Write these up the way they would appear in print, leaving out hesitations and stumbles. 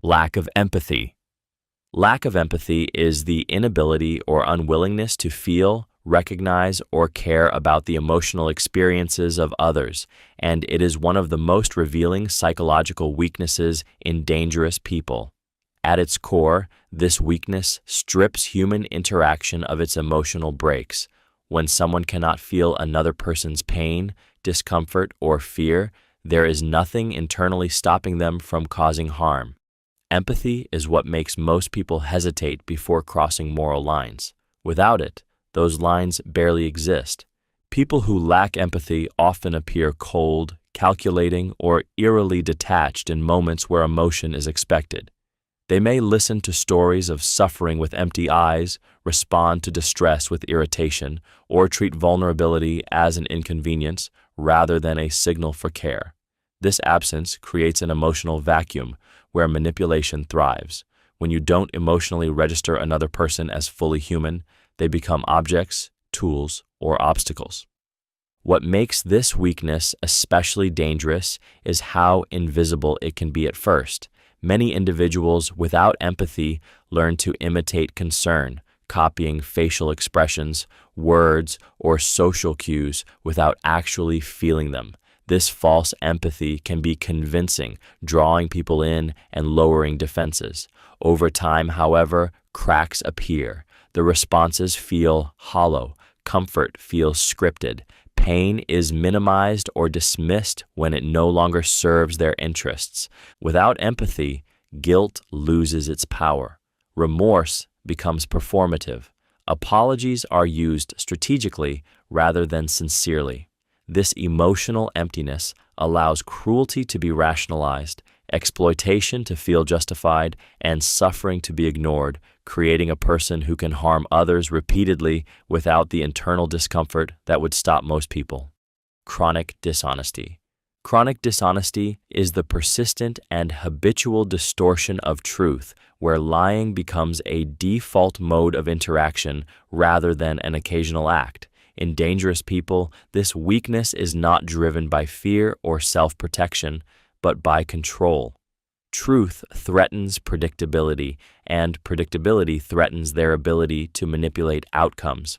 Lack of empathy. Lack of empathy is the inability or unwillingness to feel, recognize, or care about the emotional experiences of others, and it is one of the most revealing psychological weaknesses in dangerous people. At its core, this weakness strips human interaction of its emotional brakes. When someone cannot feel another person's pain, discomfort, or fear, there is nothing internally stopping them from causing harm. Empathy is what makes most people hesitate before crossing moral lines. Without it, those lines barely exist. People who lack empathy often appear cold, calculating, or eerily detached in moments where emotion is expected. They may listen to stories of suffering with empty eyes, respond to distress with irritation, or treat vulnerability as an inconvenience rather than a signal for care. This absence creates an emotional vacuum where manipulation thrives. When you don't emotionally register another person as fully human, they become objects, tools, or obstacles. What makes this weakness especially dangerous is how invisible it can be at first. Many individuals without empathy learn to imitate concern, copying facial expressions, words, or social cues without actually feeling them. This false empathy can be convincing, drawing people in and lowering defenses. Over time, however, cracks appear. The responses feel hollow. Comfort feels scripted. Pain is minimized or dismissed when it no longer serves their interests. Without empathy, guilt loses its power. Remorse becomes performative. Apologies are used strategically rather than sincerely. This emotional emptiness allows cruelty to be rationalized, exploitation to feel justified, and suffering to be ignored, creating a person who can harm others repeatedly without the internal discomfort that would stop most people. Chronic dishonesty. Chronic dishonesty is the persistent and habitual distortion of truth, where lying becomes a default mode of interaction rather than an occasional act. In dangerous people, this weakness is not driven by fear or self-protection, but by control. Truth threatens predictability, and predictability threatens their ability to manipulate outcomes.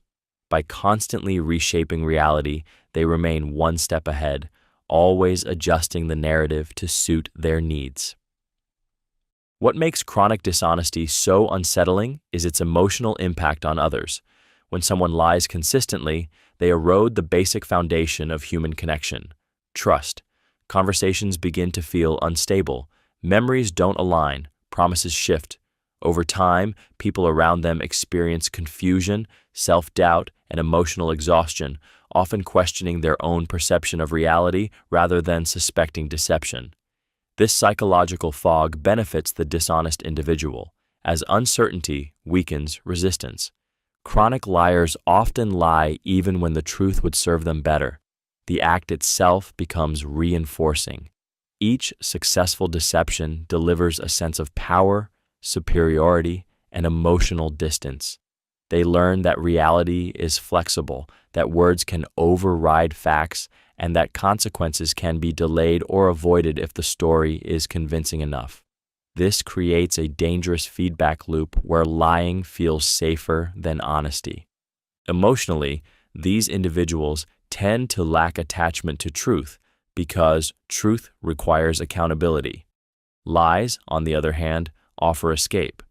By constantly reshaping reality, they remain one step ahead, always adjusting the narrative to suit their needs. What makes chronic dishonesty so unsettling is its emotional impact on others. When someone lies consistently, they erode the basic foundation of human connection, trust. Conversations begin to feel unstable. Memories don't align. Promises shift. Over time, people around them experience confusion, self-doubt, and emotional exhaustion, often questioning their own perception of reality rather than suspecting deception. This psychological fog benefits the dishonest individual, as uncertainty weakens resistance. Chronic liars often lie even when the truth would serve them better. The act itself becomes reinforcing. Each successful deception delivers a sense of power, superiority, and emotional distance. They learn that reality is flexible, that words can override facts, and that consequences can be delayed or avoided if the story is convincing enough. This creates a dangerous feedback loop where lying feels safer than honesty. Emotionally, these individuals tend to lack attachment to truth because truth requires accountability. Lies, on the other hand, offer escape.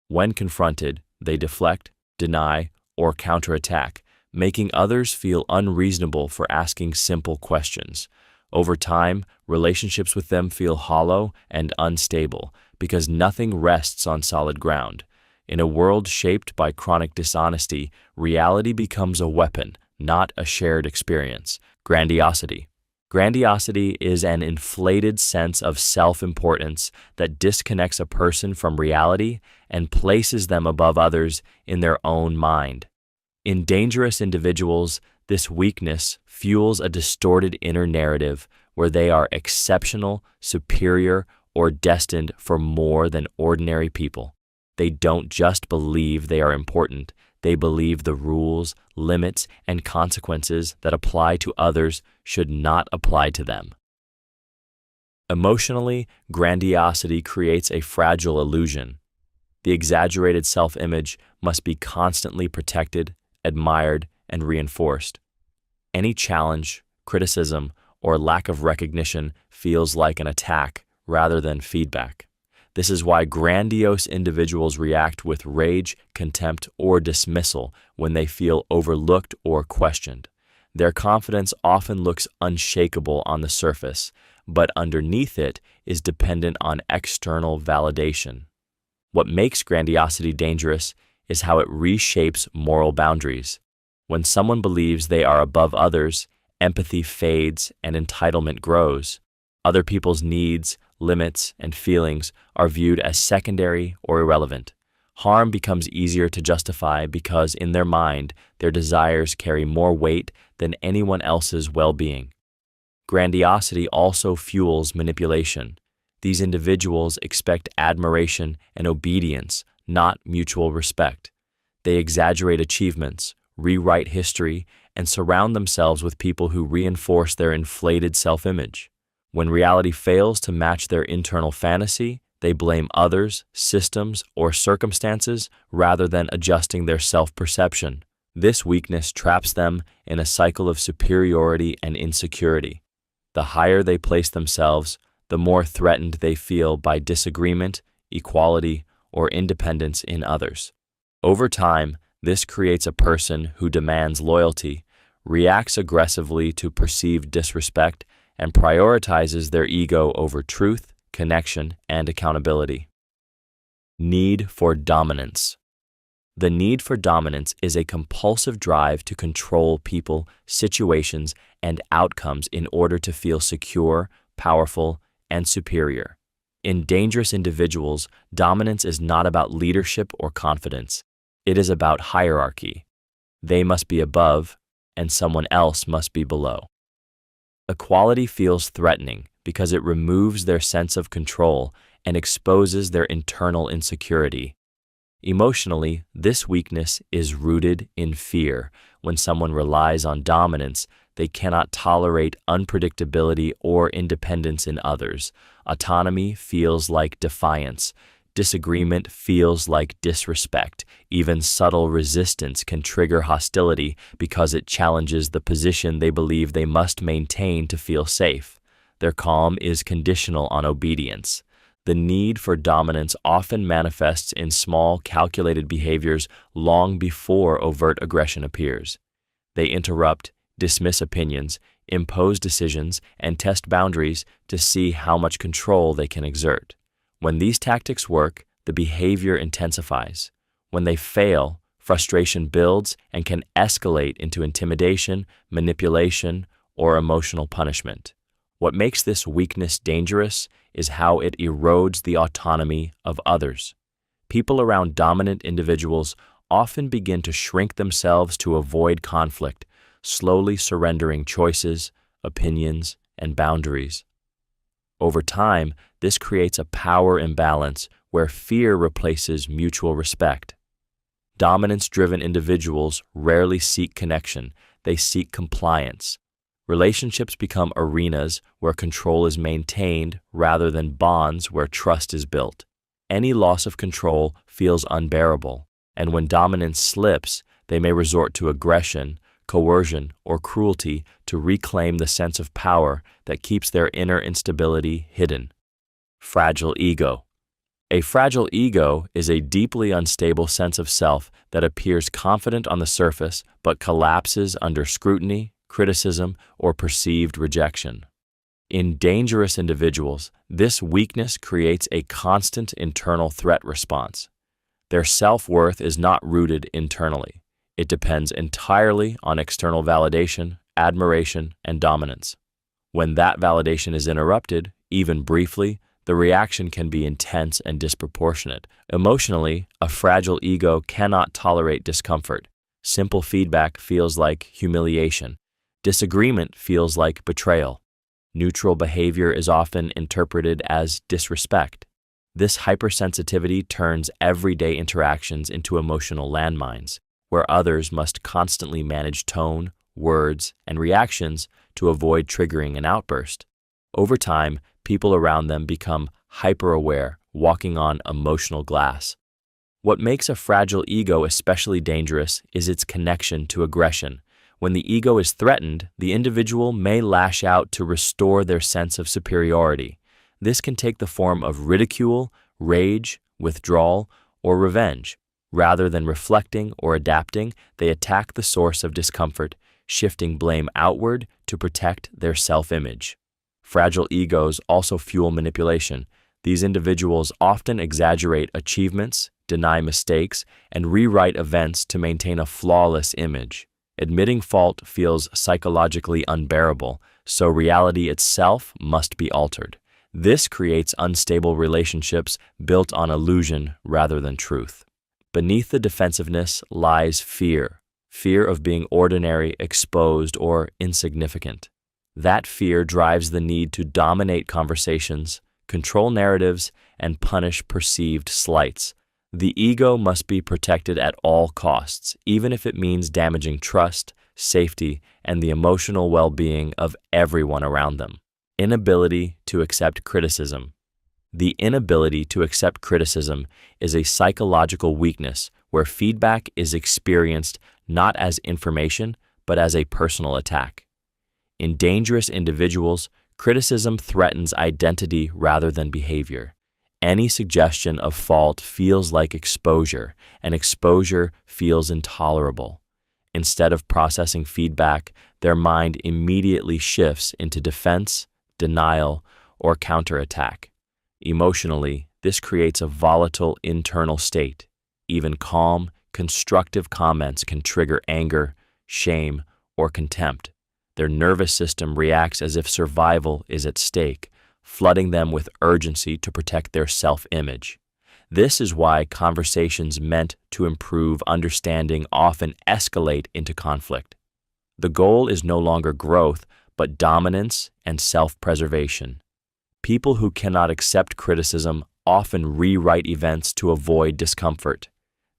When confronted, they deflect, deny, or counterattack, making others feel unreasonable for asking simple questions. Over time, relationships with them feel hollow and unstable because nothing rests on solid ground. In a world shaped by chronic dishonesty, reality becomes a weapon, not a shared experience. Grandiosity. Grandiosity is an inflated sense of self-importance that disconnects a person from reality and places them above others in their own mind. In dangerous individuals, this weakness fuels a distorted inner narrative where they are exceptional, superior, or destined for more than ordinary people. They don't just believe they are important, they believe the rules, limits, and consequences that apply to others should not apply to them. Emotionally, grandiosity creates a fragile illusion. The exaggerated self-image must be constantly protected, admired, and reinforced. Any challenge, criticism, or lack of recognition feels like an attack rather than feedback. This is why grandiose individuals react with rage, contempt, or dismissal when they feel overlooked or questioned. Their confidence often looks unshakable on the surface, but underneath it is dependent on external validation. What makes grandiosity dangerous is how it reshapes moral boundaries. When someone believes they are above others, empathy fades and entitlement grows. Other people's needs, limits, and feelings are viewed as secondary or irrelevant. Harm becomes easier to justify because, in their mind, their desires carry more weight than anyone else's well-being. Grandiosity also fuels manipulation. These individuals expect admiration and obedience, not mutual respect. They exaggerate achievements, rewrite history, and surround themselves with people who reinforce their inflated self-image. When reality fails to match their internal fantasy, they blame others, systems, or circumstances rather than adjusting their self-perception. This weakness traps them in a cycle of superiority and insecurity. The higher they place themselves, the more threatened they feel by disagreement, equality, or independence in others. Over time, this creates a person who demands loyalty, reacts aggressively to perceived disrespect, and prioritizes their ego over truth, connection, and accountability. Need for dominance. The need for dominance is a compulsive drive to control people, situations, and outcomes in order to feel secure, powerful, and superior. In dangerous individuals, dominance is not about leadership or confidence. It is about hierarchy. They must be above, and someone else must be below. Equality feels threatening because it removes their sense of control and exposes their internal insecurity. Emotionally, this weakness is rooted in fear. When someone relies on dominance, they cannot tolerate unpredictability or independence in others. Autonomy feels like defiance. Disagreement feels like disrespect. Even subtle resistance can trigger hostility because it challenges the position they believe they must maintain to feel safe. Their calm is conditional on obedience. The need for dominance often manifests in small, calculated behaviors long before overt aggression appears. They interrupt, dismiss opinions, impose decisions, and test boundaries to see how much control they can exert. When these tactics work, the behavior intensifies. When they fail, frustration builds and can escalate into intimidation, manipulation, or emotional punishment. What makes this weakness dangerous is how it erodes the autonomy of others. People around dominant individuals often begin to shrink themselves to avoid conflict, slowly surrendering choices, opinions, and boundaries. Over time, this creates a power imbalance where fear replaces mutual respect. Dominance-driven individuals rarely seek connection, they seek compliance. Relationships become arenas where control is maintained rather than bonds where trust is built. Any loss of control feels unbearable, and when dominance slips, they may resort to aggression, coercion, or cruelty to reclaim the sense of power that keeps their inner instability hidden. Fragile ego. A fragile ego is a deeply unstable sense of self that appears confident on the surface but collapses under scrutiny, criticism, or perceived rejection. In dangerous individuals, this weakness creates a constant internal threat response. Their self-worth is not rooted internally. It depends entirely on external validation, admiration, and dominance. When that validation is interrupted, even briefly, the reaction can be intense and disproportionate. Emotionally, a fragile ego cannot tolerate discomfort. Simple feedback feels like humiliation. Disagreement feels like betrayal. Neutral behavior is often interpreted as disrespect. This hypersensitivity turns everyday interactions into emotional landmines, where others must constantly manage tone, words, and reactions to avoid triggering an outburst. Over time, people around them become hyper-aware, walking on emotional glass. What makes a fragile ego especially dangerous is its connection to aggression. When the ego is threatened, the individual may lash out to restore their sense of superiority. This can take the form of ridicule, rage, withdrawal, or revenge. Rather than reflecting or adapting, they attack the source of discomfort, shifting blame outward to protect their self-image. Fragile egos also fuel manipulation. These individuals often exaggerate achievements, deny mistakes, and rewrite events to maintain a flawless image. Admitting fault feels psychologically unbearable, so reality itself must be altered. This creates unstable relationships built on illusion rather than truth. Beneath the defensiveness lies fear of being ordinary, exposed, or insignificant. That fear drives the need to dominate conversations, control narratives, and punish perceived slights. The ego must be protected at all costs, even if it means damaging trust, safety, and the emotional well-being of everyone around them. Inability to accept criticism. The inability to accept criticism is a psychological weakness where feedback is experienced not as information, but as a personal attack. In dangerous individuals, criticism threatens identity rather than behavior. Any suggestion of fault feels like exposure, and exposure feels intolerable. Instead of processing feedback, their mind immediately shifts into defense, denial, or counterattack. Emotionally, this creates a volatile internal state. Even calm, constructive comments can trigger anger, shame, or contempt. Their nervous system reacts as if survival is at stake, flooding them with urgency to protect their self-image. This is why conversations meant to improve understanding often escalate into conflict. The goal is no longer growth, but dominance and self-preservation. People who cannot accept criticism often rewrite events to avoid discomfort.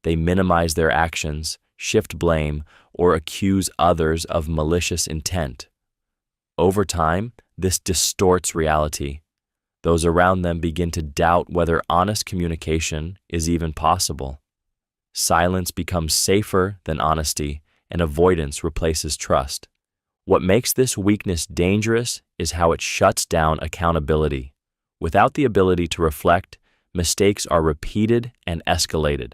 They minimize their actions, shift blame, or accuse others of malicious intent. Over time, this distorts reality. Those around them begin to doubt whether honest communication is even possible. Silence becomes safer than honesty, and avoidance replaces trust. What makes this weakness dangerous is how it shuts down accountability. Without the ability to reflect, mistakes are repeated and escalated.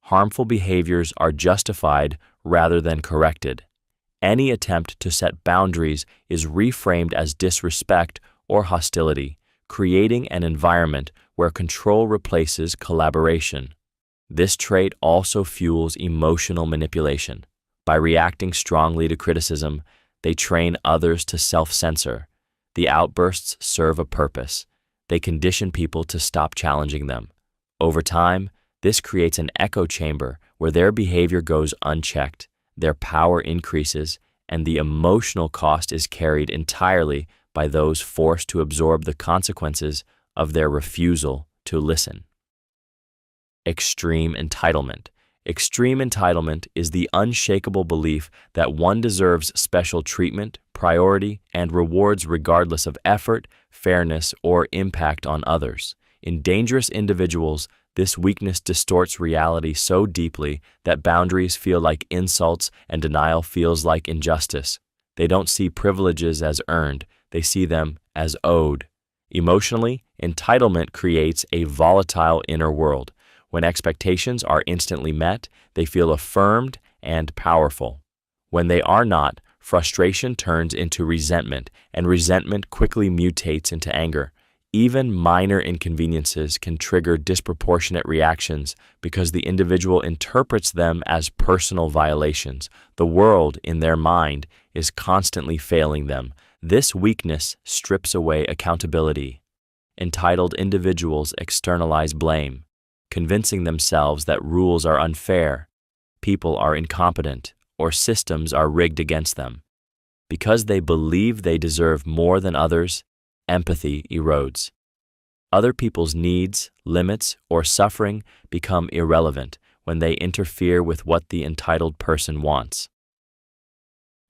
Harmful behaviors are justified rather than corrected. Any attempt to set boundaries is reframed as disrespect or hostility, creating an environment where control replaces collaboration. This trait also fuels emotional manipulation. By reacting strongly to criticism, they train others to self-censor. The outbursts serve a purpose. They condition people to stop challenging them. Over time, this creates an echo chamber where their behavior goes unchecked, their power increases, and the emotional cost is carried entirely by those forced to absorb the consequences of their refusal to listen. Extreme entitlement. Extreme entitlement is the unshakable belief that one deserves special treatment, priority, and rewards regardless of effort, fairness, or impact on others. In dangerous individuals, this weakness distorts reality so deeply that boundaries feel like insults and denial feels like injustice. They don't see privileges as earned, they see them as owed. Emotionally, entitlement creates a volatile inner world. When expectations are instantly met, they feel affirmed and powerful. When they are not, frustration turns into resentment, and resentment quickly mutates into anger. Even minor inconveniences can trigger disproportionate reactions because the individual interprets them as personal violations. The world, in their mind, is constantly failing them. This weakness strips away accountability. Entitled individuals externalize blame, convincing themselves that rules are unfair, people are incompetent, or systems are rigged against them. Because they believe they deserve more than others, empathy erodes. Other people's needs, limits, or suffering become irrelevant when they interfere with what the entitled person wants.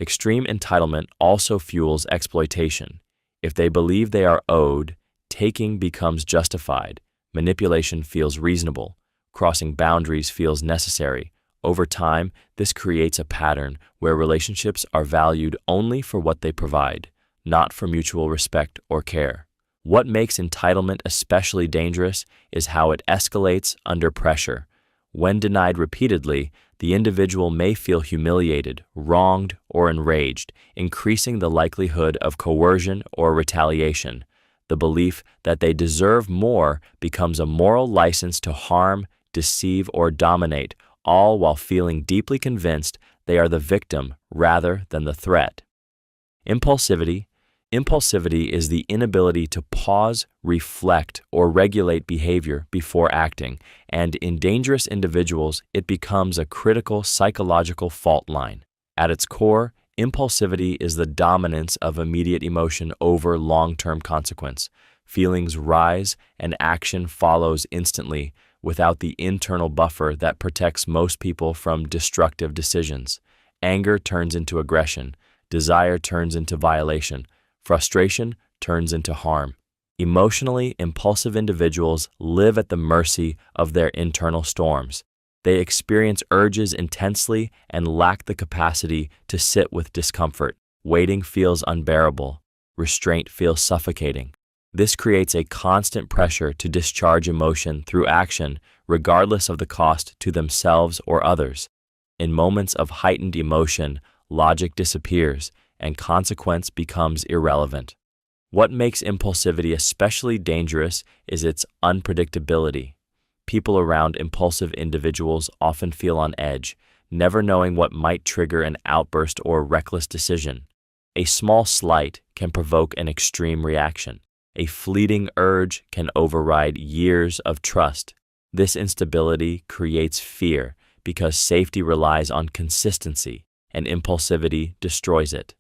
Extreme entitlement also fuels exploitation. If they believe they are owed, taking becomes justified, manipulation feels reasonable, crossing boundaries feels necessary. Over time, this creates a pattern where relationships are valued only for what they provide, not for mutual respect or care. What makes entitlement especially dangerous is how it escalates under pressure. When denied repeatedly, the individual may feel humiliated, wronged, or enraged, increasing the likelihood of coercion or retaliation. The belief that they deserve more becomes a moral license to harm, deceive, or dominate, all while feeling deeply convinced they are the victim rather than the threat. Impulsivity. Impulsivity is the inability to pause, reflect, or regulate behavior before acting, and in dangerous individuals, it becomes a critical psychological fault line. At its core, impulsivity is the dominance of immediate emotion over long-term consequence. Feelings rise and action follows instantly without the internal buffer that protects most people from destructive decisions. Anger turns into aggression, desire turns into violation, frustration turns into harm. Emotionally impulsive individuals live at the mercy of their internal storms. They experience urges intensely and lack the capacity to sit with discomfort. Waiting feels unbearable. Restraint feels suffocating. This creates a constant pressure to discharge emotion through action, regardless of the cost to themselves or others. In moments of heightened emotion, logic disappears, and consequence becomes irrelevant. What makes impulsivity especially dangerous is its unpredictability. People around impulsive individuals often feel on edge, never knowing what might trigger an outburst or reckless decision. A small slight can provoke an extreme reaction. A fleeting urge can override years of trust. This instability creates fear because safety relies on consistency, and impulsivity destroys it.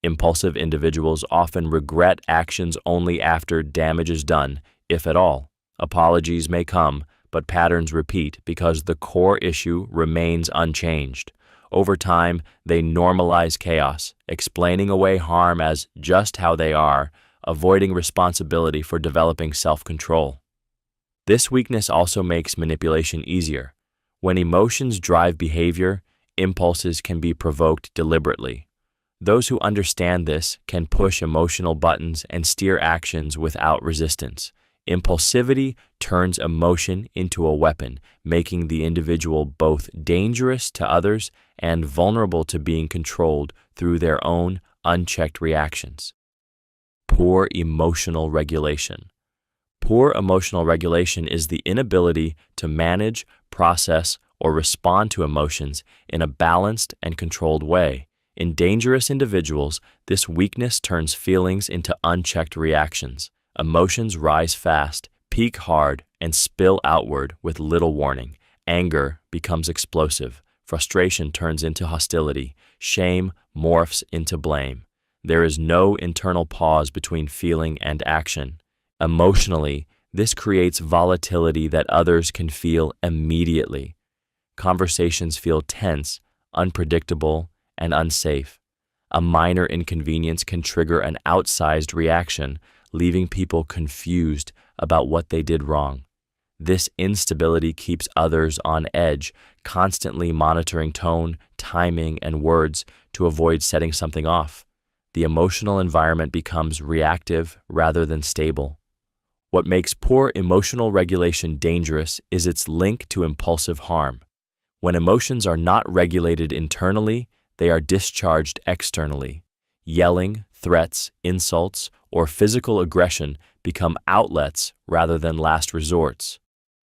Impulsive individuals often regret actions only after damage is done, if at all. Apologies may come, but patterns repeat because the core issue remains unchanged. Over time, they normalize chaos, explaining away harm as just how they are, avoiding responsibility for developing self-control. This weakness also makes manipulation easier. When emotions drive behavior, impulses can be provoked deliberately. Those who understand this can push emotional buttons and steer actions without resistance. Impulsivity turns emotion into a weapon, making the individual both dangerous to others and vulnerable to being controlled through their own unchecked reactions. Poor emotional regulation. Poor emotional regulation is the inability to manage, process, or respond to emotions in a balanced and controlled way. In dangerous individuals, this weakness turns feelings into unchecked reactions. Emotions rise fast, peak hard, and spill outward with little warning. Anger becomes explosive. Frustration turns into hostility. Shame morphs into blame. There is no internal pause between feeling and action. Emotionally, this creates volatility that others can feel immediately. Conversations feel tense, unpredictable, and unsafe. A minor inconvenience can trigger an outsized reaction, leaving people confused about what they did wrong. This instability keeps others on edge, constantly monitoring tone, timing, and words to avoid setting something off. The emotional environment becomes reactive rather than stable. What makes poor emotional regulation dangerous is its link to impulsive harm. When emotions are not regulated internally, they are discharged externally. Yelling, threats, insults, or physical aggression become outlets rather than last resorts.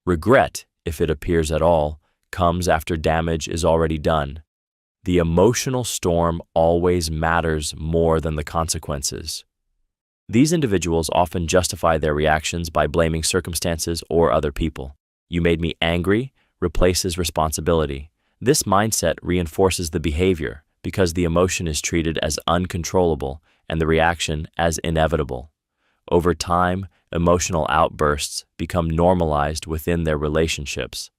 Regret, if it appears at all, comes after damage is already done. The emotional storm always matters more than the consequences. These individuals often justify their reactions by blaming circumstances or other people. "You made me angry" replaces responsibility. This mindset reinforces the behavior because the emotion is treated as uncontrollable and the reaction as inevitable. Over time, emotional outbursts become normalized within their relationships.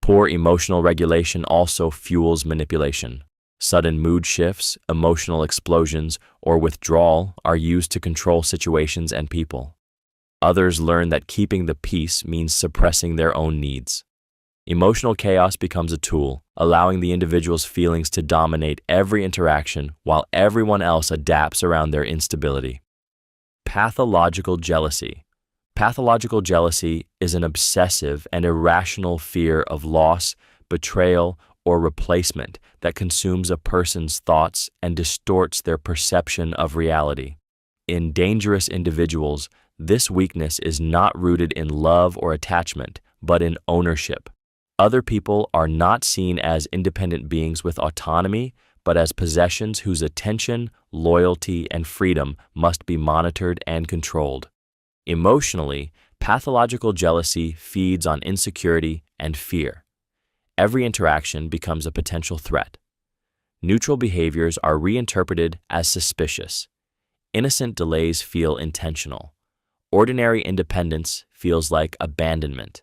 Poor emotional regulation also fuels manipulation. Sudden mood shifts, emotional explosions, or withdrawal are used to control situations and people. Others learn that keeping the peace means suppressing their own needs. Emotional chaos becomes a tool, allowing the individual's feelings to dominate every interaction while everyone else adapts around their instability. Pathological jealousy. Pathological jealousy is an obsessive and irrational fear of loss, betrayal, or replacement that consumes a person's thoughts and distorts their perception of reality. In dangerous individuals, this weakness is not rooted in love or attachment, but in ownership. Other people are not seen as independent beings with autonomy, but as possessions whose attention, loyalty, and freedom must be monitored and controlled. Emotionally, pathological jealousy feeds on insecurity and fear. Every interaction becomes a potential threat. Neutral behaviors are reinterpreted as suspicious. Innocent delays feel intentional. Ordinary independence feels like abandonment.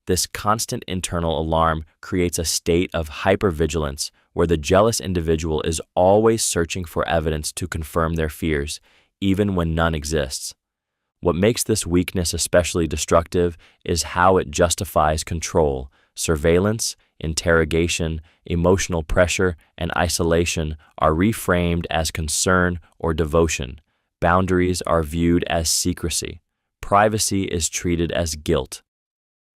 This constant internal alarm creates a state of hypervigilance where the jealous individual is always searching for evidence to confirm their fears, even when none exists. What makes this weakness especially destructive is how it justifies control. Surveillance, interrogation, emotional pressure, and isolation are reframed as concern or devotion. Boundaries are viewed as secrecy. Privacy is treated as guilt.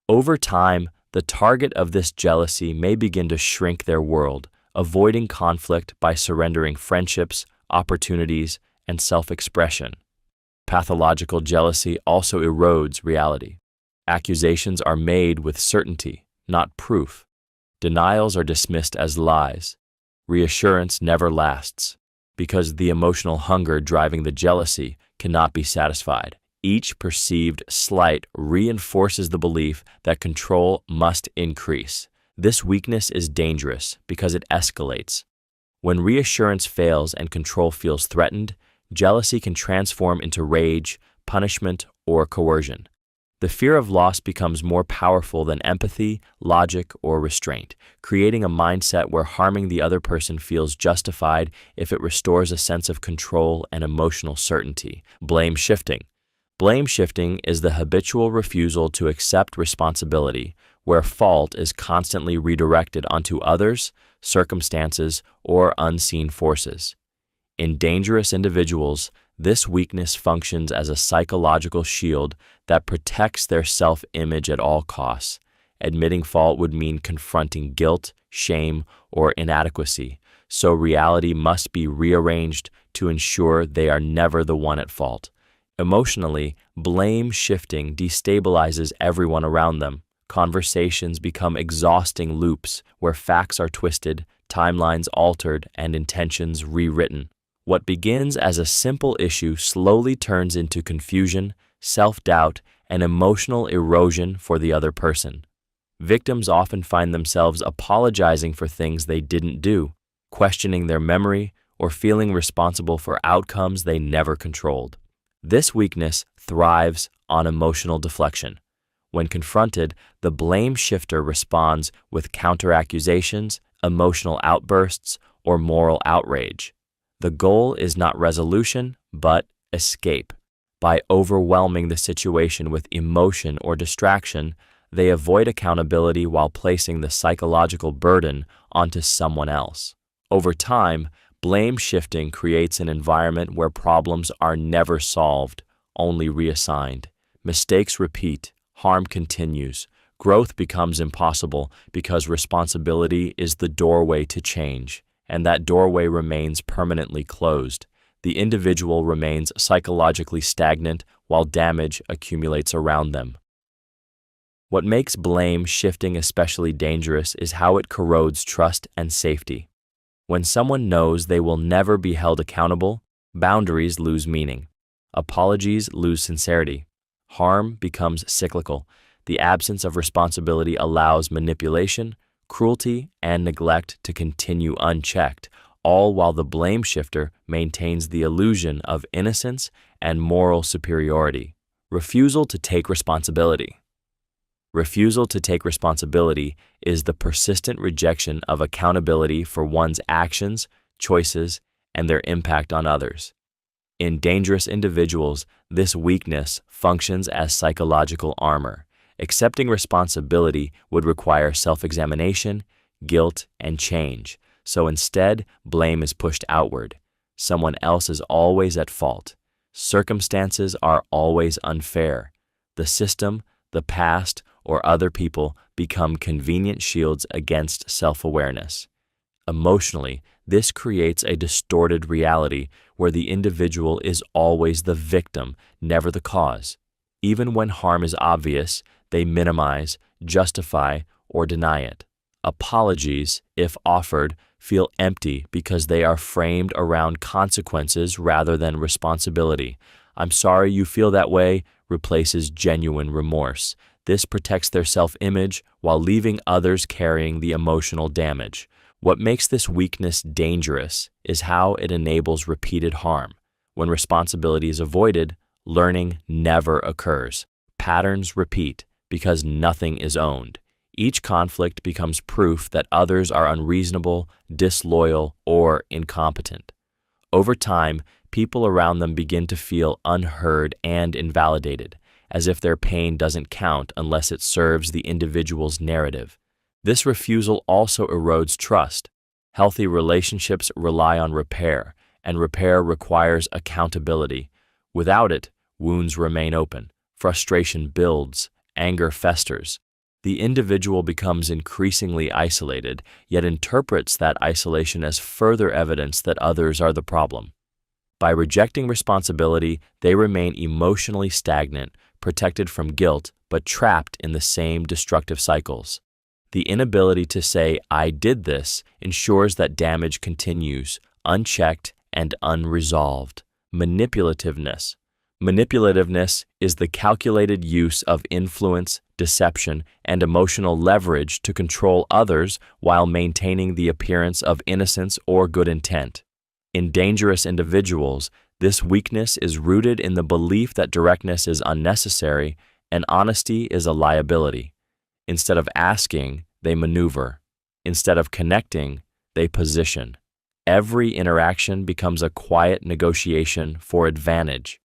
Over time, the target of this jealousy may begin to shrink their world, avoiding conflict by surrendering friendships, opportunities, and self-expression. Pathological jealousy also erodes reality. Accusations are made with certainty, not proof. Denials are dismissed as lies. Reassurance never lasts, because the emotional hunger driving the jealousy cannot be satisfied. Each perceived slight reinforces the belief that control must increase. This weakness is dangerous because it escalates. When reassurance fails and control feels threatened, jealousy can transform into rage, punishment, or coercion. The fear of loss becomes more powerful than empathy, logic, or restraint, creating a mindset where harming the other person feels justified if it restores a sense of control and emotional certainty. Blame shifting. Blame shifting is the habitual refusal to accept responsibility, where fault is constantly redirected onto others, circumstances, or unseen forces. In dangerous individuals, this weakness functions as a psychological shield that protects their self-image at all costs. Admitting fault would mean confronting guilt, shame, or inadequacy, so reality must be rearranged to ensure they are never the one at fault. Emotionally, blame shifting destabilizes everyone around them. Conversations become exhausting loops where facts are twisted, timelines altered, and intentions rewritten. What begins as a simple issue slowly turns into confusion, self-doubt, and emotional erosion for the other person. Victims often find themselves apologizing for things they didn't do, questioning their memory, or feeling responsible for outcomes they never controlled. This weakness thrives on emotional deflection. When confronted, the blame shifter responds with counter-accusations, emotional outbursts, or moral outrage. The goal is not resolution, but escape. By overwhelming the situation with emotion or distraction, they avoid accountability while placing the psychological burden onto someone else. Over time, blame shifting creates an environment where problems are never solved, only reassigned. Mistakes repeat, harm continues, growth becomes impossible because responsibility is the doorway to change, and that doorway remains permanently closed. The individual remains psychologically stagnant while damage accumulates around them. What makes blame shifting especially dangerous is how it corrodes trust and safety. When someone knows they will never be held accountable, boundaries lose meaning. Apologies lose sincerity. Harm becomes cyclical. The absence of responsibility allows manipulation, cruelty, and neglect to continue unchecked, all while the blame shifter maintains the illusion of innocence and moral superiority. Refusal to take responsibility. Refusal to take responsibility is the persistent rejection of accountability for one's actions, choices, and their impact on others. In dangerous individuals, this weakness functions as psychological armor. Accepting responsibility would require self-examination, guilt, and change. So instead, blame is pushed outward. Someone else is always at fault. Circumstances are always unfair. The system, the past, or other people become convenient shields against self-awareness. Emotionally, this creates a distorted reality where the individual is always the victim, never the cause. Even when harm is obvious, they minimize, justify, or deny it. Apologies, if offered, feel empty because they are framed around consequences rather than responsibility. "I'm sorry you feel that way" replaces genuine remorse. This protects their self-image while leaving others carrying the emotional damage. What makes this weakness dangerous is how it enables repeated harm. When responsibility is avoided, learning never occurs. Patterns repeat because nothing is owned. Each conflict becomes proof that others are unreasonable, disloyal, or incompetent. Over time, people around them begin to feel unheard and invalidated, as if their pain doesn't count unless it serves the individual's narrative. This refusal also erodes trust. Healthy relationships rely on repair, and repair requires accountability. Without it, wounds remain open, frustration builds, anger festers. The individual becomes increasingly isolated, yet interprets that isolation as further evidence that others are the problem. By rejecting responsibility, they remain emotionally stagnant, protected from guilt, but trapped in the same destructive cycles. The inability to say, "I did this," ensures that damage continues, unchecked and unresolved. Manipulativeness. Manipulativeness is the calculated use of influence, deception, and emotional leverage to control others while maintaining the appearance of innocence or good intent. In dangerous individuals, this weakness is rooted in the belief that directness is unnecessary and honesty is a liability. Instead of asking, they maneuver. Instead of connecting, they position. Every interaction becomes a quiet negotiation for advantage.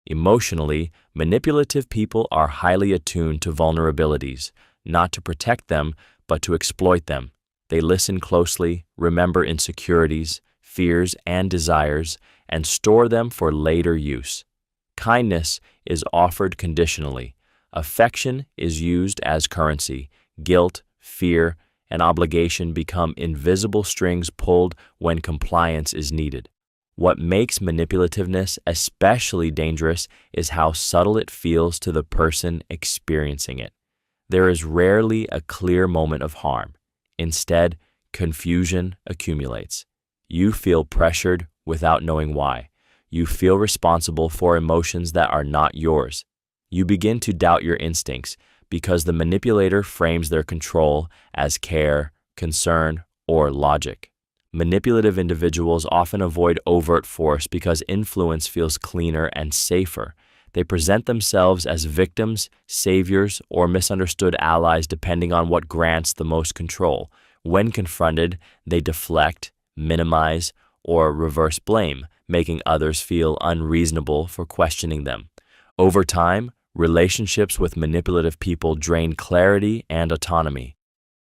Emotionally, manipulative people are highly attuned to vulnerabilities, not to protect them, but to exploit them. They listen closely, remember insecurities, fears, and desires, and store them for later use. Kindness is offered conditionally. Affection is used as currency. Guilt, fear, and obligation become invisible strings pulled when compliance is needed. What makes manipulativeness especially dangerous is how subtle it feels to the person experiencing it. There is rarely a clear moment of harm. Instead, confusion accumulates. You feel pressured without knowing why. You feel responsible for emotions that are not yours. You begin to doubt your instincts because the manipulator frames their control as care, concern, or logic. Manipulative individuals often avoid overt force because influence feels cleaner and safer. They present themselves as victims, saviors, or misunderstood allies depending on what grants the most control. When confronted, they deflect, minimize, or reverse blame, making others feel unreasonable for questioning them. Over time, relationships with manipulative people drain clarity and autonomy.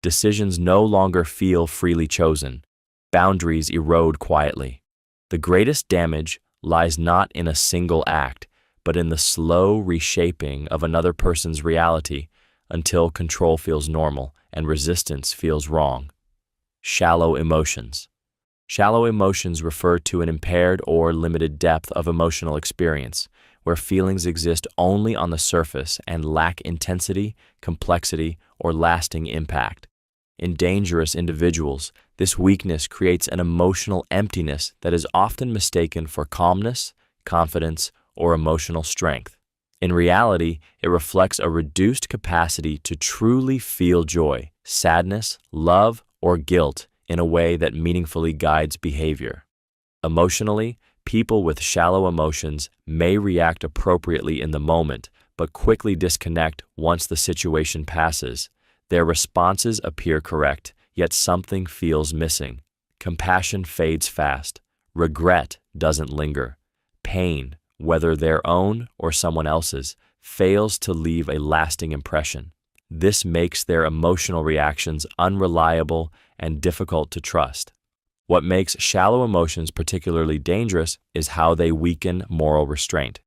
Decisions no longer feel freely chosen. Boundaries erode quietly. The greatest damage lies not in a single act, but in the slow reshaping of another person's reality until control feels normal and resistance feels wrong. Shallow emotions. Shallow emotions refer to an impaired or limited depth of emotional experience, where feelings exist only on the surface and lack intensity, complexity, or lasting impact. In dangerous individuals, this weakness creates an emotional emptiness that is often mistaken for calmness, confidence, or emotional strength. In reality, it reflects a reduced capacity to truly feel joy, sadness, love, or guilt in a way that meaningfully guides behavior. Emotionally, people with shallow emotions may react appropriately in the moment, but quickly disconnect once the situation passes. Their responses appear correct, yet something feels missing. Compassion fades fast. Regret doesn't linger. pain, whether their own or someone else's, fails to leave a lasting impression. This makes their emotional reactions unreliable and difficult to trust. What makes shallow emotions particularly dangerous is how they weaken moral restraint.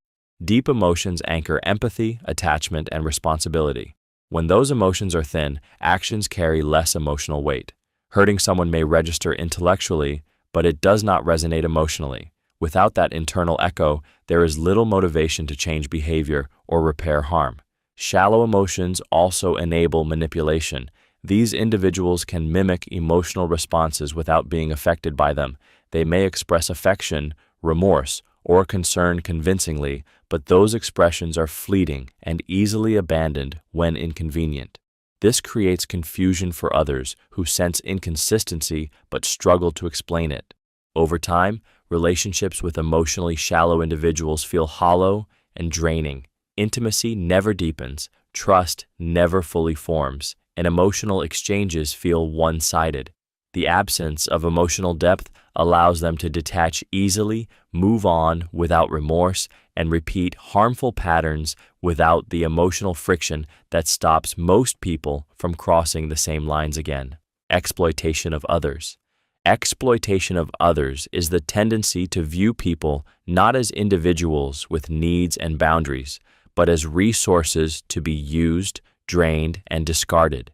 Deep emotions anchor empathy, attachment, and responsibility. When those emotions are thin, actions carry less emotional weight. Hurting someone may register intellectually, but it does not resonate emotionally. Without that internal echo, there is little motivation to change behavior or repair harm. Shallow emotions also enable manipulation. These individuals can mimic emotional responses without being affected by them. They may express affection, remorse, or concern convincingly, but those expressions are fleeting and easily abandoned when inconvenient. This creates confusion for others who sense inconsistency but struggle to explain it. Over time, relationships with emotionally shallow individuals feel hollow and draining. Intimacy never deepens, trust never fully forms, and emotional exchanges feel one-sided. The absence of emotional depth allows them to detach easily, move on without remorse, and repeat harmful patterns without the emotional friction that stops most people from crossing the same lines again. Exploitation of others. Exploitation of others is the tendency to view people not as individuals with needs and boundaries, but as resources to be used, drained, and discarded.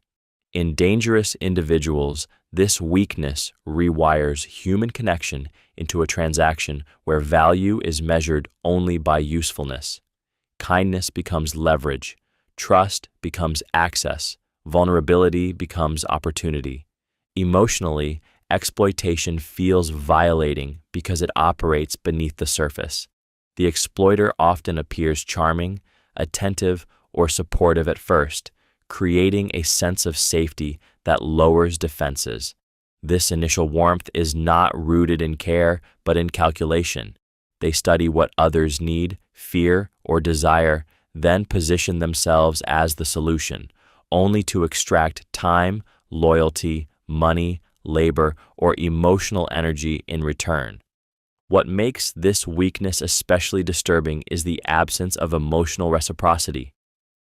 In dangerous individuals, this weakness rewires human connection into a transaction where value is measured only by usefulness. Kindness becomes leverage, trust becomes access, vulnerability becomes opportunity. Emotionally, exploitation feels violating because it operates beneath the surface. The exploiter often appears charming, attentive, or supportive at first, creating a sense of safety that lowers defenses. This initial warmth is not rooted in care, but in calculation. They study what others need, fear, or desire, then position themselves as the solution, only to extract time, loyalty, money, labor, or emotional energy in return. What makes this weakness especially disturbing is the absence of emotional reciprocity.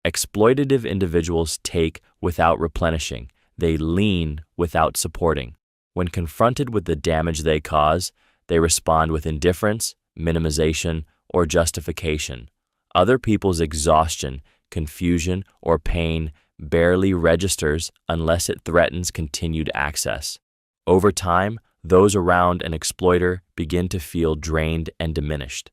Exploitative individuals take without replenishing. They lean without supporting. When confronted with the damage they cause, they respond with indifference, minimization, or justification. Other people's exhaustion, confusion, or pain barely registers unless it threatens continued access. Over time, those around an exploiter begin to feel drained and diminished.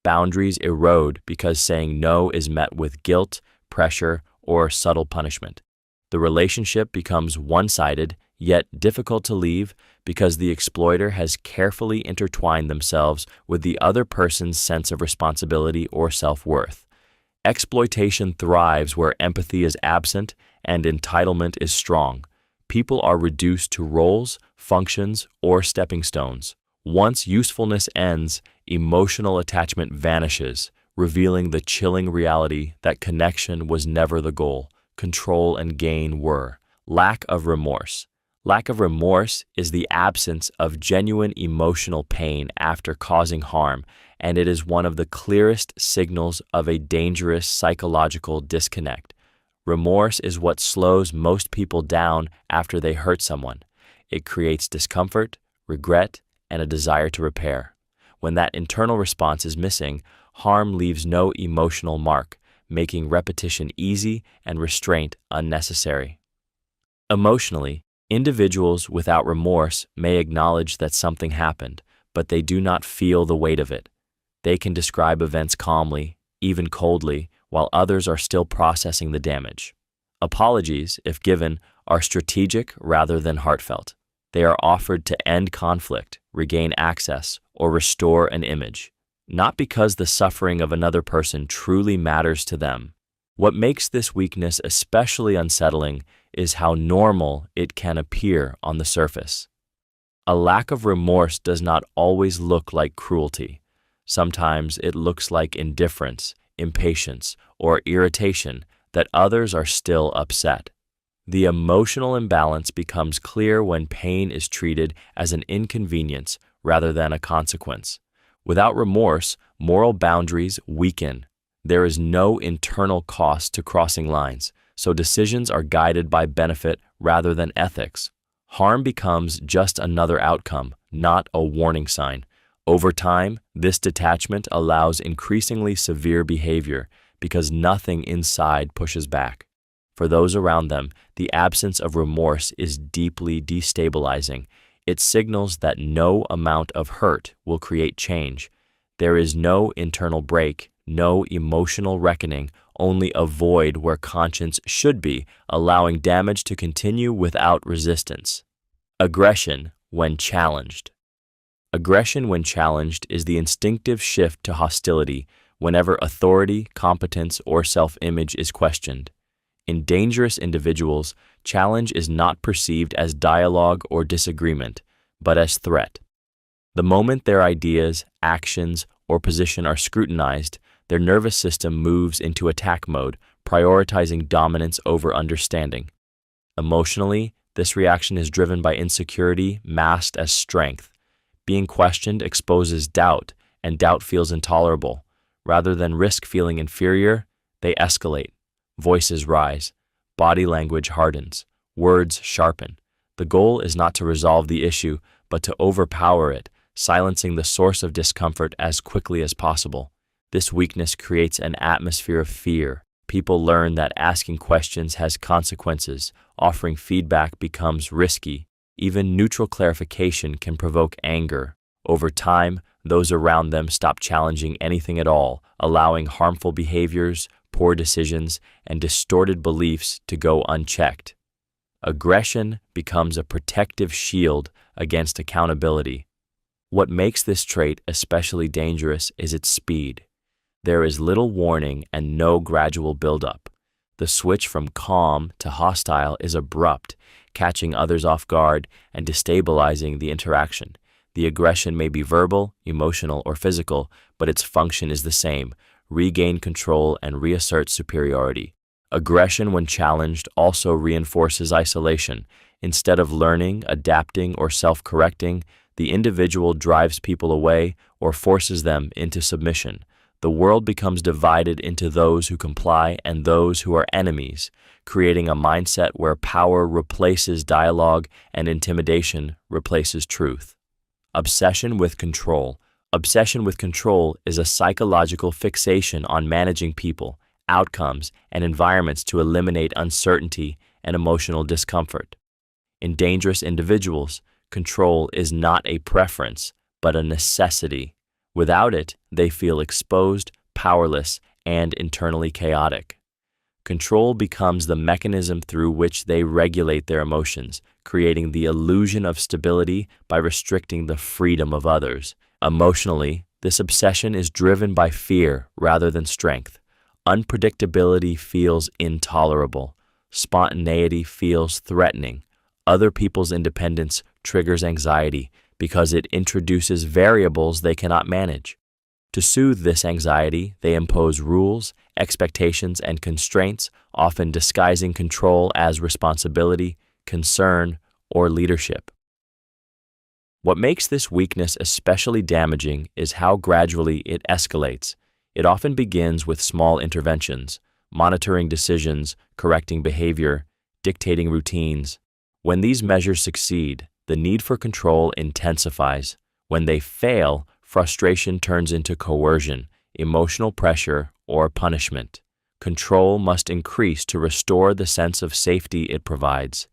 Boundaries erode because saying no is met with guilt, pressure, or subtle punishment. The relationship becomes one-sided, yet difficult to leave because the exploiter has carefully intertwined themselves with the other person's sense of responsibility or self-worth. Exploitation thrives where empathy is absent and entitlement is strong. People are reduced to roles, functions, or stepping stones. Once usefulness ends, emotional attachment vanishes, revealing the chilling reality that connection was never the goal, control and gain were. Lack of remorse. Lack of remorse is the absence of genuine emotional pain after causing harm, and it is one of the clearest signals of a dangerous psychological disconnect. Remorse is what slows most people down after they hurt someone. It creates discomfort, regret, and a desire to repair. When that internal response is missing, harm leaves no emotional mark, making repetition easy and restraint unnecessary. Emotionally, individuals without remorse may acknowledge that something happened, but they do not feel the weight of it. They can describe events calmly, even coldly, while others are still processing the damage. Apologies, if given, are strategic rather than heartfelt. They are offered to end conflict, regain access, or restore an image, not because the suffering of another person truly matters to them. What makes this weakness especially unsettling is how normal it can appear on the surface. A lack of remorse does not always look like cruelty. Sometimes it looks like indifference, impatience, or irritation that others are still upset. The emotional imbalance becomes clear when pain is treated as an inconvenience rather than a consequence. Without remorse, moral boundaries weaken. There is no internal cost to crossing lines, so decisions are guided by benefit rather than ethics. Harm becomes just another outcome, not a warning sign. Over time, this detachment allows increasingly severe behavior because nothing inside pushes back. For those around them, the absence of remorse is deeply destabilizing. It signals that no amount of hurt will create change. There is no internal break, no emotional reckoning, only a void where conscience should be, allowing damage to continue without resistance. Aggression when challenged. Aggression when challenged is the instinctive shift to hostility whenever authority, competence, or self-image is questioned. In dangerous individuals, challenge is not perceived as dialogue or disagreement, but as threat. The moment their ideas, actions, or position are scrutinized, their nervous system moves into attack mode, prioritizing dominance over understanding. Emotionally, this reaction is driven by insecurity masked as strength. Being questioned exposes doubt, and doubt feels intolerable. Rather than risk feeling inferior, they escalate. Voices rise. Body language hardens. Words sharpen. The goal is not to resolve the issue, but to overpower it, silencing the source of discomfort as quickly as possible. This weakness creates an atmosphere of fear. People learn that asking questions has consequences. Offering feedback becomes risky. Even neutral clarification can provoke anger. Over time, those around them stop challenging anything at all, allowing harmful behaviors, poor decisions, and distorted beliefs to go unchecked. Aggression becomes a protective shield against accountability. What makes this trait especially dangerous is its speed. There is little warning and no gradual buildup. The switch from calm to hostile is abrupt, catching others off guard and destabilizing the interaction. The aggression may be verbal, emotional, or physical, but its function is the same: regain control and reassert superiority. Aggression, when challenged, also reinforces isolation. Instead of learning, adapting, or self-correcting, the individual drives people away or forces them into submission. The world becomes divided into those who comply and those who are enemies, creating a mindset where power replaces dialogue and intimidation replaces truth. Obsession with control. Obsession with control is a psychological fixation on managing people, outcomes, and environments to eliminate uncertainty and emotional discomfort. In dangerous individuals, control is not a preference, but a necessity. Without it, they feel exposed, powerless, and internally chaotic. Control becomes the mechanism through which they regulate their emotions, creating the illusion of stability by restricting the freedom of others. Emotionally, this obsession is driven by fear rather than strength. Unpredictability feels intolerable. Spontaneity feels threatening. Other people's independence triggers anxiety because it introduces variables they cannot manage. To soothe this anxiety, they impose rules, expectations, and constraints, often disguising control as responsibility, concern, or leadership. What makes this weakness especially damaging is how gradually it escalates. It often begins with small interventions, monitoring decisions, correcting behavior, dictating routines. When these measures succeed, the need for control intensifies. When they fail, frustration turns into coercion, emotional pressure, or punishment. Control must increase to restore the sense of safety it provides.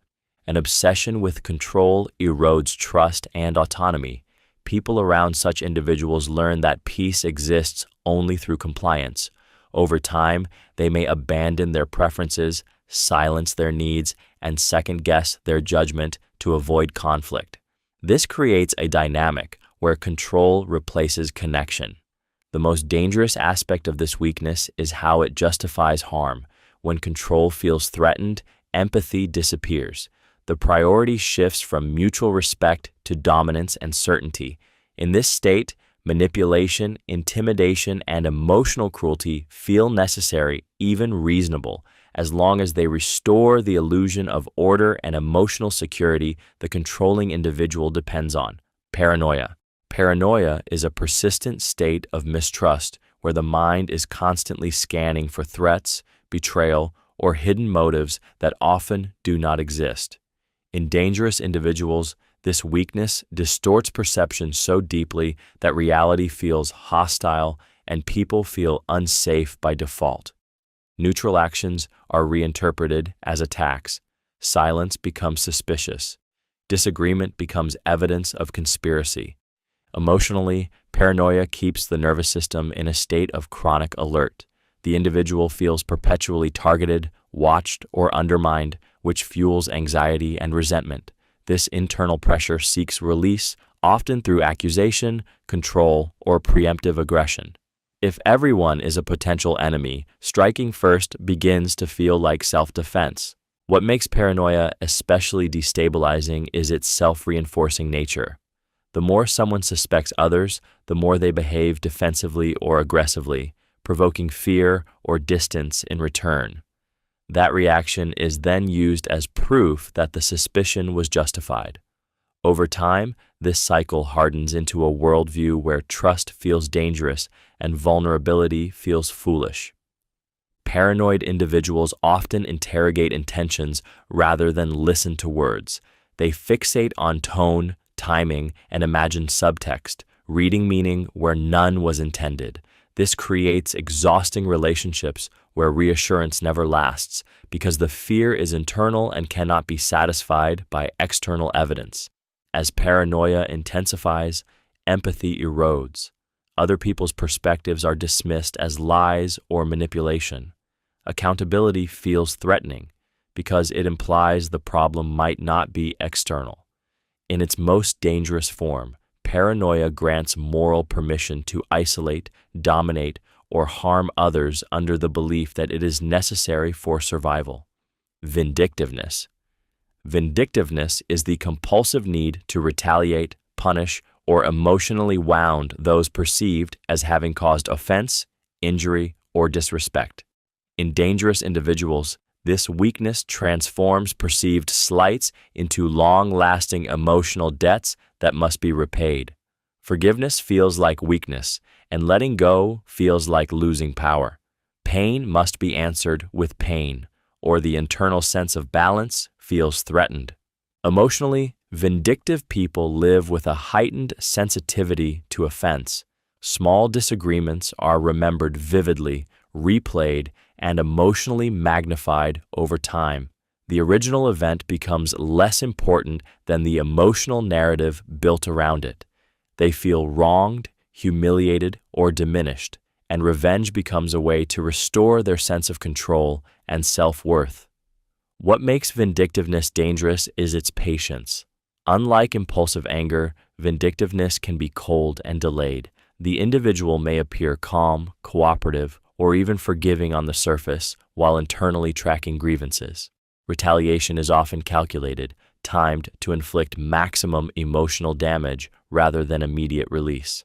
An obsession with control erodes trust and autonomy. People around such individuals learn that peace exists only through compliance. Over time, they may abandon their preferences, silence their needs, and second-guess their judgment to avoid conflict. This creates a dynamic where control replaces connection. The most dangerous aspect of this weakness is how it justifies harm. When control feels threatened, empathy disappears. The priority shifts from mutual respect to dominance and certainty. In this state, manipulation, intimidation, and emotional cruelty feel necessary, even reasonable, as long as they restore the illusion of order and emotional security the controlling individual depends on. Paranoia. Paranoia is a persistent state of mistrust where the mind is constantly scanning for threats, betrayal, or hidden motives that often do not exist. In dangerous individuals, this weakness distorts perception so deeply that reality feels hostile and people feel unsafe by default. Neutral actions are reinterpreted as attacks. Silence becomes suspicious. Disagreement becomes evidence of conspiracy. Emotionally, paranoia keeps the nervous system in a state of chronic alert. The individual feels perpetually targeted, watched, or undermined, which fuels anxiety and resentment. This internal pressure seeks release, often through accusation, control, or preemptive aggression. If everyone is a potential enemy, striking first begins to feel like self-defense. What makes paranoia especially destabilizing is its self-reinforcing nature. The more someone suspects others, the more they behave defensively or aggressively, provoking fear or distance in return. That reaction is then used as proof that the suspicion was justified. Over time, this cycle hardens into a worldview where trust feels dangerous and vulnerability feels foolish. Paranoid individuals often interrogate intentions rather than listen to words. They fixate on tone, timing, and imagine subtext, reading meaning where none was intended. This creates exhausting relationships where reassurance never lasts because the fear is internal and cannot be satisfied by external evidence. As paranoia intensifies, empathy erodes. Other people's perspectives are dismissed as lies or manipulation. Accountability feels threatening because it implies the problem might not be external. In its most dangerous form, paranoia grants moral permission to isolate, dominate, or harm others under the belief that it is necessary for survival. Vindictiveness. Vindictiveness is the compulsive need to retaliate, punish, or emotionally wound those perceived as having caused offense, injury, or disrespect. In dangerous individuals, this weakness transforms perceived slights into long-lasting emotional debts that must be repaid. Forgiveness feels like weakness, and letting go feels like losing power. Pain must be answered with pain, or the internal sense of balance feels threatened. Emotionally, vindictive people live with a heightened sensitivity to offense. Small disagreements are remembered vividly, replayed, and emotionally magnified over time. The original event becomes less important than the emotional narrative built around it. They feel wronged, humiliated, or diminished, and revenge becomes a way to restore their sense of control and self-worth. What makes vindictiveness dangerous is its patience. Unlike impulsive anger, vindictiveness can be cold and delayed. The individual may appear calm, cooperative, or even forgiving on the surface while internally tracking grievances. Retaliation is often calculated, timed to inflict maximum emotional damage rather than immediate release.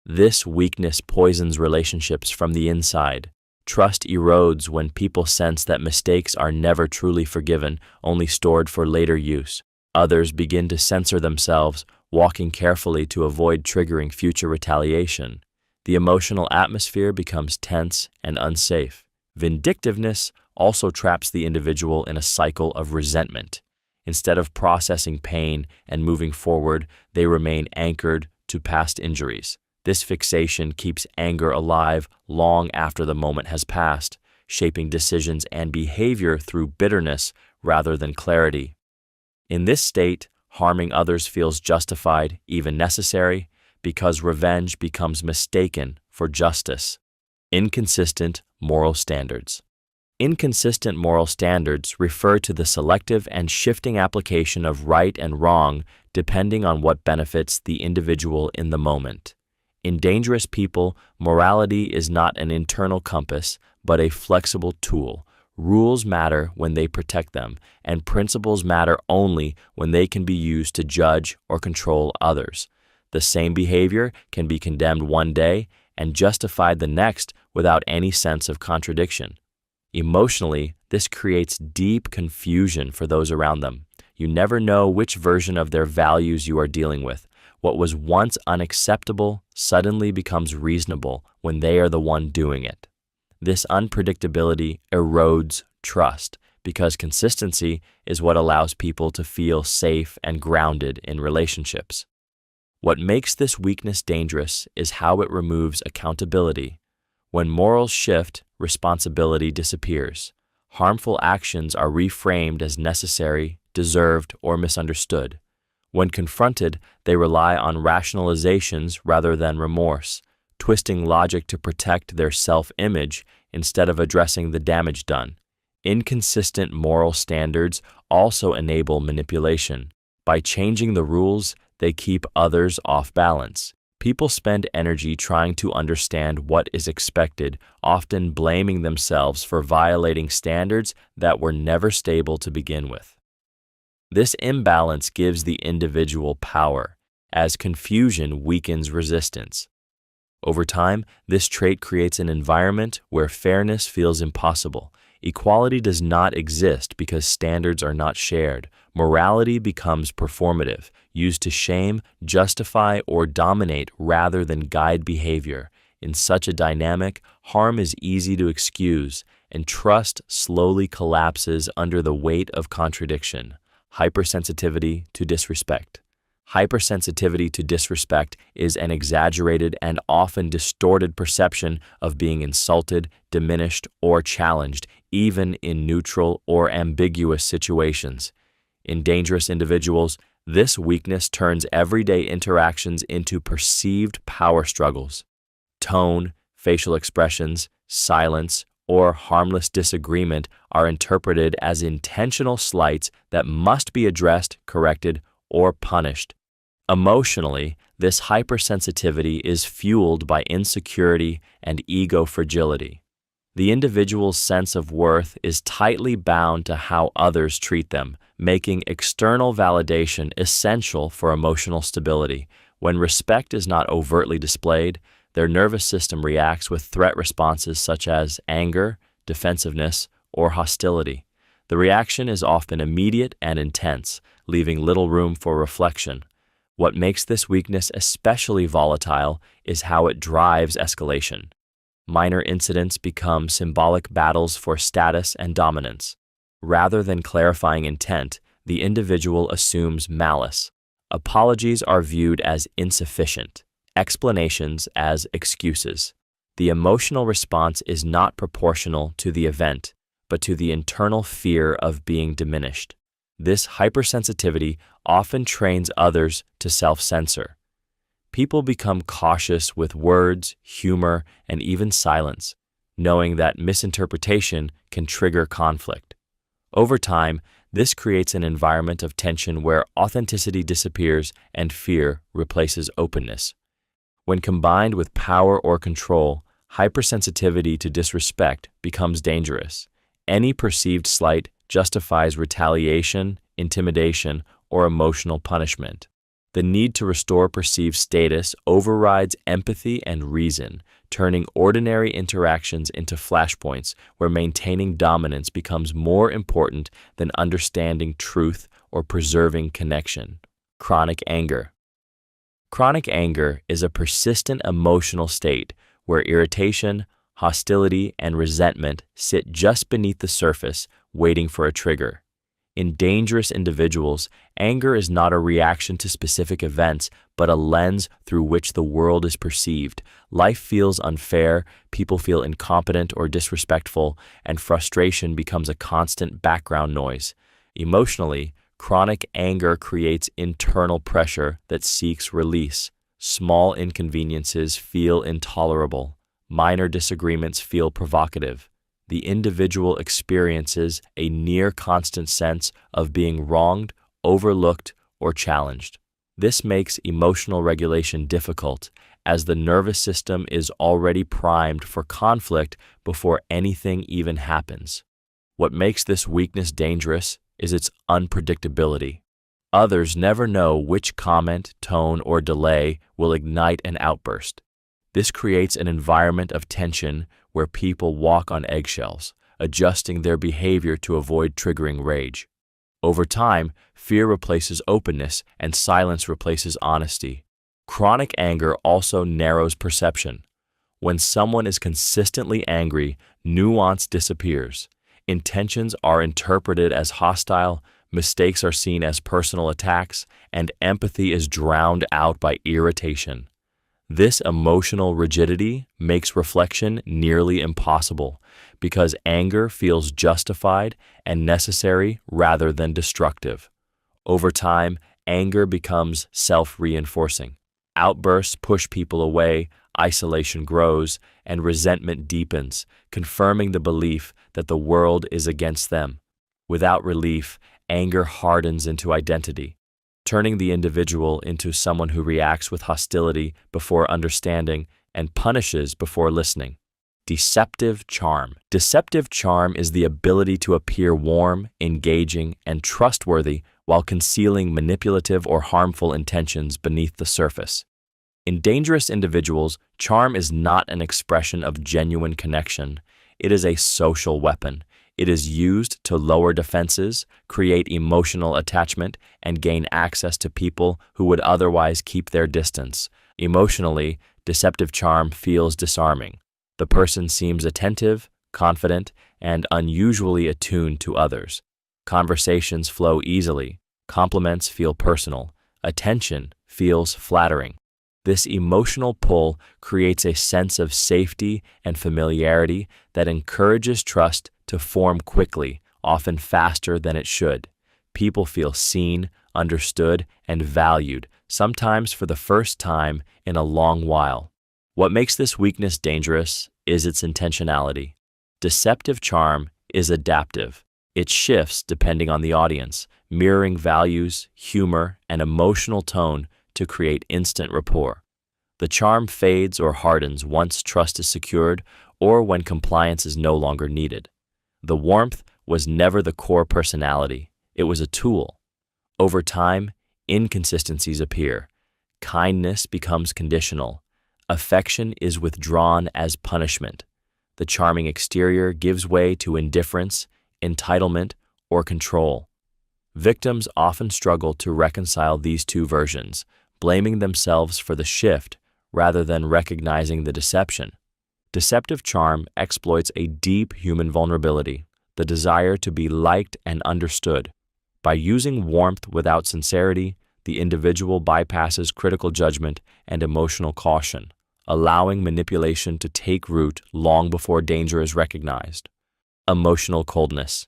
This weakness poisons relationships from the inside. Trust erodes when people sense that mistakes are never truly forgiven, only stored for later use. Others begin to censor themselves, walking carefully to avoid triggering future retaliation. The emotional atmosphere becomes tense and unsafe. Vindictiveness also traps the individual in a cycle of resentment. Instead of processing pain and moving forward, they remain anchored to past injuries. This fixation keeps anger alive long after the moment has passed, shaping decisions and behavior through bitterness rather than clarity. In this state, harming others feels justified, even necessary, because revenge becomes mistaken for justice. Inconsistent moral standards. Inconsistent moral standards refer to the selective and shifting application of right and wrong depending on what benefits the individual in the moment. In dangerous people, morality is not an internal compass, but a flexible tool. Rules matter when they protect them, and principles matter only when they can be used to judge or control others. The same behavior can be condemned one day and justified the next without any sense of contradiction. Emotionally, this creates deep confusion for those around them. You never know which version of their values you are dealing with, What was once unacceptable suddenly becomes reasonable when they are the one doing it. This unpredictability erodes trust because consistency is what allows people to feel safe and grounded in relationships. What makes this weakness dangerous is how it removes accountability. When morals shift, responsibility disappears. Harmful actions are reframed as necessary, deserved, or misunderstood. When confronted, they rely on rationalizations rather than remorse, twisting logic to protect their self-image instead of addressing the damage done. Inconsistent moral standards also enable manipulation. By changing the rules, they keep others off balance. People spend energy trying to understand what is expected, often blaming themselves for violating standards that were never stable to begin with. This imbalance gives the individual power, as confusion weakens resistance. Over time, this trait creates an environment where fairness feels impossible. Equality does not exist because standards are not shared. Morality becomes performative, used to shame, justify, or dominate rather than guide behavior. In such a dynamic, harm is easy to excuse, and trust slowly collapses under the weight of contradiction. Hypersensitivity to disrespect. Hypersensitivity to disrespect is an exaggerated and often distorted perception of being insulted, diminished, or challenged, even in neutral or ambiguous situations. In dangerous individuals, this weakness turns everyday interactions into perceived power struggles. Tone, facial expressions, silence, or harmless disagreement are interpreted as intentional slights that must be addressed, corrected, or punished. Emotionally, this hypersensitivity is fueled by insecurity and ego fragility. The individual's sense of worth is tightly bound to how others treat them, making external validation essential for emotional stability. When respect is not overtly displayed, their nervous system reacts with threat responses such as anger, defensiveness, or hostility. The reaction is often immediate and intense, leaving little room for reflection. What makes this weakness especially volatile is how it drives escalation. Minor incidents become symbolic battles for status and dominance. Rather than clarifying intent, the individual assumes malice. Apologies are viewed as insufficient, explanations as excuses. The emotional response is not proportional to the event, but to the internal fear of being diminished. This hypersensitivity often trains others to self-censor. People become cautious with words, humor, and even silence, knowing that misinterpretation can trigger conflict. Over time, this creates an environment of tension where authenticity disappears and fear replaces openness. When combined with power or control, hypersensitivity to disrespect becomes dangerous. Any perceived slight justifies retaliation, intimidation, or emotional punishment. The need to restore perceived status overrides empathy and reason, turning ordinary interactions into flashpoints where maintaining dominance becomes more important than understanding truth or preserving connection. Chronic anger. Chronic anger is a persistent emotional state where irritation, hostility, and resentment sit just beneath the surface, waiting for a trigger. In dangerous individuals, anger is not a reaction to specific events, but a lens through which the world is perceived. Life feels unfair, people feel incompetent or disrespectful, and frustration becomes a constant background noise. Emotionally, chronic anger creates internal pressure that seeks release. Small inconveniences feel intolerable. Minor disagreements feel provocative. The individual experiences a near constant sense of being wronged, overlooked, or challenged. This makes emotional regulation difficult, as the nervous system is already primed for conflict before anything even happens. What makes this weakness dangerous is its unpredictability. Others never know which comment, tone, or delay will ignite an outburst. This creates an environment of tension where people walk on eggshells, adjusting their behavior to avoid triggering rage. Over time, fear replaces openness and silence replaces honesty. Chronic anger also narrows perception. When someone is consistently angry, nuance disappears. Intentions are interpreted as hostile, mistakes are seen as personal attacks, and empathy is drowned out by irritation. This emotional rigidity makes reflection nearly impossible because anger feels justified and necessary rather than destructive. Over time, anger becomes self-reinforcing. Outbursts push people away, isolation grows, and resentment deepens, confirming the belief that the world is against them. Without relief, anger hardens into identity, turning the individual into someone who reacts with hostility before understanding and punishes before listening. Deceptive charm. Deceptive charm is the ability to appear warm, engaging, and trustworthy while concealing manipulative or harmful intentions beneath the surface. In dangerous individuals, charm is not an expression of genuine connection. It is a social weapon. It is used to lower defenses, create emotional attachment, and gain access to people who would otherwise keep their distance. Emotionally, deceptive charm feels disarming. The person seems attentive, confident, and unusually attuned to others. Conversations flow easily. Compliments feel personal. Attention feels flattering. This emotional pull creates a sense of safety and familiarity that encourages trust to form quickly, often faster than it should. People feel seen, understood, and valued, sometimes for the first time in a long while. What makes this weakness dangerous is its intentionality. Deceptive charm is adaptive. It shifts depending on the audience, mirroring values, humor, and emotional tone to create instant rapport. The charm fades or hardens once trust is secured or when compliance is no longer needed. The warmth was never the core personality. It was a tool. Over time, inconsistencies appear. Kindness becomes conditional. Affection is withdrawn as punishment. The charming exterior gives way to indifference, entitlement, or control. Victims often struggle to reconcile these two versions, blaming themselves for the shift rather than recognizing the deception. Deceptive charm exploits a deep human vulnerability, the desire to be liked and understood. By using warmth without sincerity, the individual bypasses critical judgment and emotional caution, allowing manipulation to take root long before danger is recognized. Emotional coldness.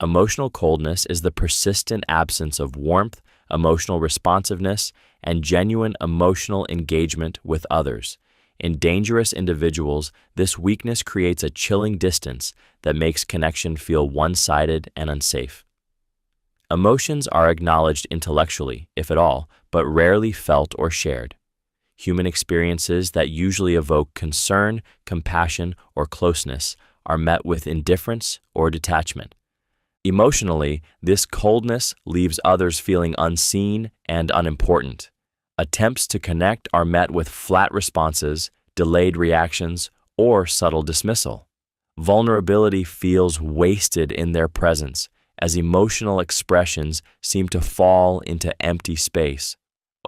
Emotional coldness is the persistent absence of warmth, emotional responsiveness, and genuine emotional engagement with others. In dangerous individuals, this weakness creates a chilling distance that makes connection feel one-sided and unsafe. Emotions are acknowledged intellectually, if at all, but rarely felt or shared. Human experiences that usually evoke concern, compassion, or closeness are met with indifference or detachment. Emotionally, this coldness leaves others feeling unseen and unimportant. Attempts to connect are met with flat responses, delayed reactions, or subtle dismissal. Vulnerability feels wasted in their presence, as emotional expressions seem to fall into empty space.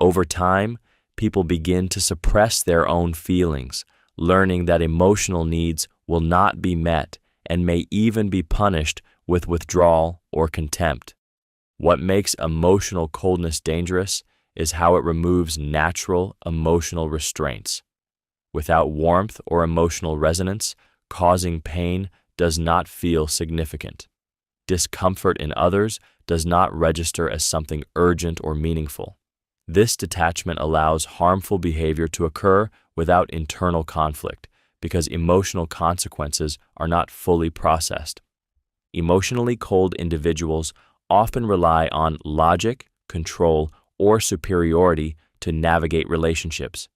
Over time, people begin to suppress their own feelings, learning that emotional needs will not be met and may even be punished with withdrawal or contempt. What makes emotional coldness dangerous is how it removes natural emotional restraints. Without warmth or emotional resonance, causing pain does not feel significant. Discomfort in others does not register as something urgent or meaningful. This detachment allows harmful behavior to occur without internal conflict because emotional consequences are not fully processed. Emotionally cold individuals often rely on logic, control, or superiority to navigate relationships.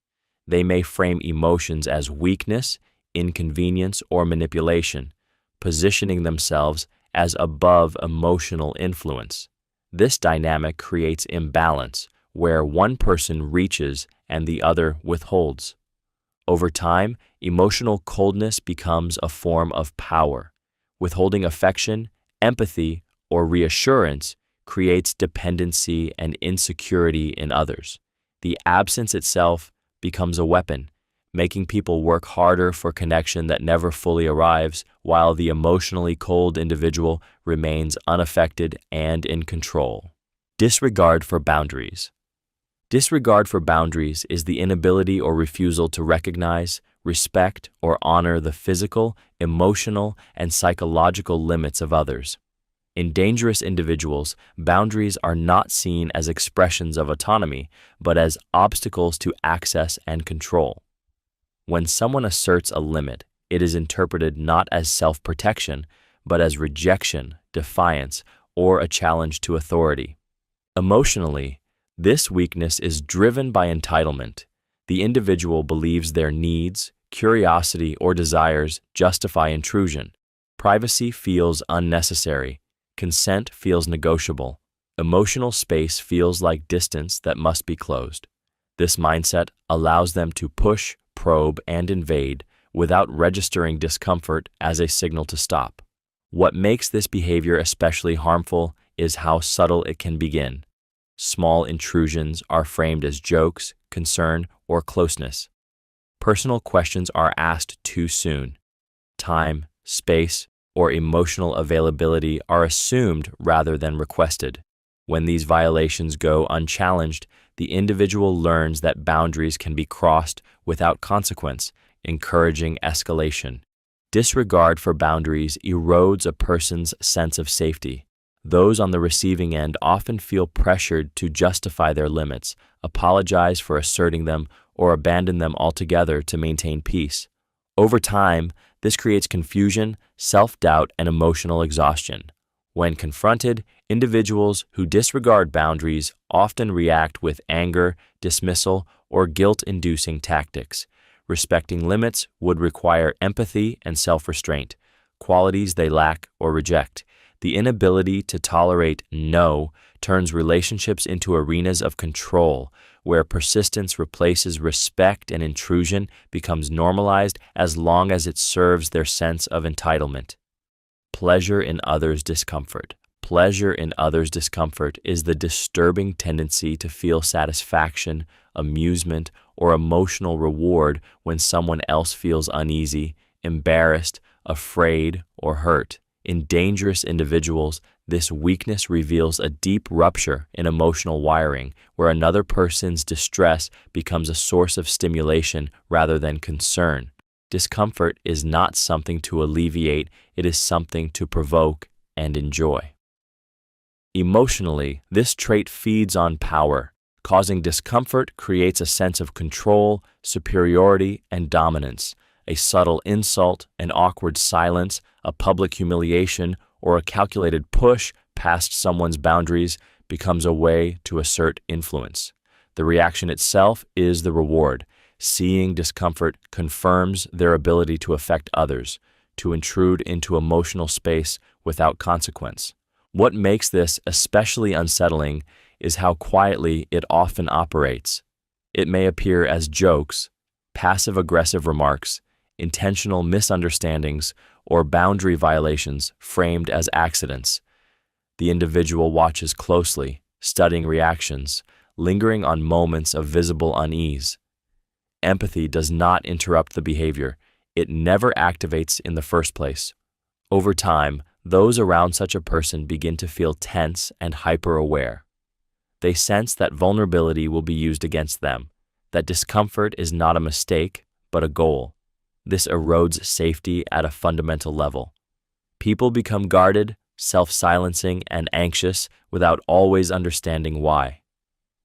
They may frame emotions as weakness, inconvenience, or manipulation, positioning themselves as above emotional influence. This dynamic creates imbalance, where one person reaches and the other withholds. Over time, emotional coldness becomes a form of power. Withholding affection, empathy, or reassurance creates dependency and insecurity in others. The absence itself becomes a weapon, making people work harder for connection that never fully arrives, while the emotionally cold individual remains unaffected and in control. Disregard for boundaries. Disregard for boundaries is the inability or refusal to recognize, respect, or honor the physical, emotional, and psychological limits of others. In dangerous individuals, boundaries are not seen as expressions of autonomy, but as obstacles to access and control. When someone asserts a limit, it is interpreted not as self-protection, but as rejection, defiance, or a challenge to authority. Emotionally, this weakness is driven by entitlement. The individual believes their needs, curiosity, or desires justify intrusion. Privacy feels unnecessary. Consent feels negotiable. Emotional space feels like distance that must be closed. This mindset allows them to push, probe, and invade without registering discomfort as a signal to stop. What makes this behavior especially harmful is how subtle it can begin. Small intrusions are framed as jokes, concern, or closeness. Personal questions are asked too soon. Time, space, or emotional availability are assumed rather than requested. When these violations go unchallenged, the individual learns that boundaries can be crossed without consequence, encouraging escalation. Disregard for boundaries erodes a person's sense of safety. Those on the receiving end often feel pressured to justify their limits, apologize for asserting them, or abandon them altogether to maintain peace. Over time, this creates confusion, self-doubt, and emotional exhaustion. When confronted, individuals who disregard boundaries often react with anger, dismissal, or guilt-inducing tactics. Respecting limits would require empathy and self-restraint, qualities they lack or reject. The inability to tolerate no turns relationships into arenas of control, where persistence replaces respect and intrusion becomes normalized as long as it serves their sense of entitlement. Pleasure in others' discomfort. Pleasure in others' discomfort is the disturbing tendency to feel satisfaction, amusement, or emotional reward when someone else feels uneasy, embarrassed, afraid, or hurt. In dangerous individuals, this weakness reveals a deep rupture in emotional wiring, where another person's distress becomes a source of stimulation rather than concern. Discomfort is not something to alleviate, it is something to provoke and enjoy. Emotionally, this trait feeds on power. Causing discomfort creates a sense of control, superiority, and dominance. A subtle insult, an awkward silence, a public humiliation, or a calculated push past someone's boundaries becomes a way to assert influence. The reaction itself is the reward. Seeing discomfort confirms their ability to affect others, to intrude into emotional space without consequence. What makes this especially unsettling is how quietly it often operates. It may appear as jokes, passive-aggressive remarks, intentional misunderstandings, or boundary violations framed as accidents. The individual watches closely, studying reactions, lingering on moments of visible unease. Empathy does not interrupt the behavior. It never activates in the first place. Over time, those around such a person begin to feel tense and hyper-aware. They sense that vulnerability will be used against them, that discomfort is not a mistake, but a goal. This erodes safety at a fundamental level. People become guarded, self-silencing, and anxious without always understanding why.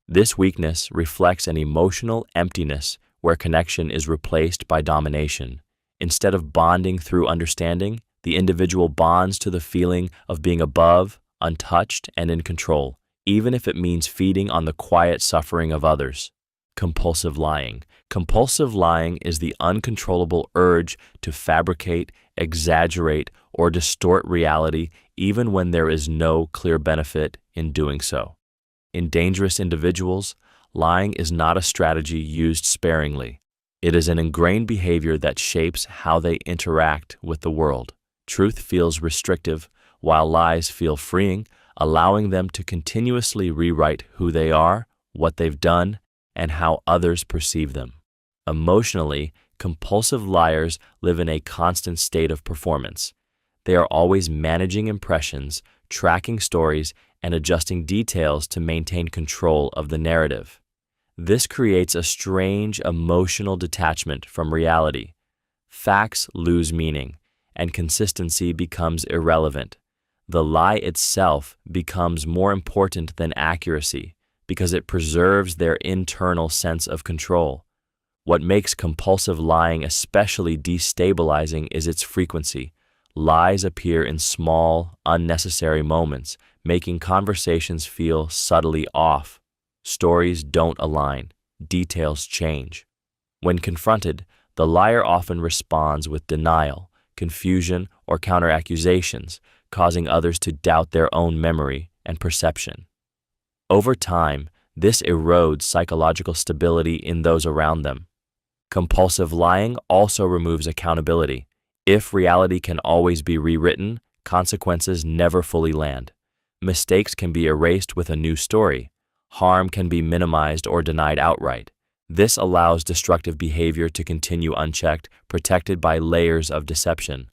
This weakness reflects an emotional emptiness where connection is replaced by domination. Instead of bonding through understanding, the individual bonds to the feeling of being above, untouched, and in control, even if it means feeding on the quiet suffering of others. Compulsive lying. Compulsive lying is the uncontrollable urge to fabricate, exaggerate, or distort reality even when there is no clear benefit in doing so. In dangerous individuals, lying is not a strategy used sparingly. It is an ingrained behavior that shapes how they interact with the world. Truth feels restrictive, while lies feel freeing, allowing them to continuously rewrite who they are, what they've done, and how others perceive them. Emotionally, compulsive liars live in a constant state of performance. They are always managing impressions, tracking stories, and adjusting details to maintain control of the narrative. This creates a strange emotional detachment from reality. Facts lose meaning, and consistency becomes irrelevant. The lie itself becomes more important than accuracy because it preserves their internal sense of control. What makes compulsive lying especially destabilizing is its frequency. Lies appear in small, unnecessary moments, making conversations feel subtly off. Stories don't align. Details change. When confronted, the liar often responds with denial, confusion, or counter-accusations, causing others to doubt their own memory and perception. Over time, this erodes psychological stability in those around them. Compulsive lying also removes accountability. If reality can always be rewritten, consequences never fully land. Mistakes can be erased with a new story. Harm can be minimized or denied outright. This allows destructive behavior to continue unchecked, protected by layers of deception.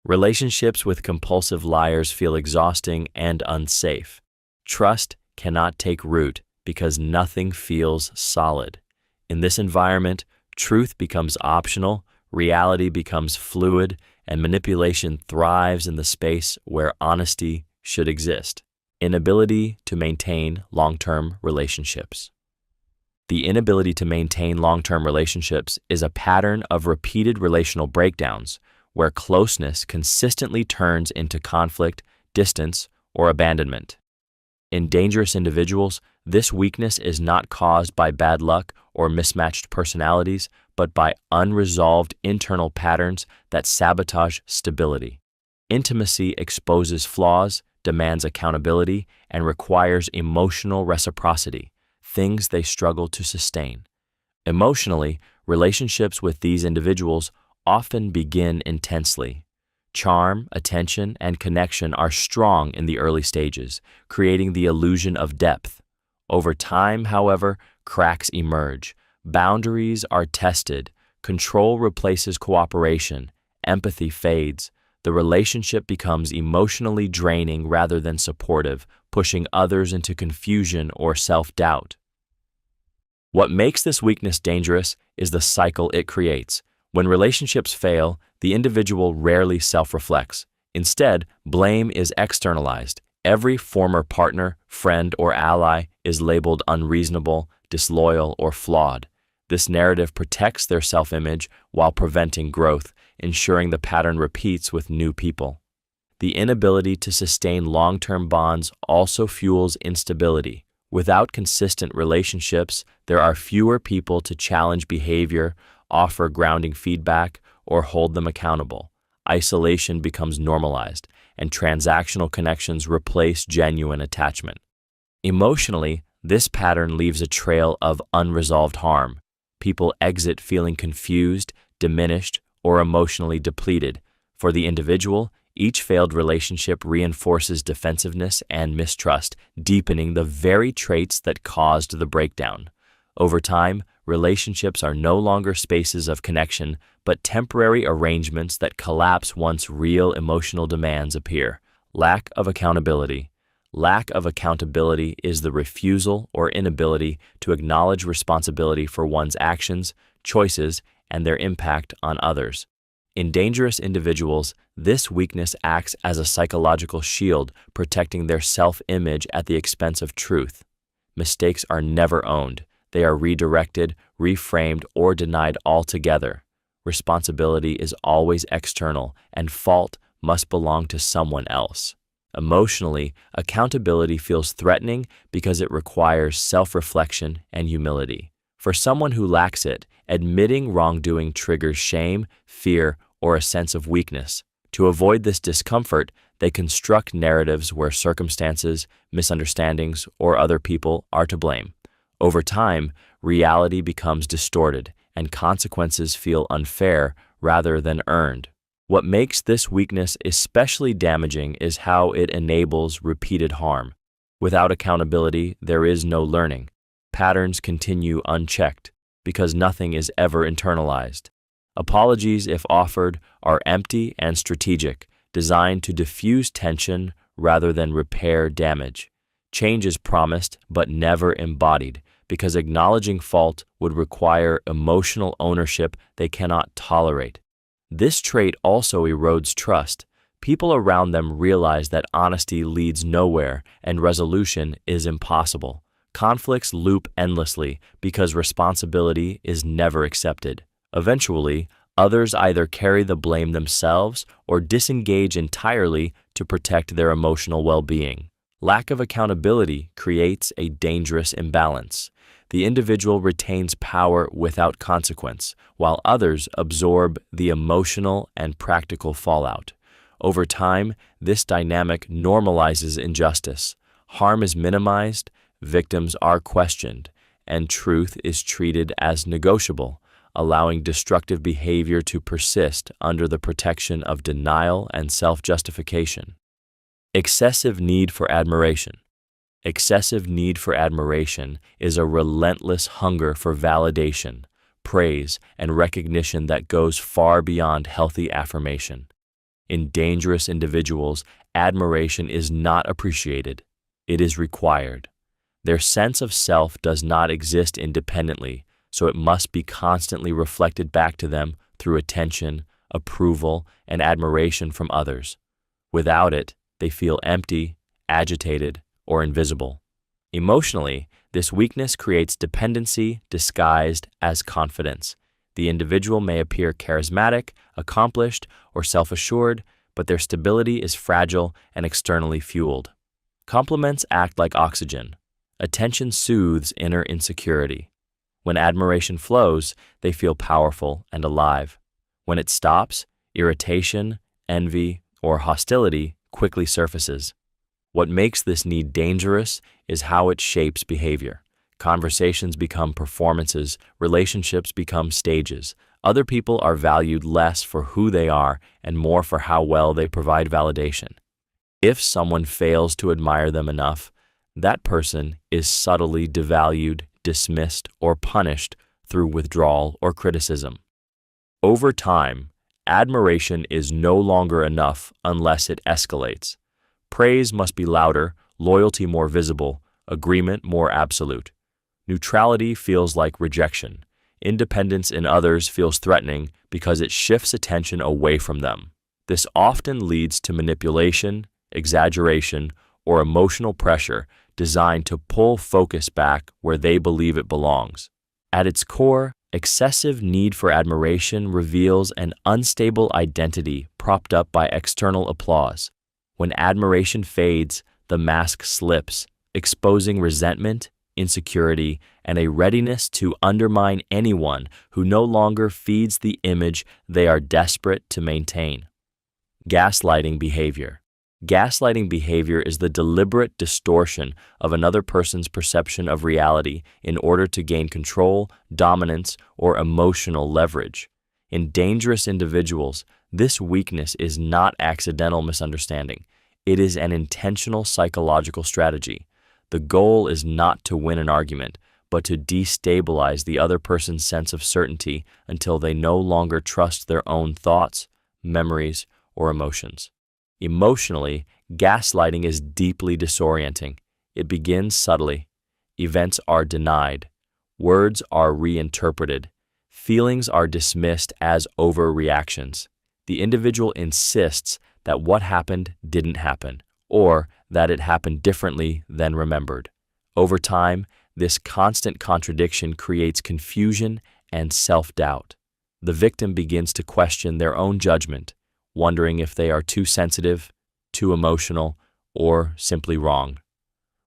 Relationships with compulsive liars feel exhausting and unsafe. Trust cannot take root because nothing feels solid. In this environment, truth becomes optional, reality becomes fluid, and manipulation thrives in the space where honesty should exist. Inability to maintain long-term relationships. The inability to maintain long-term relationships is a pattern of repeated relational breakdowns where closeness consistently turns into conflict, distance, or abandonment. In dangerous individuals, this weakness is not caused by bad luck or mismatched personalities, but by unresolved internal patterns that sabotage stability. Intimacy exposes flaws, demands accountability, and requires emotional reciprocity, things they struggle to sustain. Emotionally, relationships with these individuals often begin intensely. Charm, attention, and connection are strong in the early stages, creating the illusion of depth. Over time, however, cracks emerge. Boundaries are tested. Control replaces cooperation. Empathy fades. The relationship becomes emotionally draining rather than supportive, pushing others into confusion or self-doubt. What makes this weakness dangerous is the cycle it creates. When relationships fail, the individual rarely self-reflects. Instead, blame is externalized. Every former partner, friend, or ally is labeled unreasonable, disloyal, or flawed. This narrative protects their self-image while preventing growth, ensuring the pattern repeats with new people. The inability to sustain long-term bonds also fuels instability. Without consistent relationships, there are fewer people to challenge behavior, offer grounding feedback, or hold them accountable. Isolation becomes normalized, and transactional connections replace genuine attachment. Emotionally, this pattern leaves a trail of unresolved harm. People exit feeling confused, diminished, or emotionally depleted. For the individual, each failed relationship reinforces defensiveness and mistrust, deepening the very traits that caused the breakdown. Over time, relationships are no longer spaces of connection, but temporary arrangements that collapse once real emotional demands appear. Lack of accountability. Lack of accountability is the refusal or inability to acknowledge responsibility for one's actions, choices, and their impact on others. In dangerous individuals, this weakness acts as a psychological shield, protecting their self-image at the expense of truth. Mistakes are never owned. They are redirected, reframed, or denied altogether. Responsibility is always external, and fault must belong to someone else. Emotionally, accountability feels threatening because it requires self-reflection and humility. For someone who lacks it, admitting wrongdoing triggers shame, fear, or a sense of weakness. To avoid this discomfort, they construct narratives where circumstances, misunderstandings, or other people are to blame. Over time, reality becomes distorted, and consequences feel unfair rather than earned. What makes this weakness especially damaging is how it enables repeated harm. Without accountability, there is no learning. patterns continue unchecked because nothing is ever internalized. Apologies, if offered, are empty and strategic, designed to diffuse tension rather than repair damage. Change is promised but never embodied, because acknowledging fault would require emotional ownership they cannot tolerate. This trait also erodes trust. People around them realize that honesty leads nowhere and resolution is impossible. Conflicts loop endlessly because responsibility is never accepted. Eventually, others either carry the blame themselves or disengage entirely to protect their emotional well-being. Lack of accountability creates a dangerous imbalance. The individual retains power without consequence, while others absorb the emotional and practical fallout. Over time, this dynamic normalizes injustice. Harm is minimized, victims are questioned, and truth is treated as negotiable, allowing destructive behavior to persist under the protection of denial and self-justification. Excessive need for admiration. Excessive need for admiration is a relentless hunger for validation, praise, and recognition that goes far beyond healthy affirmation. In dangerous individuals, admiration is not appreciated. It is required. Their sense of self does not exist independently, so it must be constantly reflected back to them through attention, approval, and admiration from others. Without it, they feel empty, agitated, or invisible. Emotionally, this weakness creates dependency disguised as confidence. The individual may appear charismatic, accomplished, or self-assured, but their stability is fragile and externally fueled. Compliments act like oxygen. Attention soothes inner insecurity. When admiration flows, they feel powerful and alive. When it stops, irritation, envy, or hostility quickly surfaces. What makes this need dangerous is how it shapes behavior. Conversations become performances, relationships become stages. Other people are valued less for who they are and more for how well they provide validation. If someone fails to admire them enough, that person is subtly devalued, dismissed, or punished through withdrawal or criticism. Over time, admiration is no longer enough unless it escalates. Praise must be louder, loyalty more visible, agreement more absolute. Neutrality feels like rejection. Independence in others feels threatening because it shifts attention away from them. This often leads to manipulation, exaggeration, or emotional pressure designed to pull focus back where they believe it belongs. At its core, excessive need for admiration reveals an unstable identity propped up by external applause. When admiration fades, the mask slips, exposing resentment, insecurity, and a readiness to undermine anyone who no longer feeds the image they are desperate to maintain. Gaslighting behavior. Gaslighting behavior is the deliberate distortion of another person's perception of reality in order to gain control, dominance, or emotional leverage. In dangerous individuals, this weakness is not accidental misunderstanding. It is an intentional psychological strategy. The goal is not to win an argument, but to destabilize the other person's sense of certainty until they no longer trust their own thoughts, memories, or emotions. Emotionally, gaslighting is deeply disorienting. It begins subtly. Events are denied. Words are reinterpreted. Feelings are dismissed as overreactions. The individual insists that what happened didn't happen, or that it happened differently than remembered. Over time, this constant contradiction creates confusion and self-doubt. The victim begins to question their own judgment, wondering if they are too sensitive, too emotional, or simply wrong.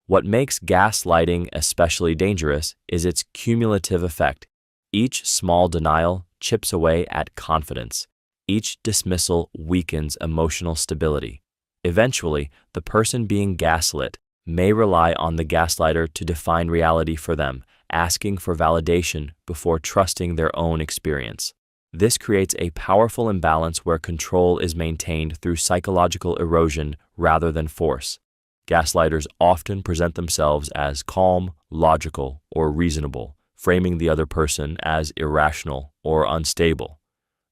What makes gaslighting especially dangerous is its cumulative effect. Each small denial chips away at confidence. Each dismissal weakens emotional stability. Eventually, the person being gaslit may rely on the gaslighter to define reality for them, asking for validation before trusting their own experience. This creates a powerful imbalance where control is maintained through psychological erosion rather than force. Gaslighters often present themselves as calm, logical, or reasonable, framing the other person as irrational or unstable.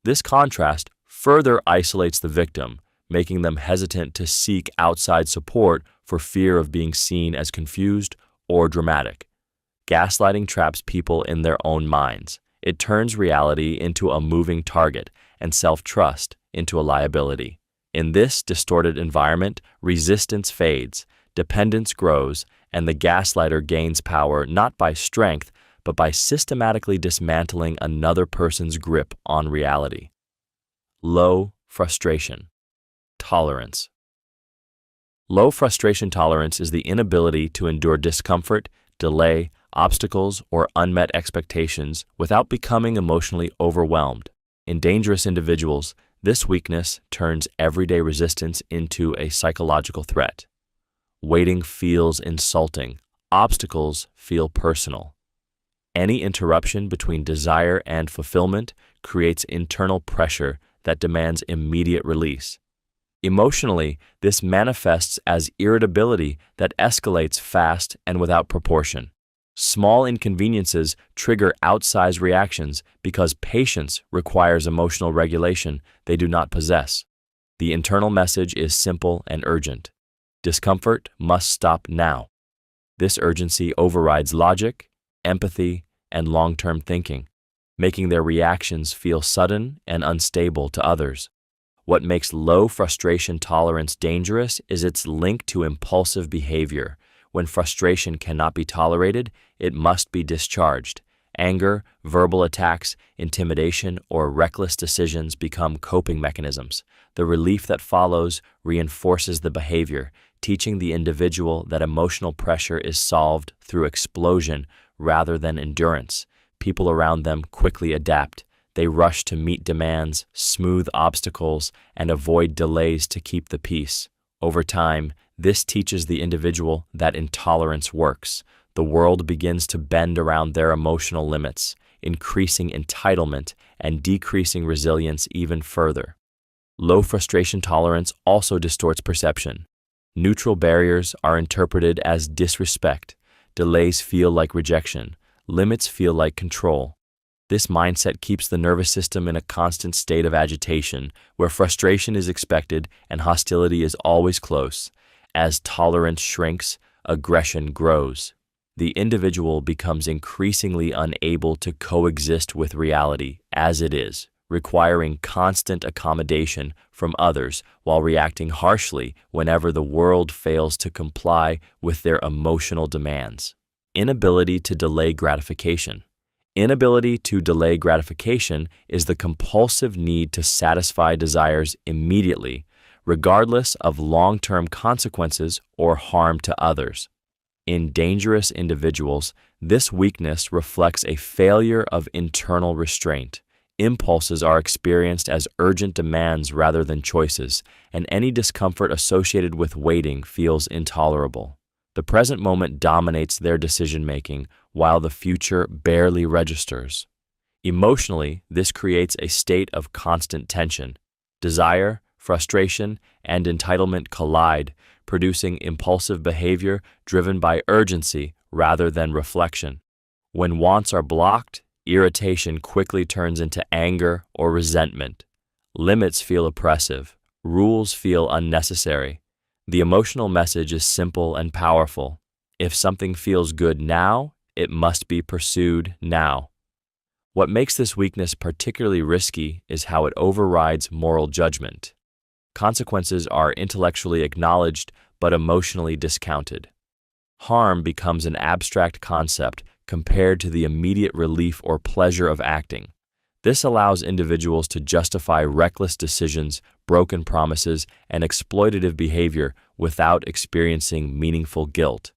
This contrast further isolates the victim, making them hesitant to seek outside support for fear of being seen as confused or dramatic. Gaslighting traps people in their own minds. It turns reality into a moving target and self-trust into a liability. In this distorted environment, resistance fades, dependence grows, and the gaslighter gains power not by strength, but by systematically dismantling another person's grip on reality. Low frustration tolerance. Low frustration tolerance is the inability to endure discomfort, delay, obstacles, or unmet expectations without becoming emotionally overwhelmed. In dangerous individuals, this weakness turns everyday resistance into a psychological threat. Waiting feels insulting. Obstacles feel personal. Any interruption between desire and fulfillment creates internal pressure that demands immediate release. Emotionally, this manifests as irritability that escalates fast and without proportion. Small inconveniences trigger outsized reactions because patience requires emotional regulation they do not possess. The internal message is simple and urgent. Discomfort must stop now. This urgency overrides logic, empathy, and long-term thinking, making their reactions feel sudden and unstable to others. What makes low frustration tolerance dangerous is its link to impulsive behavior. When frustration cannot be tolerated, it must be discharged. Anger, verbal attacks, intimidation, or reckless decisions become coping mechanisms. The relief that follows reinforces the behavior, teaching the individual that emotional pressure is solved through explosion rather than endurance. People around them quickly adapt. They rush to meet demands, smooth obstacles, and avoid delays to keep the peace. Over time, this teaches the individual that intolerance works. The world begins to bend around their emotional limits, increasing entitlement and decreasing resilience even further. Low frustration tolerance also distorts perception. Neutral barriers are interpreted as disrespect. Delays feel like rejection. Limits feel like control. This mindset keeps the nervous system in a constant state of agitation, where frustration is expected and hostility is always close. As tolerance shrinks, aggression grows. The individual becomes increasingly unable to coexist with reality as it is, requiring constant accommodation from others while reacting harshly whenever the world fails to comply with their emotional demands. Inability to delay gratification. Inability to delay gratification is the compulsive need to satisfy desires immediately, regardless of long-term consequences or harm to others. In dangerous individuals, this weakness reflects a failure of internal restraint. Impulses are experienced as urgent demands rather than choices, and any discomfort associated with waiting feels intolerable. The present moment dominates their decision-making, while the future barely registers. Emotionally, this creates a state of constant tension. Desire, frustration, and entitlement collide, producing impulsive behavior driven by urgency rather than reflection. When wants are blocked, irritation quickly turns into anger or resentment. Limits feel oppressive. Rules feel unnecessary. The emotional message is simple and powerful. If something feels good now, it must be pursued now. What makes this weakness particularly risky is how it overrides moral judgment. Consequences are intellectually acknowledged but emotionally discounted. Harm becomes an abstract concept compared to the immediate relief or pleasure of acting. This allows individuals to justify reckless decisions, broken promises, and exploitative behavior without experiencing meaningful guilt.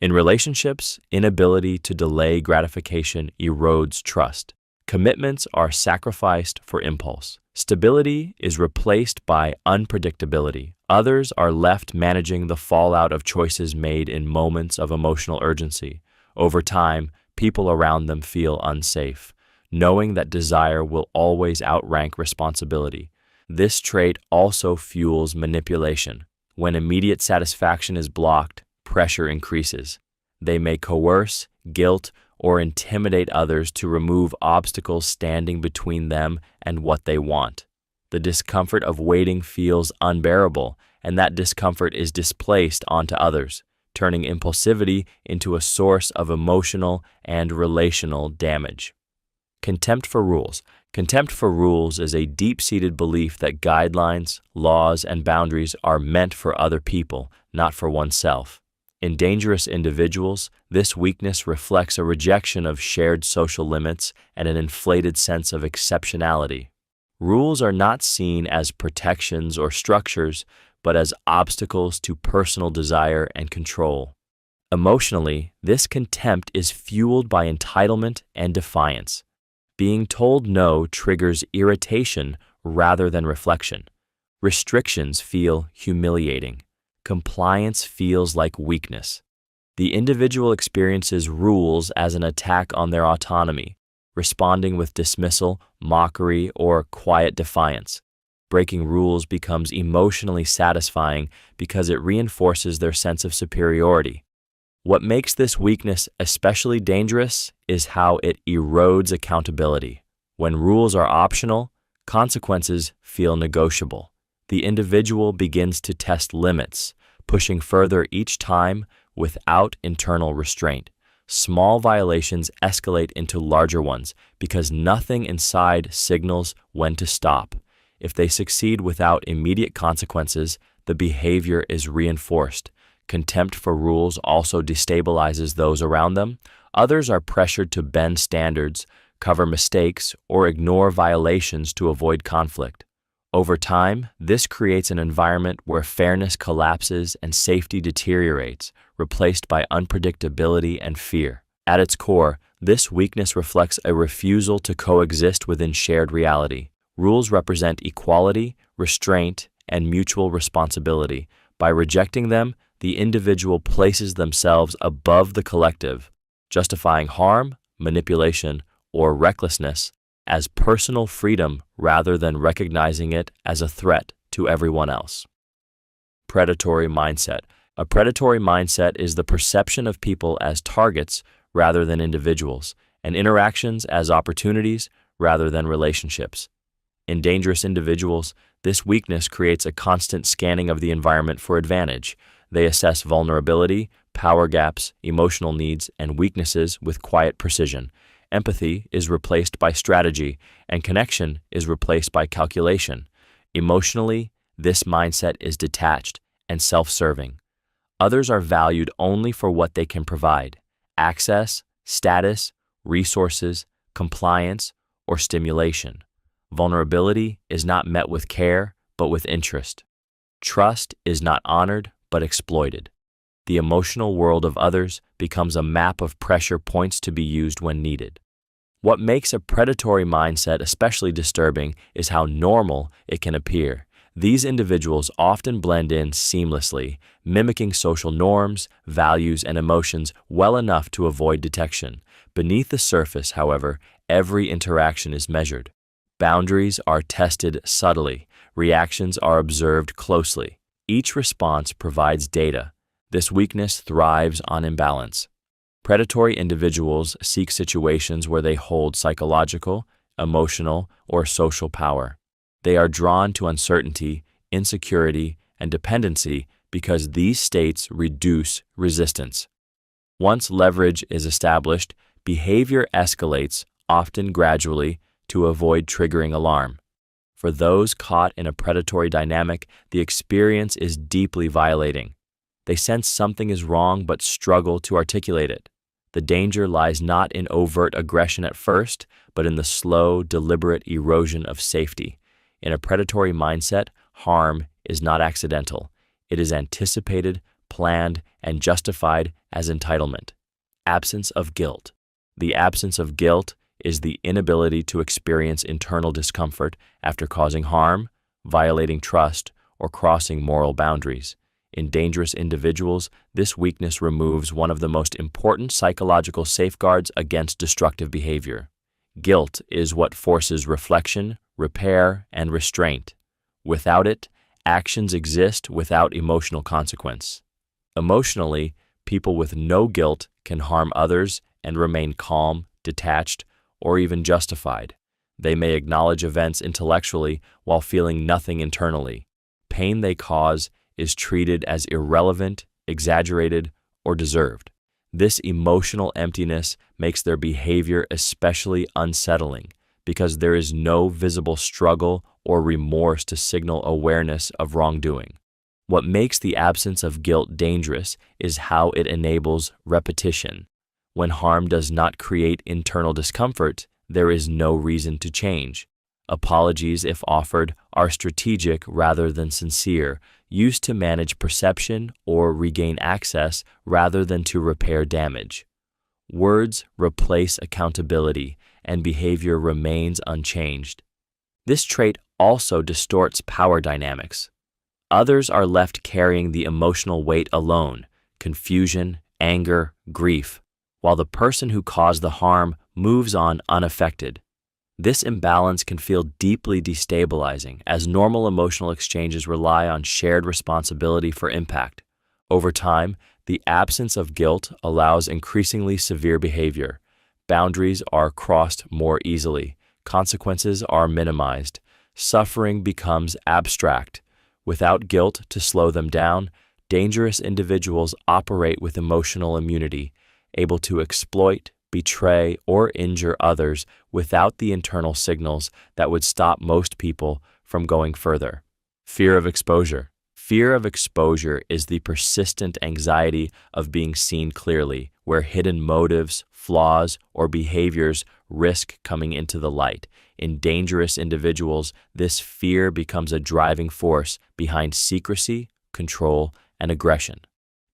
In relationships, inability to delay gratification erodes trust. Commitments are sacrificed for impulse. Stability is replaced by unpredictability. Others are left managing the fallout of choices made in moments of emotional urgency. Over time, people around them feel unsafe, knowing that desire will always outrank responsibility. This trait also fuels manipulation. When immediate satisfaction is blocked, pressure increases. They may coerce, guilt, or intimidate others to remove obstacles standing between them and what they want. The discomfort of waiting feels unbearable, and that discomfort is displaced onto others, turning impulsivity into a source of emotional and relational damage. Contempt for rules. Contempt for rules is a deep-seated belief that guidelines, laws, and boundaries are meant for other people, not for oneself. In dangerous individuals, this weakness reflects a rejection of shared social limits and an inflated sense of exceptionality. Rules are not seen as protections or structures, but as obstacles to personal desire and control. Emotionally, this contempt is fueled by entitlement and defiance. Being told no triggers irritation rather than reflection. Restrictions feel humiliating. Compliance feels like weakness. The individual experiences rules as an attack on their autonomy, responding with dismissal, mockery, or quiet defiance. Breaking rules becomes emotionally satisfying because it reinforces their sense of superiority. What makes this weakness especially dangerous is how it erodes accountability. When rules are optional, consequences feel negotiable. The individual begins to test limits, pushing further each time without internal restraint. Small violations escalate into larger ones because nothing inside signals when to stop. If they succeed without immediate consequences, the behavior is reinforced. Contempt for rules also destabilizes those around them. Others are pressured to bend standards, cover mistakes, or ignore violations to avoid conflict. Over time, this creates an environment where fairness collapses and safety deteriorates, replaced by unpredictability and fear. At its core, this weakness reflects a refusal to coexist within shared reality. Rules represent equality, restraint, and mutual responsibility. By rejecting them, the individual places themselves above the collective, justifying harm, manipulation, or recklessness as personal freedom rather than recognizing it as a threat to everyone else. Predatory mindset. A predatory mindset is the perception of people as targets rather than individuals, and interactions as opportunities rather than relationships. In dangerous individuals, this weakness creates a constant scanning of the environment for advantage. They assess vulnerability, power gaps, emotional needs, and weaknesses with quiet precision. Empathy is replaced by strategy, and connection is replaced by calculation. Emotionally, this mindset is detached and self-serving. Others are valued only for what they can provide: access, status, resources, compliance, or stimulation. Vulnerability is not met with care, but with interest. Trust is not honored, but exploited. The emotional world of others becomes a map of pressure points to be used when needed. What makes a predatory mindset especially disturbing is how normal it can appear. These individuals often blend in seamlessly, mimicking social norms, values, and emotions well enough to avoid detection. Beneath the surface, however, every interaction is measured. Boundaries are tested subtly. Reactions are observed closely. Each response provides data. This weakness thrives on imbalance. Predatory individuals seek situations where they hold psychological, emotional, or social power. They are drawn to uncertainty, insecurity, and dependency because these states reduce resistance. Once leverage is established, behavior escalates, often gradually, to avoid triggering alarm. For those caught in a predatory dynamic, the experience is deeply violating. They sense something is wrong but struggle to articulate it. The danger lies not in overt aggression at first, but in the slow, deliberate erosion of safety. In a predatory mindset, harm is not accidental. It is anticipated, planned, and justified as entitlement. Absence of guilt. The absence of guilt is the inability to experience internal discomfort after causing harm, violating trust, or crossing moral boundaries. In dangerous individuals, this weakness removes one of the most important psychological safeguards against destructive behavior. Guilt is what forces reflection, repair, and restraint. Without it, actions exist without emotional consequence. Emotionally, people with no guilt can harm others and remain calm, detached, or even justified. They may acknowledge events intellectually while feeling nothing internally. Pain they cause is treated as irrelevant, exaggerated, or deserved. This emotional emptiness makes their behavior especially unsettling because there is no visible struggle or remorse to signal awareness of wrongdoing. What makes the absence of guilt dangerous is how it enables repetition. When harm does not create internal discomfort, there is no reason to change. Apologies, if offered, are strategic rather than sincere, used to manage perception or regain access rather than to repair damage. Words replace accountability, and behavior remains unchanged. This trait also distorts power dynamics. Others are left carrying the emotional weight alone, confusion, anger, grief, while the person who caused the harm moves on unaffected. This imbalance can feel deeply destabilizing as normal emotional exchanges rely on shared responsibility for impact. Over time, the absence of guilt allows increasingly severe behavior. Boundaries are crossed more easily. Consequences are minimized. Suffering becomes abstract. Without guilt to slow them down, dangerous individuals operate with emotional immunity, able to exploit, betray, or injure others without the internal signals that would stop most people from going further. Fear of exposure. Fear of exposure is the persistent anxiety of being seen clearly, where hidden motives, flaws, or behaviors risk coming into the light. In dangerous individuals, this fear becomes a driving force behind secrecy, control, and aggression.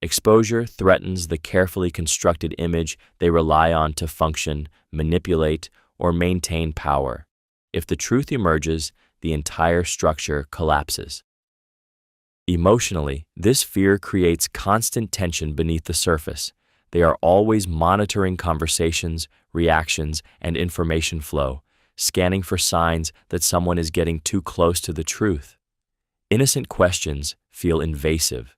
Exposure threatens the carefully constructed image they rely on to function, manipulate, or maintain power. If the truth emerges, the entire structure collapses. Emotionally, this fear creates constant tension beneath the surface. They are always monitoring conversations, reactions, and information flow, scanning for signs that someone is getting too close to the truth. Innocent questions feel invasive.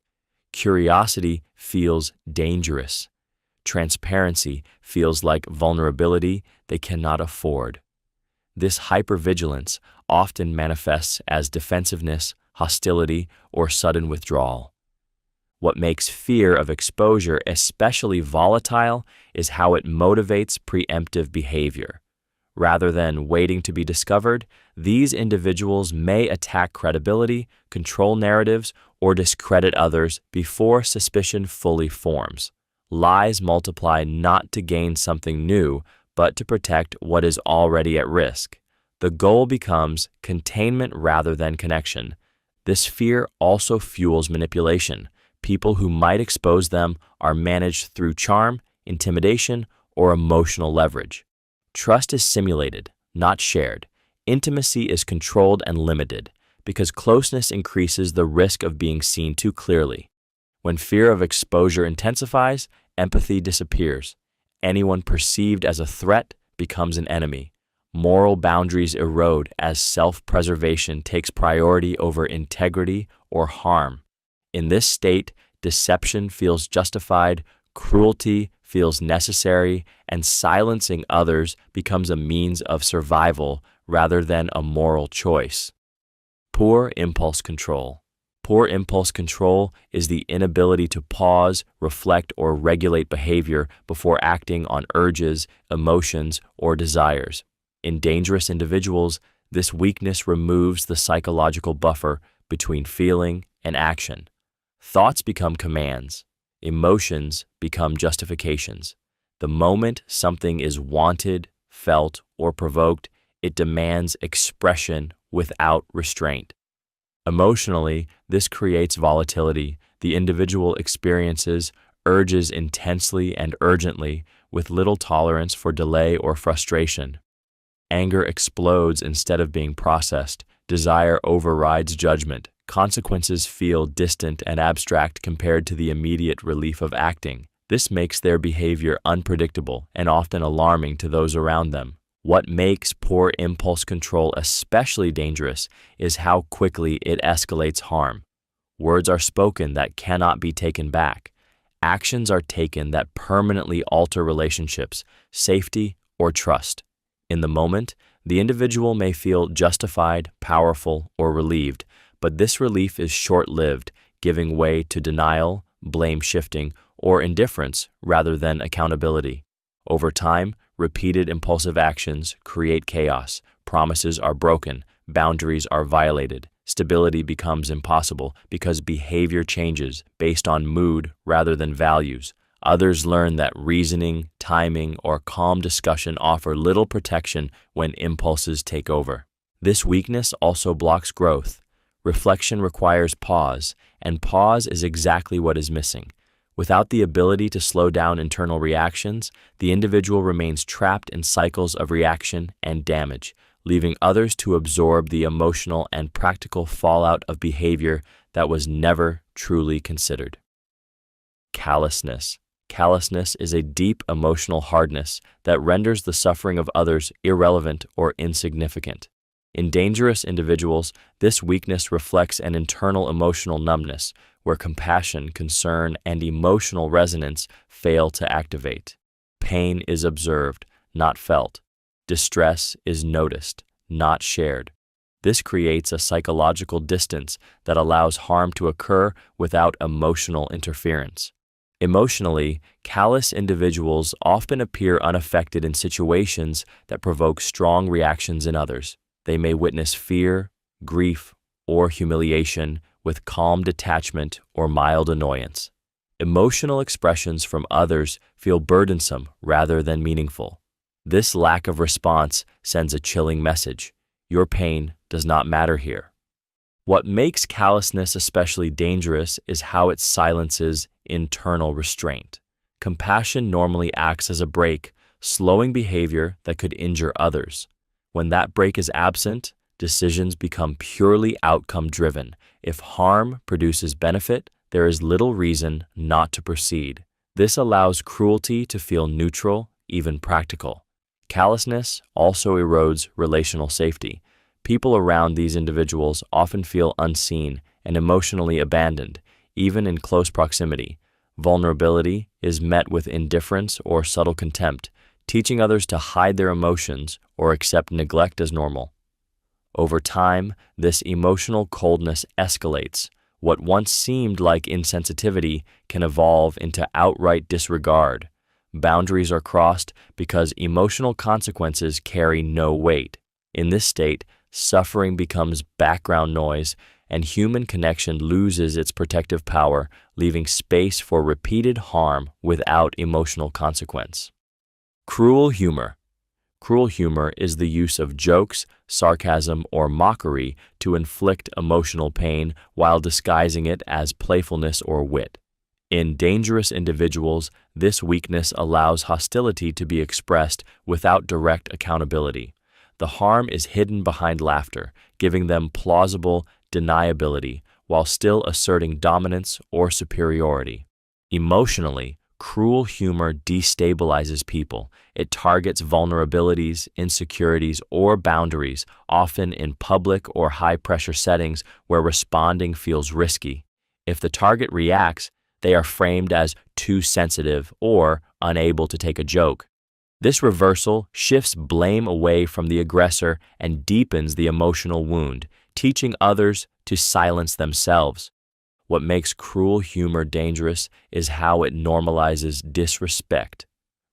Curiosity feels dangerous. Transparency feels like vulnerability they cannot afford. This hypervigilance often manifests as defensiveness, hostility, or sudden withdrawal. What makes fear of exposure especially volatile is how it motivates preemptive behavior. Rather than waiting to be discovered, these individuals may attack credibility, control narratives, or discredit others before suspicion fully forms. Lies multiply not to gain something new, but to protect what is already at risk. The goal becomes containment rather than connection. This fear also fuels manipulation. People who might expose them are managed through charm, intimidation, or emotional leverage. Trust is simulated, not shared. Intimacy is controlled and limited, because closeness increases the risk of being seen too clearly. When fear of exposure intensifies, empathy disappears. Anyone perceived as a threat becomes an enemy. Moral boundaries erode as self-preservation takes priority over integrity or harm. In this state, deception feels justified, cruelty feels necessary, and silencing others becomes a means of survival rather than a moral choice. Poor impulse control. Poor impulse control is the inability to pause, reflect, or regulate behavior before acting on urges, emotions, or desires. In dangerous individuals, this weakness removes the psychological buffer between feeling and action. Thoughts become commands. Emotions become justifications. The moment something is wanted, felt, or provoked, it demands expression without restraint. Emotionally, this creates volatility. The individual experiences urges intensely and urgently with little tolerance for delay or frustration. Anger explodes instead of being processed. Desire overrides judgment. Consequences feel distant and abstract compared to the immediate relief of acting. This makes their behavior unpredictable and often alarming to those around them. What makes poor impulse control especially dangerous is how quickly it escalates harm. Words are spoken that cannot be taken back. Actions are taken that permanently alter relationships, safety, or trust. In the moment, the individual may feel justified, powerful, or relieved, but this relief is short-lived, giving way to denial, blame shifting, or indifference rather than accountability. Over time, repeated impulsive actions create chaos, promises are broken, boundaries are violated, stability becomes impossible because behavior changes based on mood rather than values. Others learn that reasoning, timing, or calm discussion offer little protection when impulses take over. This weakness also blocks growth. Reflection requires pause, and pause is exactly what is missing. Without the ability to slow down internal reactions, the individual remains trapped in cycles of reaction and damage, leaving others to absorb the emotional and practical fallout of behavior that was never truly considered. Callousness. Callousness is a deep emotional hardness that renders the suffering of others irrelevant or insignificant. In dangerous individuals, this weakness reflects an internal emotional numbness where compassion, concern, and emotional resonance fail to activate. Pain is observed, not felt. Distress is noticed, not shared. This creates a psychological distance that allows harm to occur without emotional interference. Emotionally, callous individuals often appear unaffected in situations that provoke strong reactions in others. They may witness fear, grief, or humiliation with calm detachment or mild annoyance. Emotional expressions from others feel burdensome rather than meaningful. This lack of response sends a chilling message. Your pain does not matter here. What makes callousness especially dangerous is how it silences internal restraint. Compassion normally acts as a brake, slowing behavior that could injure others. When that brake is absent, decisions become purely outcome-driven. If harm produces benefit, there is little reason not to proceed. This allows cruelty to feel neutral, even practical. Callousness also erodes relational safety. People around these individuals often feel unseen and emotionally abandoned, even in close proximity. Vulnerability is met with indifference or subtle contempt, teaching others to hide their emotions or accept neglect as normal. Over time, this emotional coldness escalates. What once seemed like insensitivity can evolve into outright disregard. Boundaries are crossed because emotional consequences carry no weight. In this state, suffering becomes background noise, and human connection loses its protective power, leaving space for repeated harm without emotional consequence. Cruel humor. Cruel humor is the use of jokes, sarcasm, or mockery to inflict emotional pain while disguising it as playfulness or wit. In dangerous individuals, this weakness allows hostility to be expressed without direct accountability. The harm is hidden behind laughter, giving them plausible deniability while still asserting dominance or superiority. Emotionally, cruel humor destabilizes people. It targets vulnerabilities, insecurities, or boundaries, often in public or high-pressure settings where responding feels risky. If the target reacts, they are framed as too sensitive or unable to take a joke. This reversal shifts blame away from the aggressor and deepens the emotional wound, teaching others to silence themselves. What makes cruel humor dangerous is how it normalizes disrespect.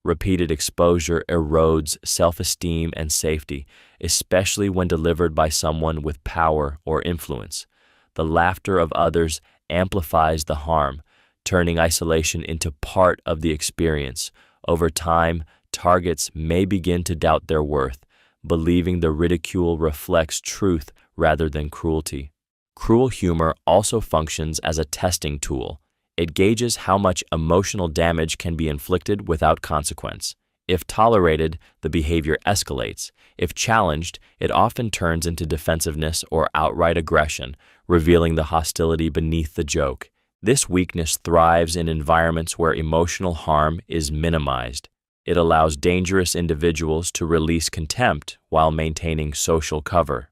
Repeated exposure erodes self-esteem and safety, especially when delivered by someone with power or influence. The laughter of others amplifies the harm, turning isolation into part of the experience. Over time, targets may begin to doubt their worth, believing the ridicule reflects truth rather than cruelty. Cruel humor also functions as a testing tool. It gauges how much emotional damage can be inflicted without consequence. If tolerated, the behavior escalates. If challenged, it often turns into defensiveness or outright aggression, revealing the hostility beneath the joke. This weakness thrives in environments where emotional harm is minimized. It allows dangerous individuals to release contempt while maintaining social cover.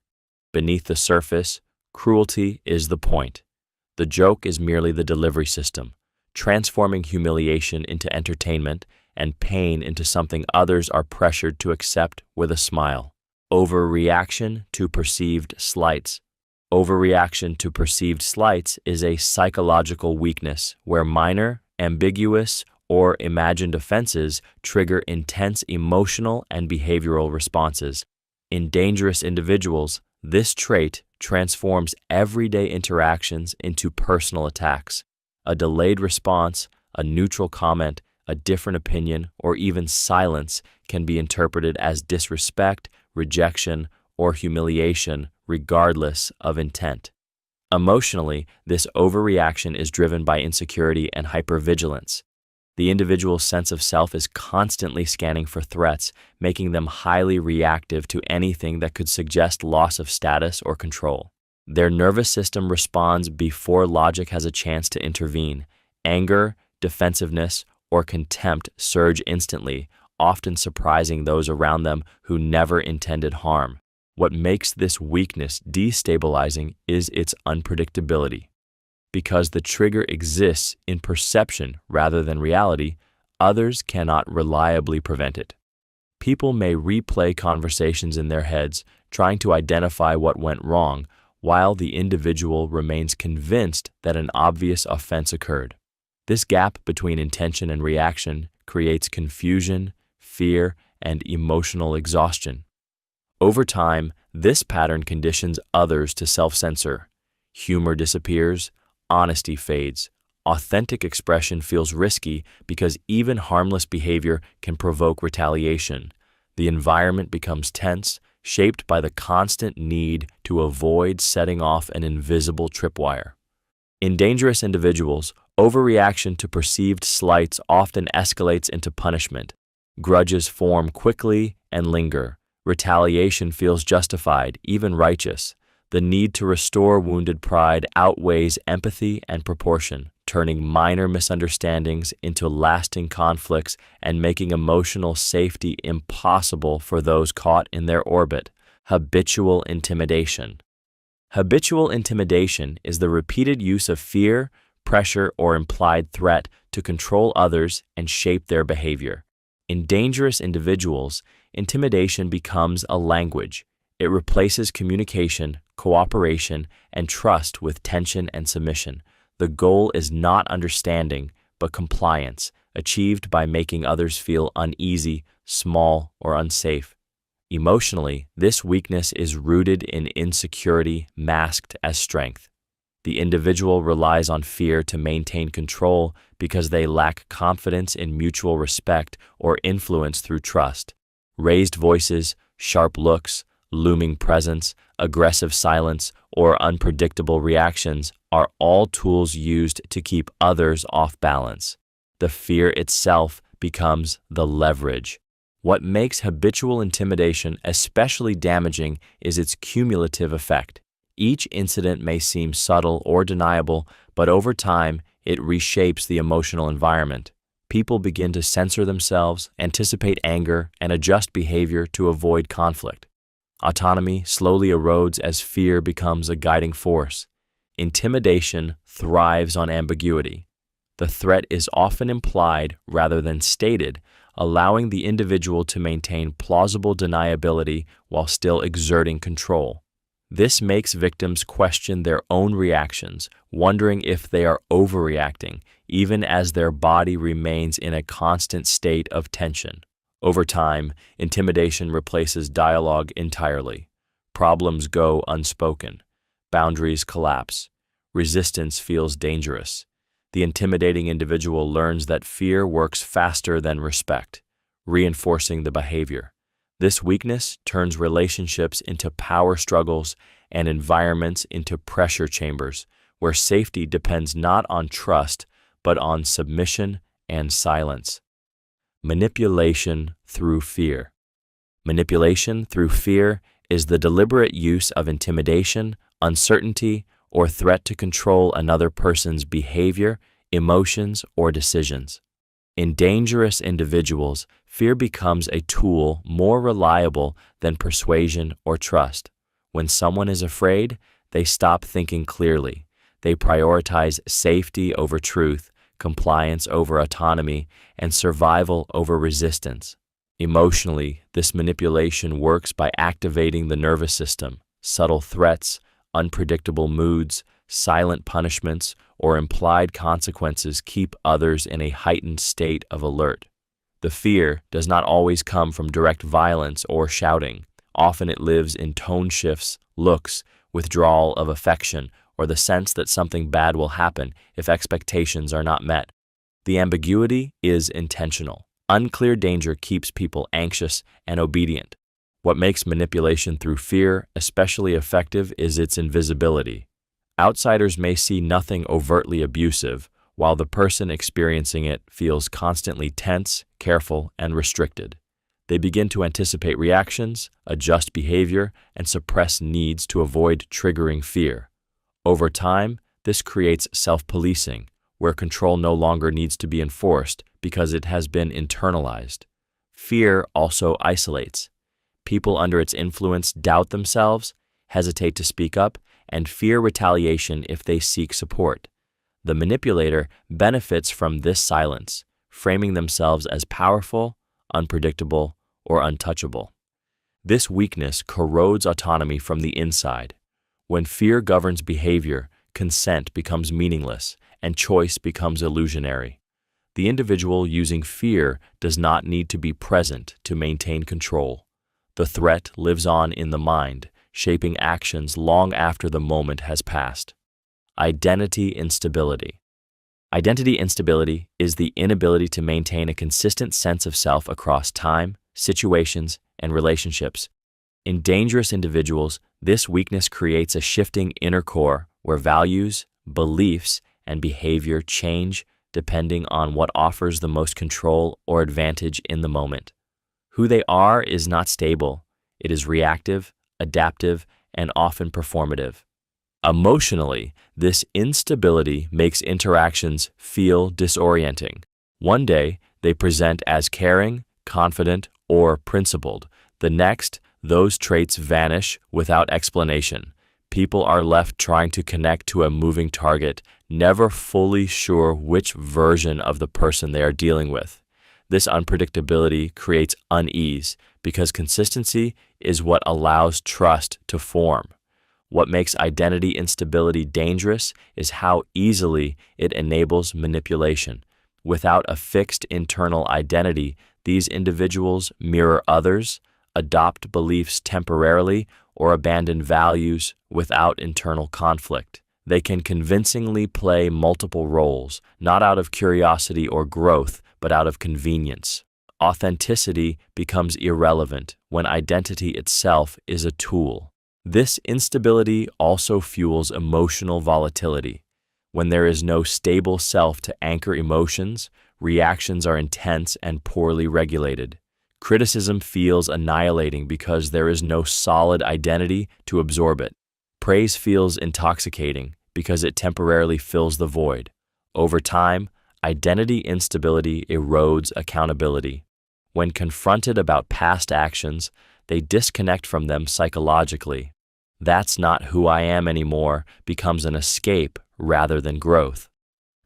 Beneath the surface, cruelty is the point. The joke is merely the delivery system, transforming humiliation into entertainment and pain into something others are pressured to accept with a smile. Overreaction to perceived slights. Overreaction to perceived slights is a psychological weakness where minor, ambiguous, or imagined offenses trigger intense emotional and behavioral responses. In dangerous individuals, this trait transforms everyday interactions into personal attacks. A delayed response, a neutral comment, a different opinion, or even silence can be interpreted as disrespect, rejection, or humiliation, regardless of intent. Emotionally, this overreaction is driven by insecurity and hypervigilance. The individual's sense of self is constantly scanning for threats, making them highly reactive to anything that could suggest loss of status or control. Their nervous system responds before logic has a chance to intervene. Anger, defensiveness, or contempt surge instantly, often surprising those around them who never intended harm. What makes this weakness destabilizing is its unpredictability. Because the trigger exists in perception rather than reality, others cannot reliably prevent it. People may replay conversations in their heads, trying to identify what went wrong, while the individual remains convinced that an obvious offense occurred. This gap between intention and reaction creates confusion, fear, and emotional exhaustion. Over time, this pattern conditions others to self-censor. Humor disappears, honesty fades. Authentic expression feels risky because even harmless behavior can provoke retaliation. The environment becomes tense, shaped by the constant need to avoid setting off an invisible tripwire. In dangerous individuals, overreaction to perceived slights often escalates into punishment. Grudges form quickly and linger. Retaliation feels justified, even righteous. The need to restore wounded pride outweighs empathy and proportion, turning minor misunderstandings into lasting conflicts and making emotional safety impossible for those caught in their orbit. Habitual intimidation. Habitual intimidation is the repeated use of fear, pressure, or implied threat to control others and shape their behavior. In dangerous individuals, intimidation becomes a language. It replaces communication, cooperation, and trust with tension and submission. The goal is not understanding, but compliance, achieved by making others feel uneasy, small, or unsafe. Emotionally, this weakness is rooted in insecurity masked as strength. The individual relies on fear to maintain control because they lack confidence in mutual respect or influence through trust. Raised voices, sharp looks, looming presence, aggressive silence, or unpredictable reactions are all tools used to keep others off balance. The fear itself becomes the leverage. What makes habitual intimidation especially damaging is its cumulative effect. Each incident may seem subtle or deniable, but over time, it reshapes the emotional environment. People begin to censor themselves, anticipate anger, and adjust behavior to avoid conflict. Autonomy slowly erodes as fear becomes a guiding force. Intimidation thrives on ambiguity. The threat is often implied rather than stated, allowing the individual to maintain plausible deniability while still exerting control. This makes victims question their own reactions, wondering if they are overreacting, even as their body remains in a constant state of tension. Over time, intimidation replaces dialogue entirely. Problems go unspoken. Boundaries collapse. Resistance feels dangerous. The intimidating individual learns that fear works faster than respect, reinforcing the behavior. This weakness turns relationships into power struggles and environments into pressure chambers, where safety depends not on trust, but on submission and silence. Manipulation through fear. Manipulation through fear is the deliberate use of intimidation, uncertainty, or threat to control another person's behavior, emotions, or decisions. In dangerous individuals, fear becomes a tool more reliable than persuasion or trust. When someone is afraid, they stop thinking clearly. They prioritize safety over truth, compliance over autonomy, and survival over resistance. Emotionally, this manipulation works by activating the nervous system. Subtle threats, unpredictable moods, silent punishments, or implied consequences keep others in a heightened state of alert. The fear does not always come from direct violence or shouting. Often it lives in tone shifts, looks, withdrawal of affection, or the sense that something bad will happen if expectations are not met. The ambiguity is intentional. Unclear danger keeps people anxious and obedient. What makes manipulation through fear especially effective is its invisibility. Outsiders may see nothing overtly abusive, while the person experiencing it feels constantly tense, careful, and restricted. They begin to anticipate reactions, adjust behavior, and suppress needs to avoid triggering fear. Over time, this creates self-policing, where control no longer needs to be enforced because it has been internalized. Fear also isolates. People under its influence doubt themselves, hesitate to speak up, and fear retaliation if they seek support. The manipulator benefits from this silence, framing themselves as powerful, unpredictable, or untouchable. This weakness corrodes autonomy from the inside. When fear governs behavior, consent becomes meaningless, and choice becomes illusionary. The individual using fear does not need to be present to maintain control. The threat lives on in the mind, shaping actions long after the moment has passed. Identity instability. Identity instability is the inability to maintain a consistent sense of self across time, situations, and relationships. In dangerous individuals, this weakness creates a shifting inner core where values, beliefs, and behavior change depending on what offers the most control or advantage in the moment. Who they are is not stable. It is reactive, adaptive, and often performative. Emotionally, this instability makes interactions feel disorienting. One day, they present as caring, confident, or principled. The next, those traits vanish without explanation. People are left trying to connect to a moving target, never fully sure which version of the person they are dealing with. This unpredictability creates unease because consistency is what allows trust to form. What makes identity instability dangerous is how easily it enables manipulation. Without a fixed internal identity, these individuals mirror others, adopt beliefs temporarily, or abandon values without internal conflict. They can convincingly play multiple roles, not out of curiosity or growth, but out of convenience. Authenticity becomes irrelevant when identity itself is a tool. This instability also fuels emotional volatility. When there is no stable self to anchor emotions, reactions are intense and poorly regulated. Criticism feels annihilating because there is no solid identity to absorb it. Praise feels intoxicating because it temporarily fills the void. Over time, identity instability erodes accountability. When confronted about past actions, they disconnect from them psychologically. "That's not who I am anymore" becomes an escape rather than growth.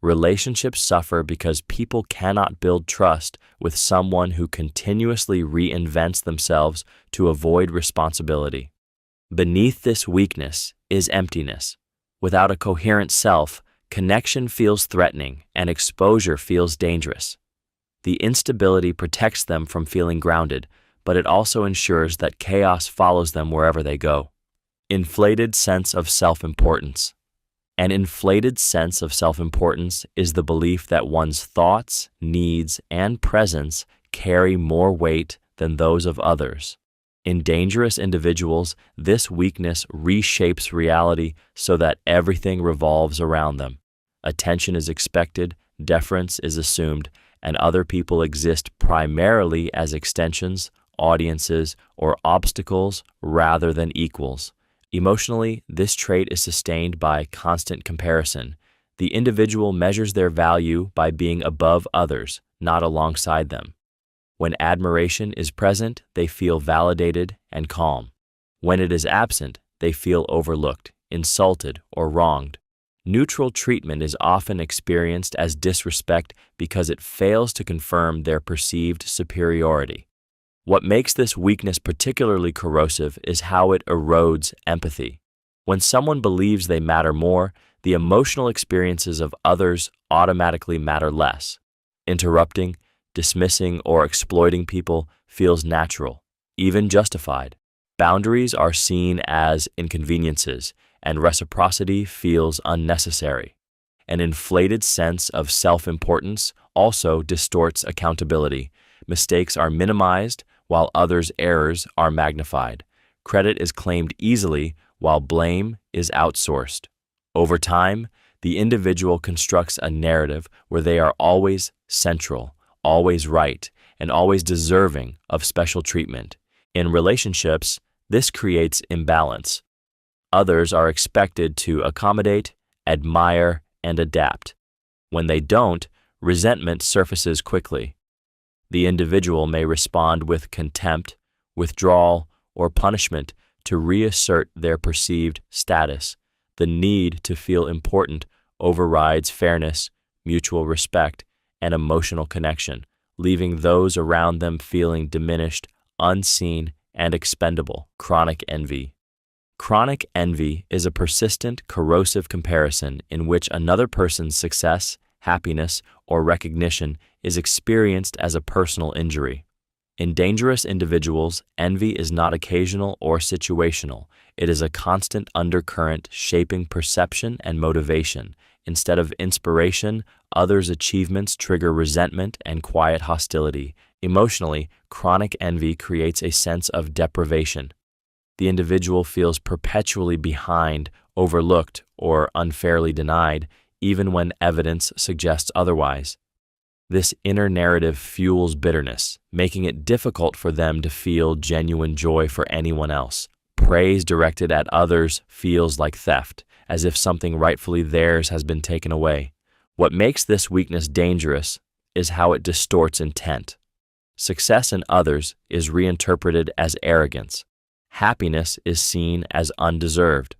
Relationships suffer because people cannot build trust with someone who continuously reinvents themselves to avoid responsibility. Beneath this weakness is emptiness. Without a coherent self, connection feels threatening and exposure feels dangerous. The instability protects them from feeling grounded, but it also ensures that chaos follows them wherever they go. Inflated sense of self-importance. An inflated sense of self-importance is the belief that one's thoughts, needs, and presence carry more weight than those of others. In dangerous individuals, this weakness reshapes reality so that everything revolves around them. Attention is expected, deference is assumed, and other people exist primarily as extensions, audiences, or obstacles rather than equals. Emotionally, this trait is sustained by constant comparison. The individual measures their value by being above others, not alongside them. When admiration is present, they feel validated and calm. When it is absent, they feel overlooked, insulted, or wronged. Neutral treatment is often experienced as disrespect because it fails to confirm their perceived superiority. What makes this weakness particularly corrosive is how it erodes empathy. When someone believes they matter more, the emotional experiences of others automatically matter less. Interrupting, dismissing, or exploiting people feels natural, even justified. Boundaries are seen as inconveniences, and reciprocity feels unnecessary. An inflated sense of self-importance also distorts accountability. Mistakes are minimized while others' errors are magnified. Credit is claimed easily while blame is outsourced. Over time, the individual constructs a narrative where they are always central, always right, and always deserving of special treatment. In relationships, this creates imbalance. Others are expected to accommodate, admire, and adapt. When they don't, resentment surfaces quickly. The individual may respond with contempt, withdrawal, or punishment to reassert their perceived status. The need to feel important overrides fairness, mutual respect, and emotional connection, leaving those around them feeling diminished, unseen, and expendable. Chronic envy. Chronic envy is a persistent, corrosive comparison in which another person's success, happiness, or recognition is experienced as a personal injury. In dangerous individuals, envy is not occasional or situational. It is a constant undercurrent shaping perception and motivation. Instead of inspiration, others' achievements trigger resentment and quiet hostility. Emotionally, chronic envy creates a sense of deprivation. The individual feels perpetually behind, overlooked, or unfairly denied, even when evidence suggests otherwise. This inner narrative fuels bitterness, making it difficult for them to feel genuine joy for anyone else. Praise directed at others feels like theft, as if something rightfully theirs has been taken away. What makes this weakness dangerous is how it distorts intent. Success in others is reinterpreted as arrogance. Happiness is seen as undeserved.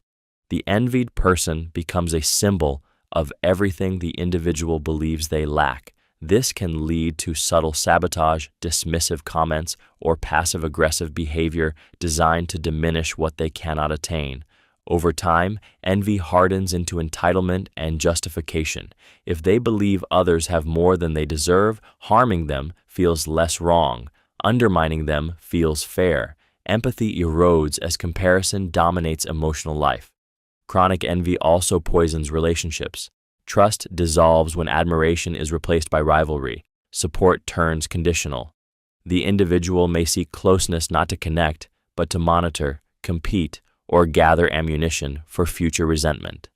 The envied person becomes a symbol of everything the individual believes they lack. This can lead to subtle sabotage, dismissive comments, or passive-aggressive behavior designed to diminish what they cannot attain. Over time, envy hardens into entitlement and justification. If they believe others have more than they deserve, harming them feels less wrong. Undermining them feels fair. Empathy erodes as comparison dominates emotional life. Chronic envy also poisons relationships. Trust dissolves when admiration is replaced by rivalry. Support turns conditional. The individual may seek closeness not to connect, but to monitor, compete, or gather ammunition for future resentment.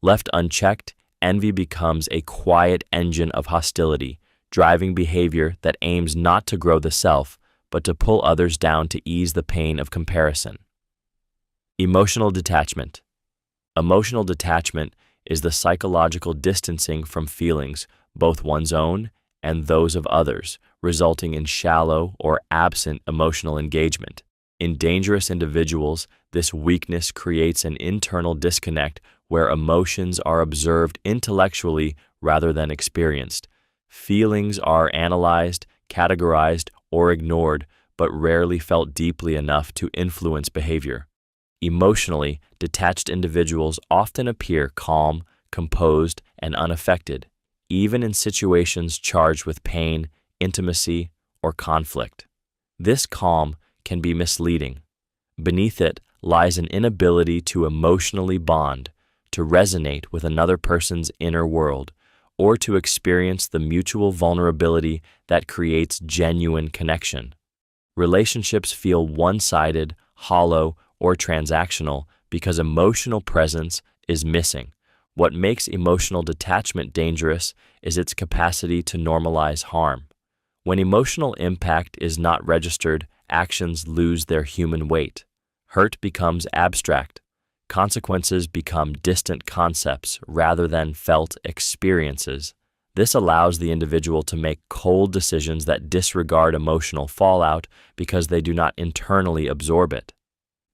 Left unchecked, envy becomes a quiet engine of hostility, driving behavior that aims not to grow the self, but to pull others down to ease the pain of comparison. Emotional detachment. Emotional detachment is the psychological distancing from feelings, both one's own and those of others, resulting in shallow or absent emotional engagement. In dangerous individuals, this weakness creates an internal disconnect where emotions are observed intellectually rather than experienced. Feelings are analyzed, categorized, or ignored, but rarely felt deeply enough to influence behavior. Emotionally detached individuals often appear calm, composed, and unaffected, even in situations charged with pain, intimacy, or conflict. This calm can be misleading. Beneath it lies an inability to emotionally bond, to resonate with another person's inner world, or to experience the mutual vulnerability that creates genuine connection. Relationships feel one-sided, hollow, or transactional because emotional presence is missing. What makes emotional detachment dangerous is its capacity to normalize harm. When emotional impact is not registered, actions lose their human weight. Hurt becomes abstract. Consequences become distant concepts rather than felt experiences. This allows the individual to make cold decisions that disregard emotional fallout because they do not internally absorb it.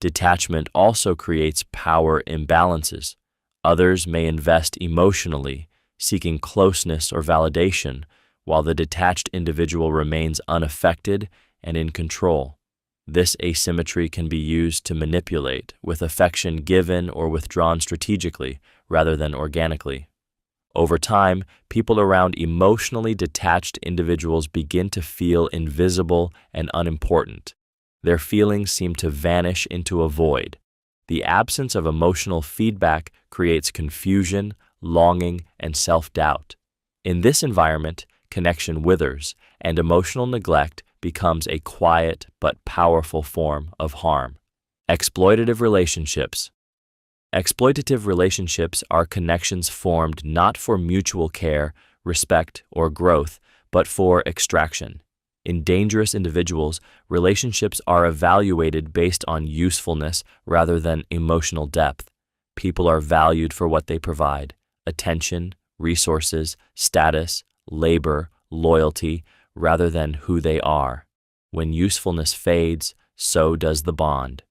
Detachment also creates power imbalances. Others may invest emotionally, seeking closeness or validation, while the detached individual remains unaffected and in control. This asymmetry can be used to manipulate, with affection given or withdrawn strategically rather than organically. Over time, people around emotionally detached individuals begin to feel invisible and unimportant. Their feelings seem to vanish into a void. The absence of emotional feedback creates confusion, longing, and self-doubt. In this environment, connection withers, and emotional neglect becomes a quiet but powerful form of harm. Exploitative relationships. Exploitative relationships are connections formed not for mutual care, respect, or growth, but for extraction. In dangerous individuals, relationships are evaluated based on usefulness rather than emotional depth. People are valued for what they provide: attention, resources, status, labor, loyalty, rather than who they are. When usefulness fades, so does the bond.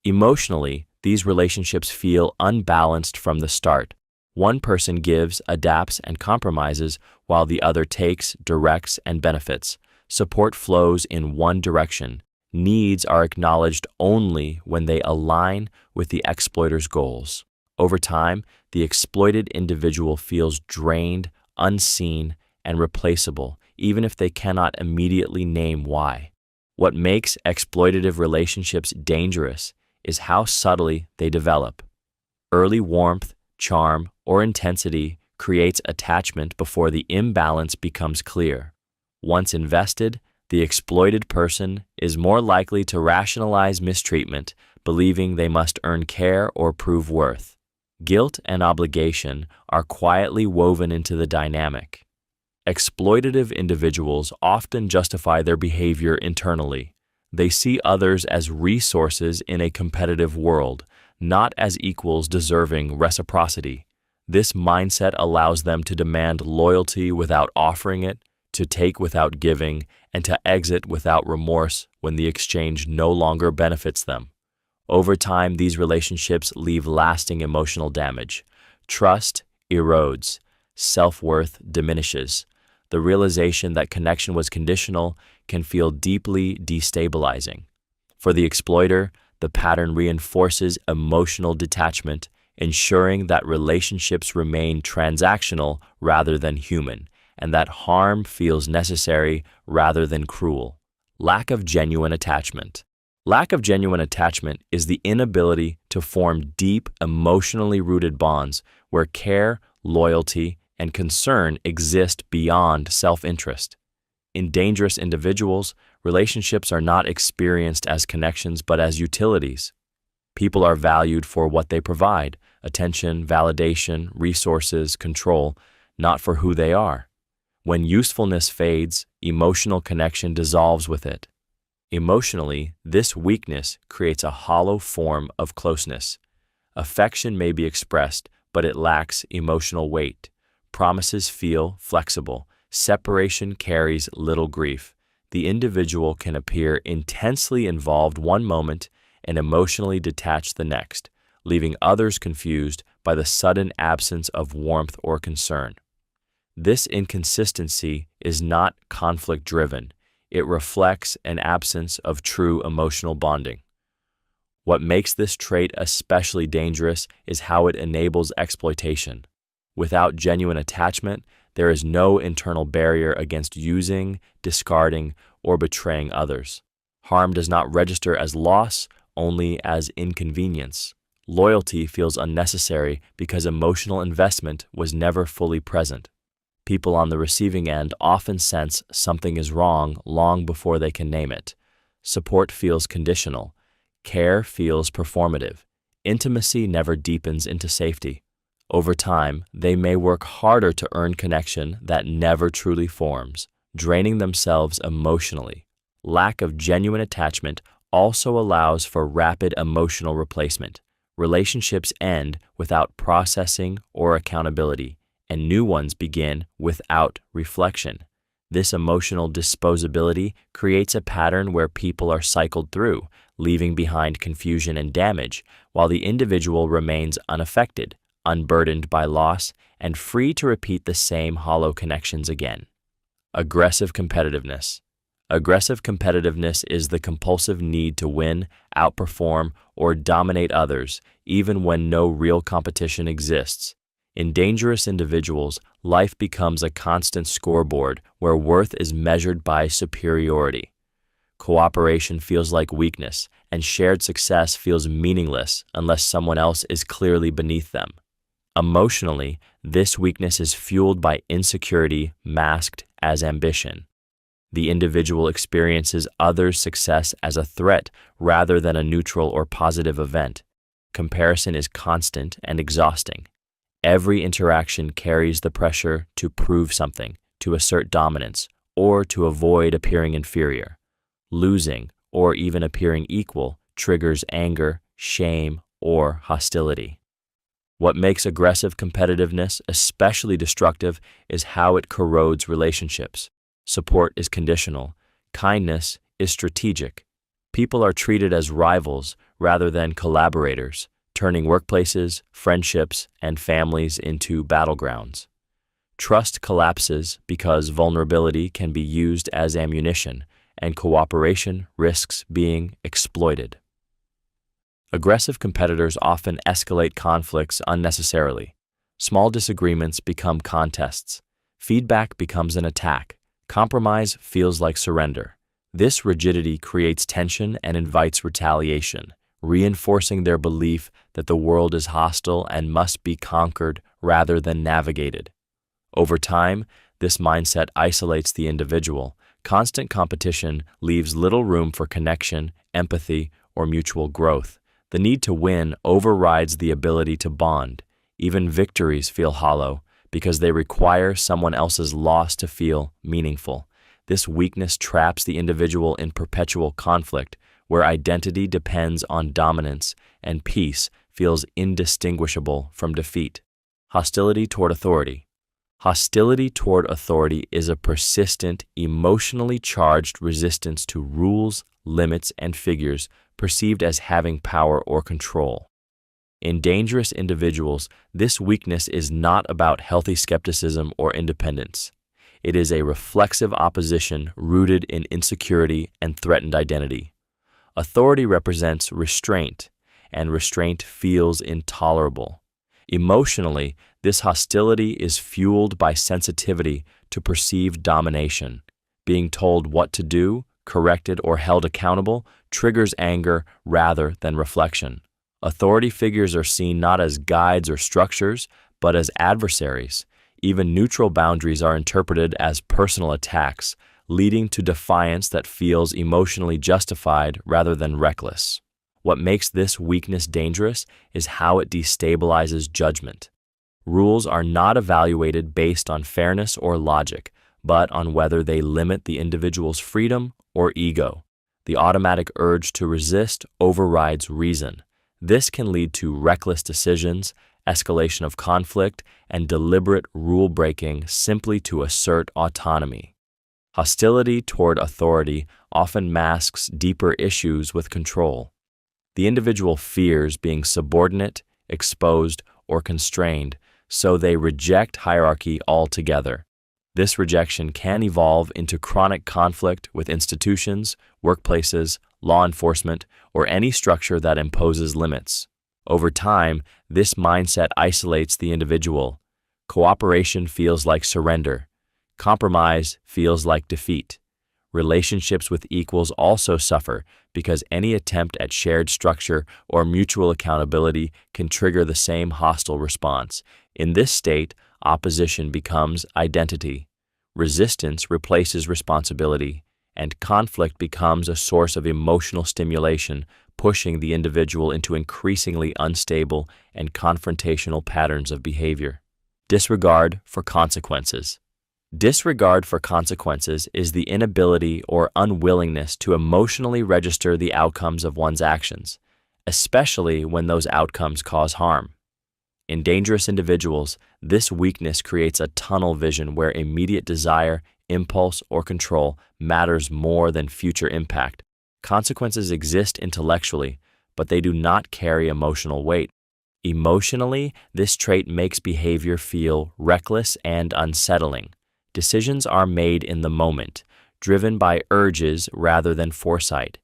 Emotionally, these relationships feel unbalanced from the start. One person gives, adapts, and compromises, while the other takes, directs, and benefits. Support flows in one direction. Needs are acknowledged only when they align with the exploiter's goals. Over time, the exploited individual feels drained, unseen, and replaceable, even if they cannot immediately name why. What makes exploitative relationships dangerous is how subtly they develop. Early warmth, charm, or intensity creates attachment before the imbalance becomes clear. Once invested, the exploited person is more likely to rationalize mistreatment, believing they must earn care or prove worth. Guilt and obligation are quietly woven into the dynamic. Exploitative individuals often justify their behavior internally. They see others as resources in a competitive world, not as equals deserving reciprocity. This mindset allows them to demand loyalty without offering it, to take without giving, and to exit without remorse when the exchange no longer benefits them. Over time, these relationships leave lasting emotional damage. Trust erodes, self-worth diminishes. The realization that connection was conditional can feel deeply destabilizing. For the exploiter, the pattern reinforces emotional detachment, ensuring that relationships remain transactional rather than human, and that harm feels necessary rather than cruel. Lack of genuine attachment. Lack of genuine attachment is the inability to form deep, emotionally rooted bonds where care, loyalty, and concern exist beyond self-interest. In dangerous individuals, relationships are not experienced as connections but as utilities. People are valued for what they provide: attention, validation, resources, control, not for who they are. When usefulness fades, emotional connection dissolves with it. Emotionally, this weakness creates a hollow form of closeness. Affection may be expressed, but it lacks emotional weight. Promises feel flexible. Separation carries little grief. The individual can appear intensely involved one moment and emotionally detached the next, leaving others confused by the sudden absence of warmth or concern. This inconsistency is not conflict-driven. It reflects an absence of true emotional bonding. What makes this trait especially dangerous is how it enables exploitation. Without genuine attachment, there is no internal barrier against using, discarding, or betraying others. Harm does not register as loss, only as inconvenience. Loyalty feels unnecessary because emotional investment was never fully present. People on the receiving end often sense something is wrong long before they can name it. Support feels conditional. Care feels performative. Intimacy never deepens into safety. Over time, they may work harder to earn connection that never truly forms, draining themselves emotionally. Lack of genuine attachment also allows for rapid emotional replacement. Relationships end without processing or accountability, and new ones begin without reflection. This emotional disposability creates a pattern where people are cycled through, leaving behind confusion and damage, while the individual remains unaffected, unburdened by loss, and free to repeat the same hollow connections again. Aggressive competitiveness. Aggressive competitiveness is the compulsive need to win, outperform, or dominate others, even when no real competition exists. In dangerous individuals, life becomes a constant scoreboard where worth is measured by superiority. Cooperation feels like weakness, and shared success feels meaningless unless someone else is clearly beneath them. Emotionally, this weakness is fueled by insecurity masked as ambition. The individual experiences others' success as a threat rather than a neutral or positive event. Comparison is constant and exhausting. Every interaction carries the pressure to prove something, to assert dominance, or to avoid appearing inferior. Losing, or even appearing equal, triggers anger, shame, or hostility. What makes aggressive competitiveness especially destructive is how it corrodes relationships. Support is conditional. Kindness is strategic. People are treated as rivals rather than collaborators, turning workplaces, friendships, and families into battlegrounds. Trust collapses because vulnerability can be used as ammunition, and cooperation risks being exploited. Aggressive competitors often escalate conflicts unnecessarily. Small disagreements become contests. Feedback becomes an attack. Compromise feels like surrender. This rigidity creates tension and invites retaliation, reinforcing their belief that the world is hostile and must be conquered rather than navigated. Over time, this mindset isolates the individual. Constant competition leaves little room for connection, empathy, or mutual growth. The need to win overrides the ability to bond. Even victories feel hollow because they require someone else's loss to feel meaningful. This weakness traps the individual in perpetual conflict, where identity depends on dominance and peace feels indistinguishable from defeat. Hostility toward authority. Hostility toward authority is a persistent, emotionally charged resistance to rules, limits, and figures perceived as having power or control. In dangerous individuals, this weakness is not about healthy skepticism or independence. It is a reflexive opposition rooted in insecurity and threatened identity. Authority represents restraint, and restraint feels intolerable. Emotionally, this hostility is fueled by sensitivity to perceived domination. Being told what to do, corrected, or held accountable triggers anger rather than reflection. Authority figures are seen not as guides or structures, but as adversaries. Even neutral boundaries are interpreted as personal attacks, leading to defiance that feels emotionally justified rather than reckless. What makes this weakness dangerous is how it destabilizes judgment. Rules are not evaluated based on fairness or logic, but on whether they limit the individual's freedom or ego. The automatic urge to resist overrides reason. This can lead to reckless decisions, escalation of conflict, and deliberate rule-breaking simply to assert autonomy. Hostility toward authority often masks deeper issues with control. The individual fears being subordinate, exposed, or constrained, so they reject hierarchy altogether. This rejection can evolve into chronic conflict with institutions, workplaces, law enforcement, or any structure that imposes limits. Over time, this mindset isolates the individual. Cooperation feels like surrender. Compromise feels like defeat. Relationships with equals also suffer because any attempt at shared structure or mutual accountability can trigger the same hostile response. In this state, opposition becomes identity. Resistance replaces responsibility, and conflict becomes a source of emotional stimulation, pushing the individual into increasingly unstable and confrontational patterns of behavior. Disregard for consequences. Disregard for consequences is the inability or unwillingness to emotionally register the outcomes of one's actions, especially when those outcomes cause harm. In dangerous individuals, this weakness creates a tunnel vision where immediate desire, impulse, or control matters more than future impact. Consequences exist intellectually, but they do not carry emotional weight. Emotionally, this trait makes behavior feel reckless and unsettling. Decisions are made in the moment, driven by urges rather than foresight.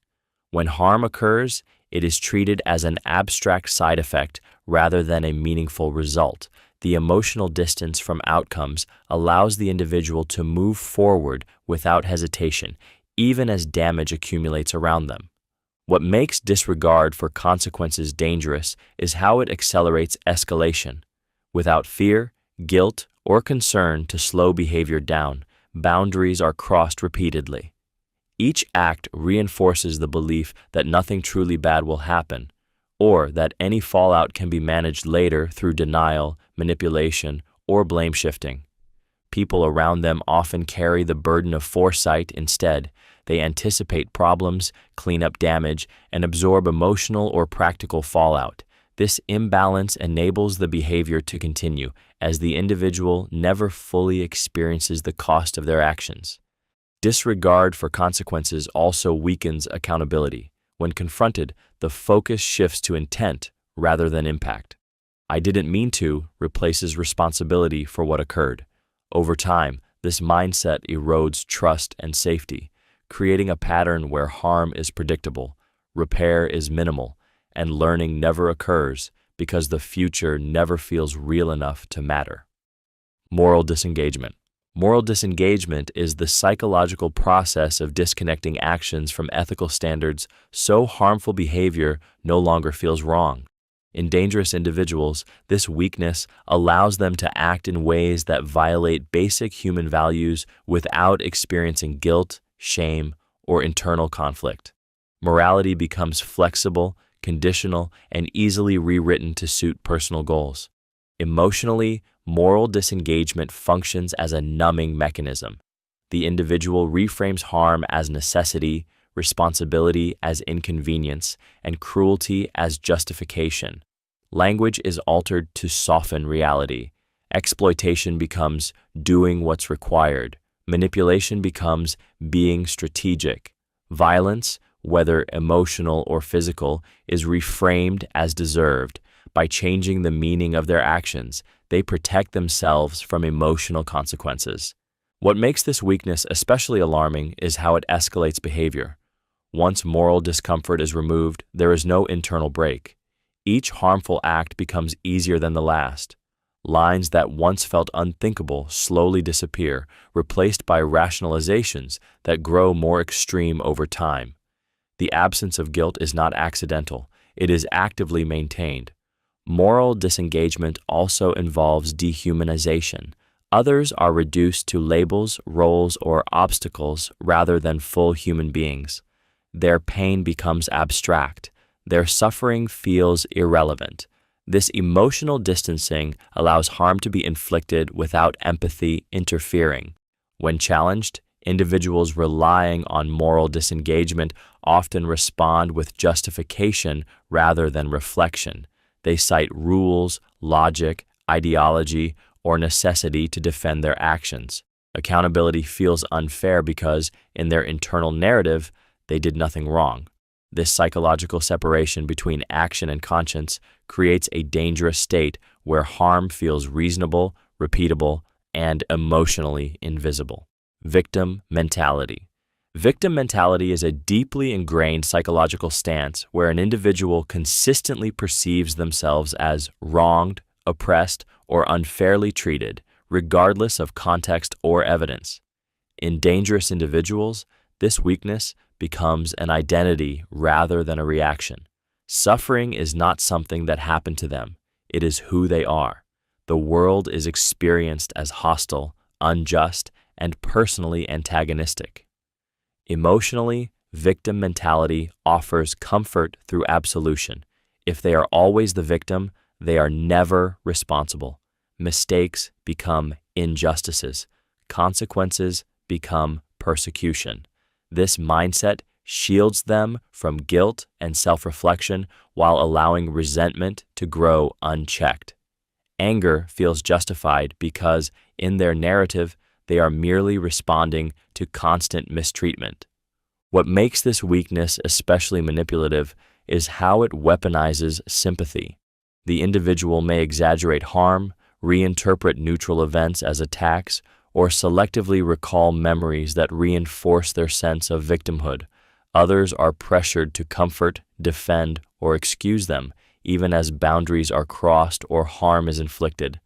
When harm occurs, it is treated as an abstract side effect rather than a meaningful result. The emotional distance from outcomes allows the individual to move forward without hesitation, even as damage accumulates around them. What makes disregard for consequences dangerous is how it accelerates escalation. Without fear, guilt, or concern to slow behavior down, boundaries are crossed repeatedly. Each act reinforces the belief that nothing truly bad will happen, or that any fallout can be managed later through denial, manipulation, or blame shifting. People around them often carry the burden of foresight instead. They anticipate problems, clean up damage, and absorb emotional or practical fallout. This imbalance enables the behavior to continue, as the individual never fully experiences the cost of their actions. Disregard for consequences also weakens accountability. When confronted, the focus shifts to intent rather than impact. "I didn't mean to" replaces responsibility for what occurred. Over time, this mindset erodes trust and safety, creating a pattern where harm is predictable, repair is minimal, and learning never occurs because the future never feels real enough to matter. Moral disengagement. Moral disengagement is the psychological process of disconnecting actions from ethical standards so harmful behavior no longer feels wrong. In dangerous individuals, this weakness allows them to act in ways that violate basic human values without experiencing guilt, shame, or internal conflict. Morality becomes flexible, conditional, and easily rewritten to suit personal goals. Emotionally, moral disengagement functions as a numbing mechanism. The individual reframes harm as necessity, responsibility as inconvenience, and cruelty as justification. Language is altered to soften reality. Exploitation becomes doing what's required. Manipulation becomes being strategic. Violence, whether emotional or physical, is reframed as deserved. By changing the meaning of their actions, they protect themselves from emotional consequences. What makes this weakness especially alarming is how it escalates behavior. Once moral discomfort is removed, there is no internal break. Each harmful act becomes easier than the last. Lines that once felt unthinkable slowly disappear, replaced by rationalizations that grow more extreme over time. The absence of guilt is not accidental, it is actively maintained. Moral disengagement also involves dehumanization. Others are reduced to labels, roles, or obstacles rather than full human beings. Their pain becomes abstract. Their suffering feels irrelevant. This emotional distancing allows harm to be inflicted without empathy interfering. When challenged, individuals relying on moral disengagement often respond with justification rather than reflection. They cite rules, logic, ideology, or necessity to defend their actions. Accountability feels unfair because, in their internal narrative, they did nothing wrong. This psychological separation between action and conscience creates a dangerous state where harm feels reasonable, repeatable, and emotionally invisible. Victim mentality. Victim mentality is a deeply ingrained psychological stance where an individual consistently perceives themselves as wronged, oppressed, or unfairly treated, regardless of context or evidence. In dangerous individuals, this weakness becomes an identity rather than a reaction. Suffering is not something that happened to them, it is who they are. The world is experienced as hostile, unjust, and personally antagonistic. Emotionally, victim mentality offers comfort through absolution. If they are always the victim, they are never responsible. Mistakes become injustices. Consequences become persecution. This mindset shields them from guilt and self-reflection while allowing resentment to grow unchecked. Anger feels justified because, in their narrative, they are merely responding to constant mistreatment. What makes this weakness especially manipulative is how it weaponizes sympathy. The individual may exaggerate harm, reinterpret neutral events as attacks, or selectively recall memories that reinforce their sense of victimhood. Others are pressured to comfort, defend, or excuse them, even as boundaries are crossed or harm is inflicted.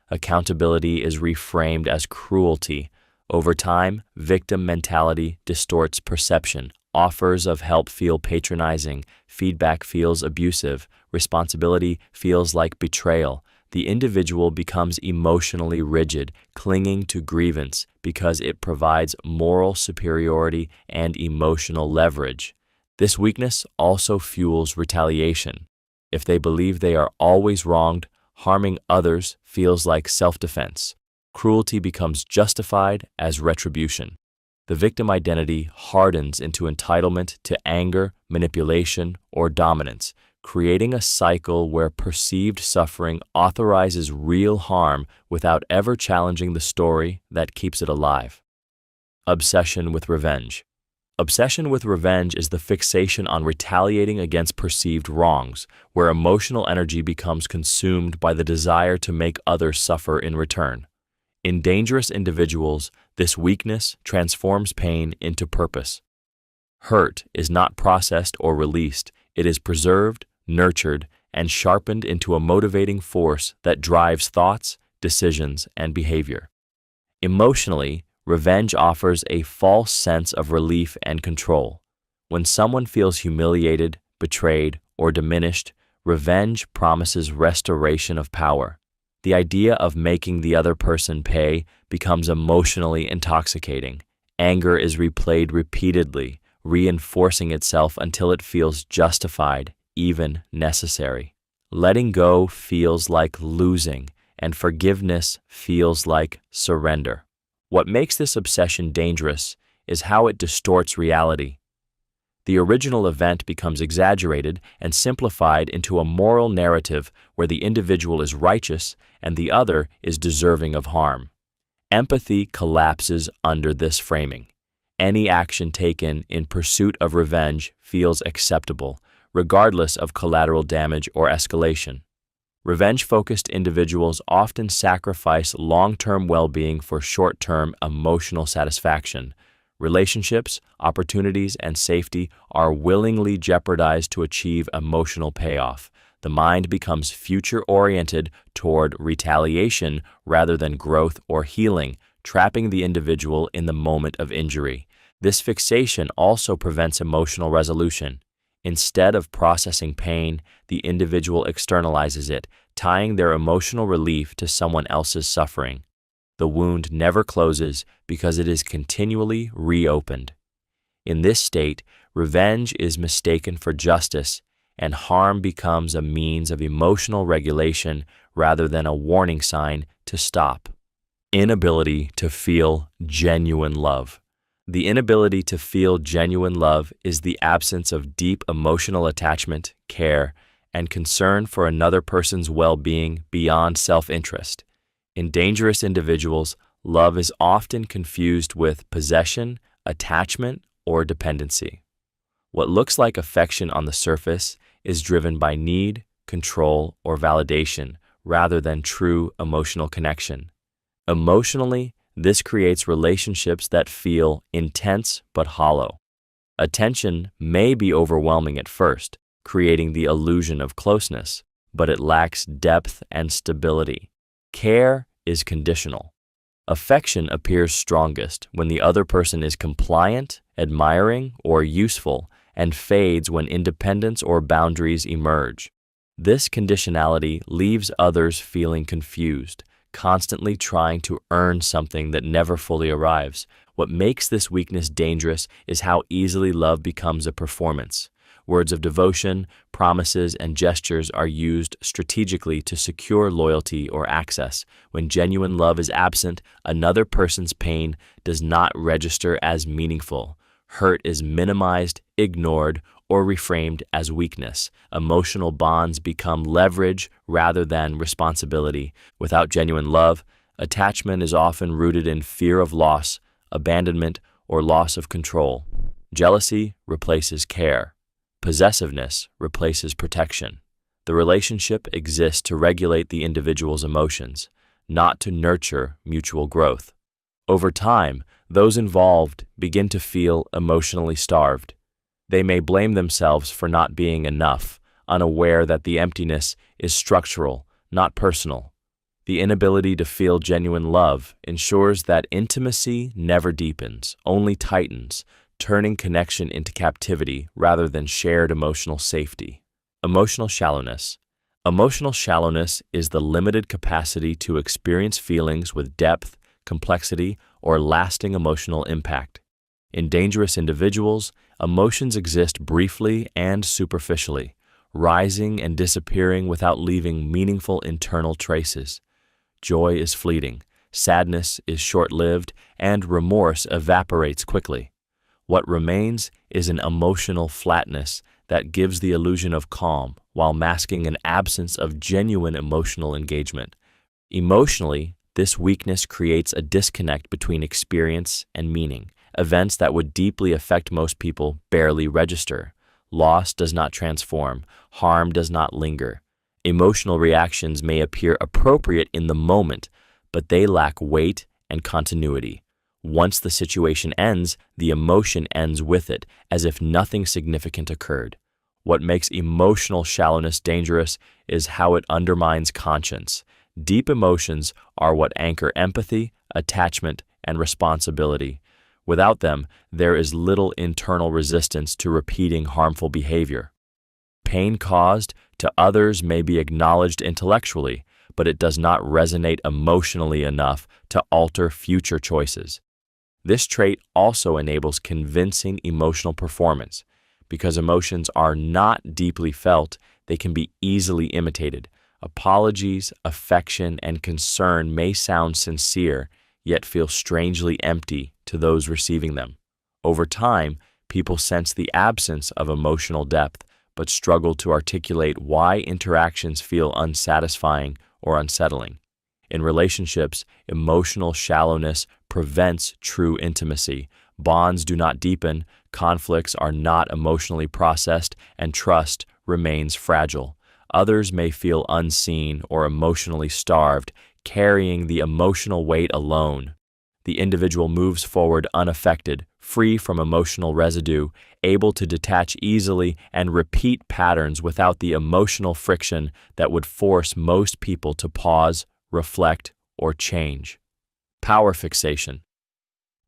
Accountability is reframed as cruelty. Over time, victim mentality distorts perception. Offers of help feel patronizing, feedback feels abusive, responsibility feels like betrayal. The individual becomes emotionally rigid, clinging to grievance because it provides moral superiority and emotional leverage. This weakness also fuels retaliation. If they believe they are always wronged, harming others feels like self-defense. Cruelty becomes justified as retribution. The victim identity hardens into entitlement to anger, manipulation, or dominance, creating a cycle where perceived suffering authorizes real harm without ever challenging the story that keeps it alive. Obsession with revenge. Obsession with revenge is the fixation on retaliating against perceived wrongs, where emotional energy becomes consumed by the desire to make others suffer in return. In dangerous individuals, this weakness transforms pain into purpose. Hurt is not processed or released, it is preserved, nurtured, and sharpened into a motivating force that drives thoughts, decisions, and behavior. Emotionally, revenge offers a false sense of relief and control. When someone feels humiliated, betrayed, or diminished, revenge promises restoration of power. The idea of making the other person pay becomes emotionally intoxicating. Anger is replayed repeatedly, reinforcing itself until it feels justified, even necessary. Letting go feels like losing, and forgiveness feels like surrender. What makes this obsession dangerous is how it distorts reality. The original event becomes exaggerated and simplified into a moral narrative where the individual is righteous and the other is deserving of harm. Empathy collapses under this framing. Any action taken in pursuit of revenge feels acceptable, regardless of collateral damage or escalation. Revenge-focused individuals often sacrifice long-term well-being for short-term emotional satisfaction. Relationships, opportunities, and safety are willingly jeopardized to achieve emotional payoff. The mind becomes future-oriented toward retaliation rather than growth or healing, trapping the individual in the moment of injury. This fixation also prevents emotional resolution. Instead of processing pain, the individual externalizes it, tying their emotional relief to someone else's suffering. The wound never closes because it is continually reopened. In this state, revenge is mistaken for justice, and harm becomes a means of emotional regulation rather than a warning sign to stop. Inability to feel genuine love. The inability to feel genuine love is the absence of deep emotional attachment, care, and concern for another person's well-being beyond self-interest. In dangerous individuals, love is often confused with possession, attachment, or dependency. What looks like affection on the surface is driven by need, control, or validation rather than true emotional connection. Emotionally, this creates relationships that feel intense but hollow. Attention may be overwhelming at first, creating the illusion of closeness, but it lacks depth and stability. Care is conditional. Affection appears strongest when the other person is compliant, admiring, or useful, and fades when independence or boundaries emerge. This conditionality leaves others feeling confused, constantly trying to earn something that never fully arrives. What makes this weakness dangerous is how easily love becomes a performance. Words of devotion, promises, and gestures are used strategically to secure loyalty or access. When genuine love is absent, another person's pain does not register as meaningful. Hurt is minimized, ignored, or reframed as weakness. Emotional bonds become leverage rather than responsibility. Without genuine love, attachment is often rooted in fear of loss, abandonment, or loss of control. Jealousy replaces care. Possessiveness replaces protection. The relationship exists to regulate the individual's emotions, not to nurture mutual growth. Over time, those involved begin to feel emotionally starved. They may blame themselves for not being enough, unaware that the emptiness is structural, not personal. The inability to feel genuine love ensures that intimacy never deepens, only tightens, turning connection into captivity rather than shared emotional safety. Emotional shallowness. Emotional shallowness is the limited capacity to experience feelings with depth, complexity, or lasting emotional impact. In dangerous individuals, emotions exist briefly and superficially, rising and disappearing without leaving meaningful internal traces. Joy is fleeting, sadness is short-lived, and remorse evaporates quickly. What remains is an emotional flatness that gives the illusion of calm while masking an absence of genuine emotional engagement. Emotionally, this weakness creates a disconnect between experience and meaning. Events that would deeply affect most people barely register. Loss does not transform. Harm does not linger. Emotional reactions may appear appropriate in the moment, but they lack weight and continuity. Once the situation ends, the emotion ends with it, as if nothing significant occurred. What makes emotional shallowness dangerous is how it undermines conscience. Deep emotions are what anchor empathy, attachment, and responsibility. Without them, there is little internal resistance to repeating harmful behavior. Pain caused to others may be acknowledged intellectually, but it does not resonate emotionally enough to alter future choices. This trait also enables convincing emotional performance. Because emotions are not deeply felt, they can be easily imitated. Apologies, affection, and concern may sound sincere, yet feel strangely empty to those receiving them. Over time, people sense the absence of emotional depth, but struggle to articulate why interactions feel unsatisfying or unsettling. In relationships, emotional shallowness prevents true intimacy. Bonds do not deepen, conflicts are not emotionally processed, and trust remains fragile. Others may feel unseen or emotionally starved, carrying the emotional weight alone. The individual moves forward unaffected, free from emotional residue, able to detach easily and repeat patterns without the emotional friction that would force most people to pause, reflect, or change. Power fixation.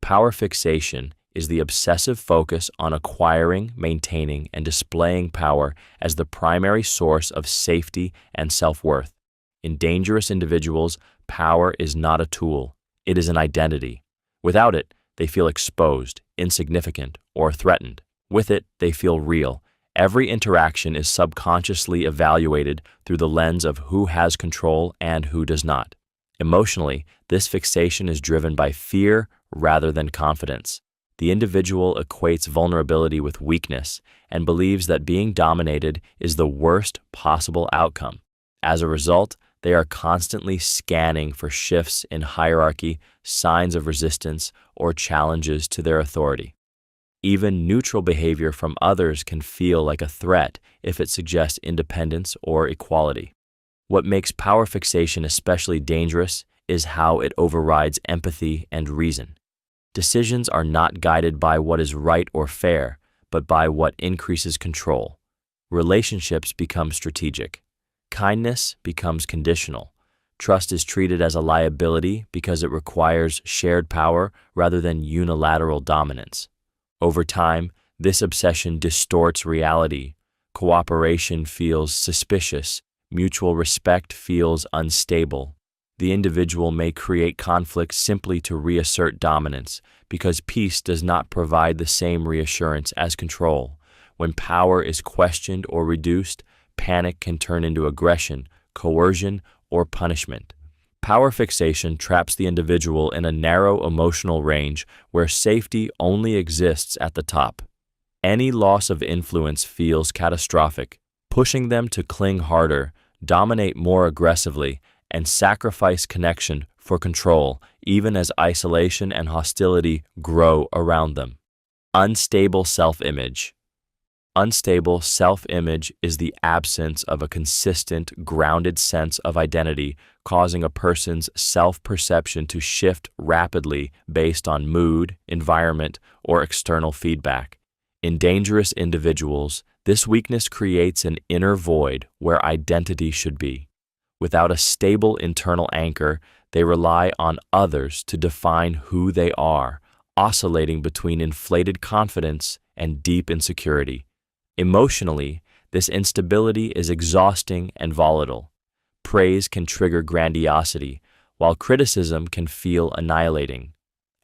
Power fixation is the obsessive focus on acquiring, maintaining, and displaying power as the primary source of safety and self-worth. In dangerous individuals, power is not a tool, it is an identity. Without it, they feel exposed, insignificant, or threatened. With it, they feel real. Every interaction is subconsciously evaluated through the lens of who has control and who does not. Emotionally, this fixation is driven by fear rather than confidence. The individual equates vulnerability with weakness and believes that being dominated is the worst possible outcome. As a result, they are constantly scanning for shifts in hierarchy, signs of resistance, or challenges to their authority. Even neutral behavior from others can feel like a threat if it suggests independence or equality. What makes power fixation especially dangerous is how it overrides empathy and reason. Decisions are not guided by what is right or fair, but by what increases control. Relationships become strategic. Kindness becomes conditional. Trust is treated as a liability because it requires shared power rather than unilateral dominance. Over time, this obsession distorts reality. Cooperation feels suspicious. Mutual respect feels unstable. The individual may create conflict simply to reassert dominance, because peace does not provide the same reassurance as control. When power is questioned or reduced, panic can turn into aggression, coercion, or punishment. Power fixation traps the individual in a narrow emotional range where safety only exists at the top. Any loss of influence feels catastrophic, pushing them to cling harder, dominate more aggressively, and sacrifice connection for control, even as isolation and hostility grow around them. Unstable self-image. Unstable self-image is the absence of a consistent, grounded sense of identity, causing a person's self-perception to shift rapidly based on mood, environment, or external feedback. In dangerous individuals, this weakness creates an inner void where identity should be. Without a stable internal anchor, they rely on others to define who they are, oscillating between inflated confidence and deep insecurity. Emotionally, this instability is exhausting and volatile. Praise can trigger grandiosity, while criticism can feel annihilating.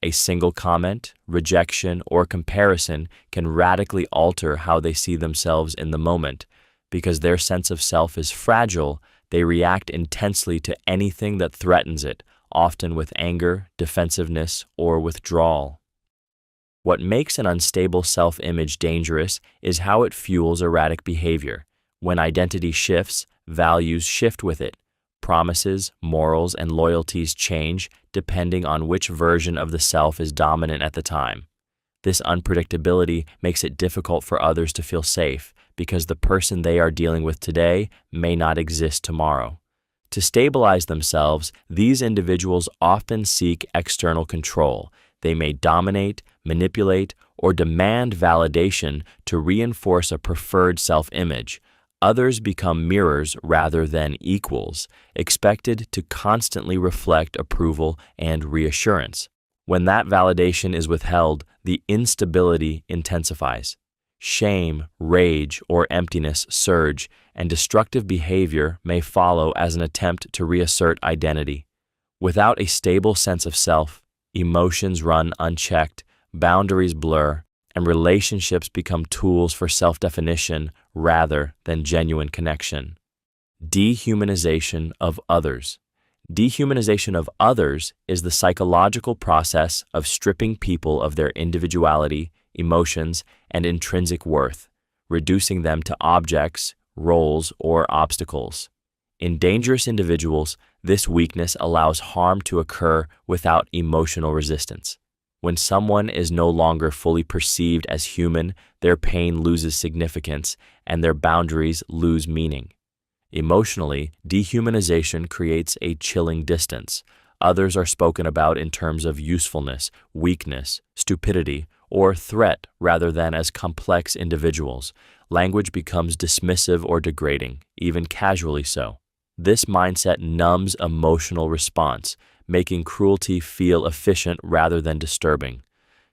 A single comment, rejection, or comparison can radically alter how they see themselves in the moment. Because their sense of self is fragile, they react intensely to anything that threatens it, often with anger, defensiveness, or withdrawal. What makes an unstable self-image dangerous is how it fuels erratic behavior. When identity shifts, values shift with it. Promises, morals, and loyalties change depending on which version of the self is dominant at the time. This unpredictability makes it difficult for others to feel safe because the person they are dealing with today may not exist tomorrow. To stabilize themselves, these individuals often seek external control. They may dominate, manipulate, or demand validation to reinforce a preferred self-image. Others become mirrors rather than equals, expected to constantly reflect approval and reassurance. When that validation is withheld, the instability intensifies. Shame, rage, or emptiness surge, and destructive behavior may follow as an attempt to reassert identity. Without a stable sense of self, emotions run unchecked, boundaries blur, and relationships become tools for self-definition rather than genuine connection. Dehumanization of others. Dehumanization of others is the psychological process of stripping people of their individuality, emotions, and intrinsic worth, reducing them to objects, roles, or obstacles. In dangerous individuals, this weakness allows harm to occur without emotional resistance. When someone is no longer fully perceived as human, their pain loses significance and their boundaries lose meaning. Emotionally, dehumanization creates a chilling distance. Others are spoken about in terms of usefulness, weakness, stupidity, or threat rather than as complex individuals. Language becomes dismissive or degrading, even casually so. This mindset numbs emotional response, making cruelty feel efficient rather than disturbing.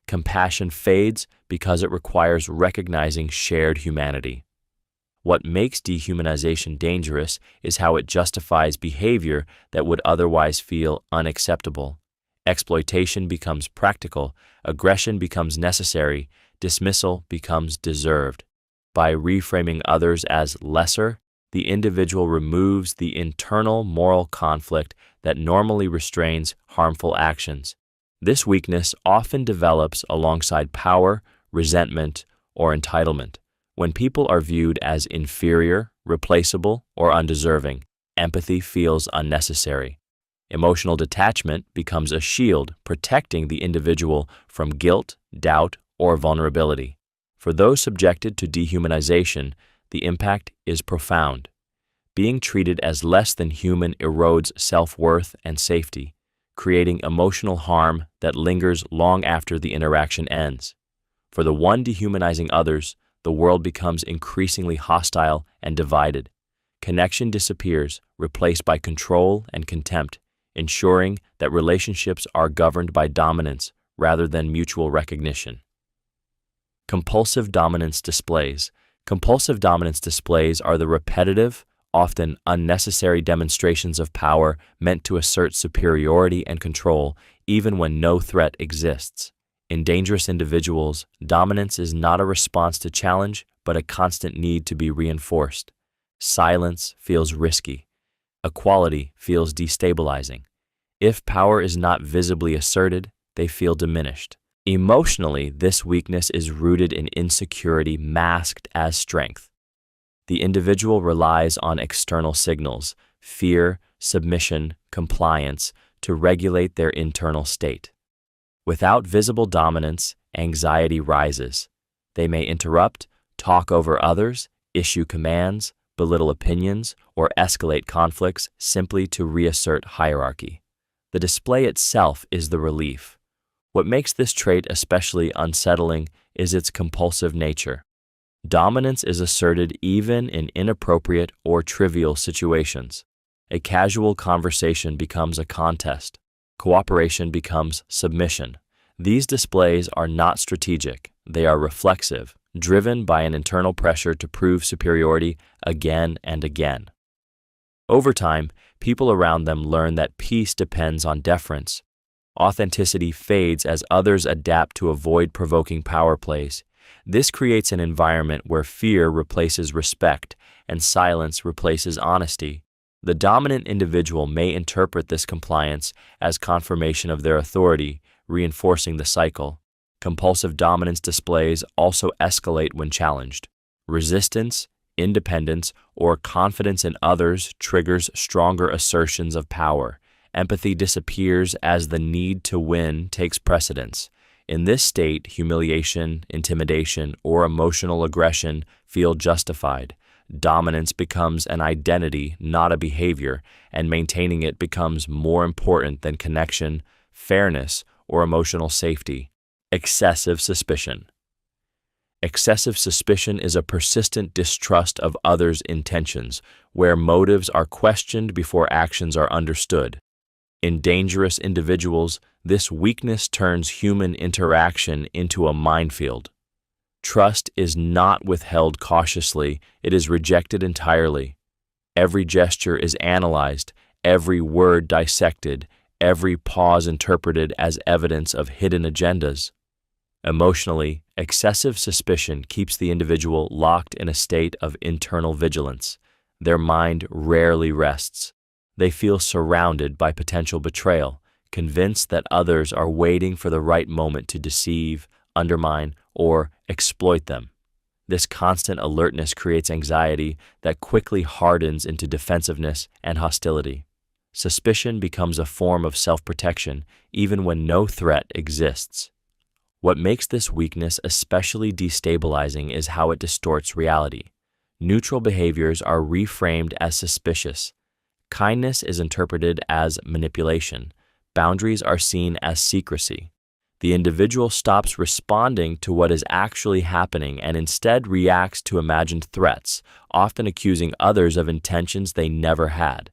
Compassion fades because it requires recognizing shared humanity. What makes dehumanization dangerous is how it justifies behavior that would otherwise feel unacceptable. Exploitation becomes practical, aggression becomes necessary, dismissal becomes deserved. By reframing others as lesser, the individual removes the internal moral conflict that normally restrains harmful actions. This weakness often develops alongside power, resentment, or entitlement. When people are viewed as inferior, replaceable, or undeserving, empathy feels unnecessary. Emotional detachment becomes a shield protecting the individual from guilt, doubt, or vulnerability. For those subjected to dehumanization, the impact is profound. Being treated as less than human erodes self-worth and safety, creating emotional harm that lingers long after the interaction ends. For the one dehumanizing others, the world becomes increasingly hostile and divided. Connection disappears, replaced by control and contempt, ensuring that relationships are governed by dominance rather than mutual recognition. Compulsive dominance displays. Compulsive dominance displays are the repetitive, often unnecessary demonstrations of power meant to assert superiority and control, even when no threat exists. In dangerous individuals, dominance is not a response to challenge, but a constant need to be reinforced. Silence feels risky. Equality feels destabilizing. If power is not visibly asserted, they feel diminished. Emotionally, this weakness is rooted in insecurity masked as strength. The individual relies on external signals, fear, submission, compliance, to regulate their internal state. Without visible dominance, anxiety rises. They may interrupt, talk over others, issue commands, belittle opinions, or escalate conflicts simply to reassert hierarchy. The display itself is the relief. What makes this trait especially unsettling is its compulsive nature. Dominance is asserted even in inappropriate or trivial situations. A casual conversation becomes a contest. Cooperation becomes submission. These displays are not strategic. They are reflexive, driven by an internal pressure to prove superiority again and again. Over time, people around them learn that peace depends on deference. Authenticity fades as others adapt to avoid provoking power plays. This creates an environment where fear replaces respect and silence replaces honesty. The dominant individual may interpret this compliance as confirmation of their authority, reinforcing the cycle. Compulsive dominance displays also escalate when challenged. Resistance, independence, or confidence in others triggers stronger assertions of power. Empathy disappears as the need to win takes precedence. In this state, humiliation, intimidation, or emotional aggression feel justified. Dominance becomes an identity, not a behavior, and maintaining it becomes more important than connection, fairness, or emotional safety. Excessive suspicion. Excessive suspicion is a persistent distrust of others' intentions, where motives are questioned before actions are understood. In dangerous individuals, this weakness turns human interaction into a minefield. Trust is not withheld cautiously, it is rejected entirely. Every gesture is analyzed, every word dissected, every pause interpreted as evidence of hidden agendas. Emotionally, excessive suspicion keeps the individual locked in a state of internal vigilance. Their mind rarely rests. They feel surrounded by potential betrayal, convinced that others are waiting for the right moment to deceive, undermine, or exploit them. This constant alertness creates anxiety that quickly hardens into defensiveness and hostility. Suspicion becomes a form of self-protection even when no threat exists. What makes this weakness especially destabilizing is how it distorts reality. Neutral behaviors are reframed as suspicious. Kindness is interpreted as manipulation. Boundaries are seen as secrecy. The individual stops responding to what is actually happening and instead reacts to imagined threats, often accusing others of intentions they never had.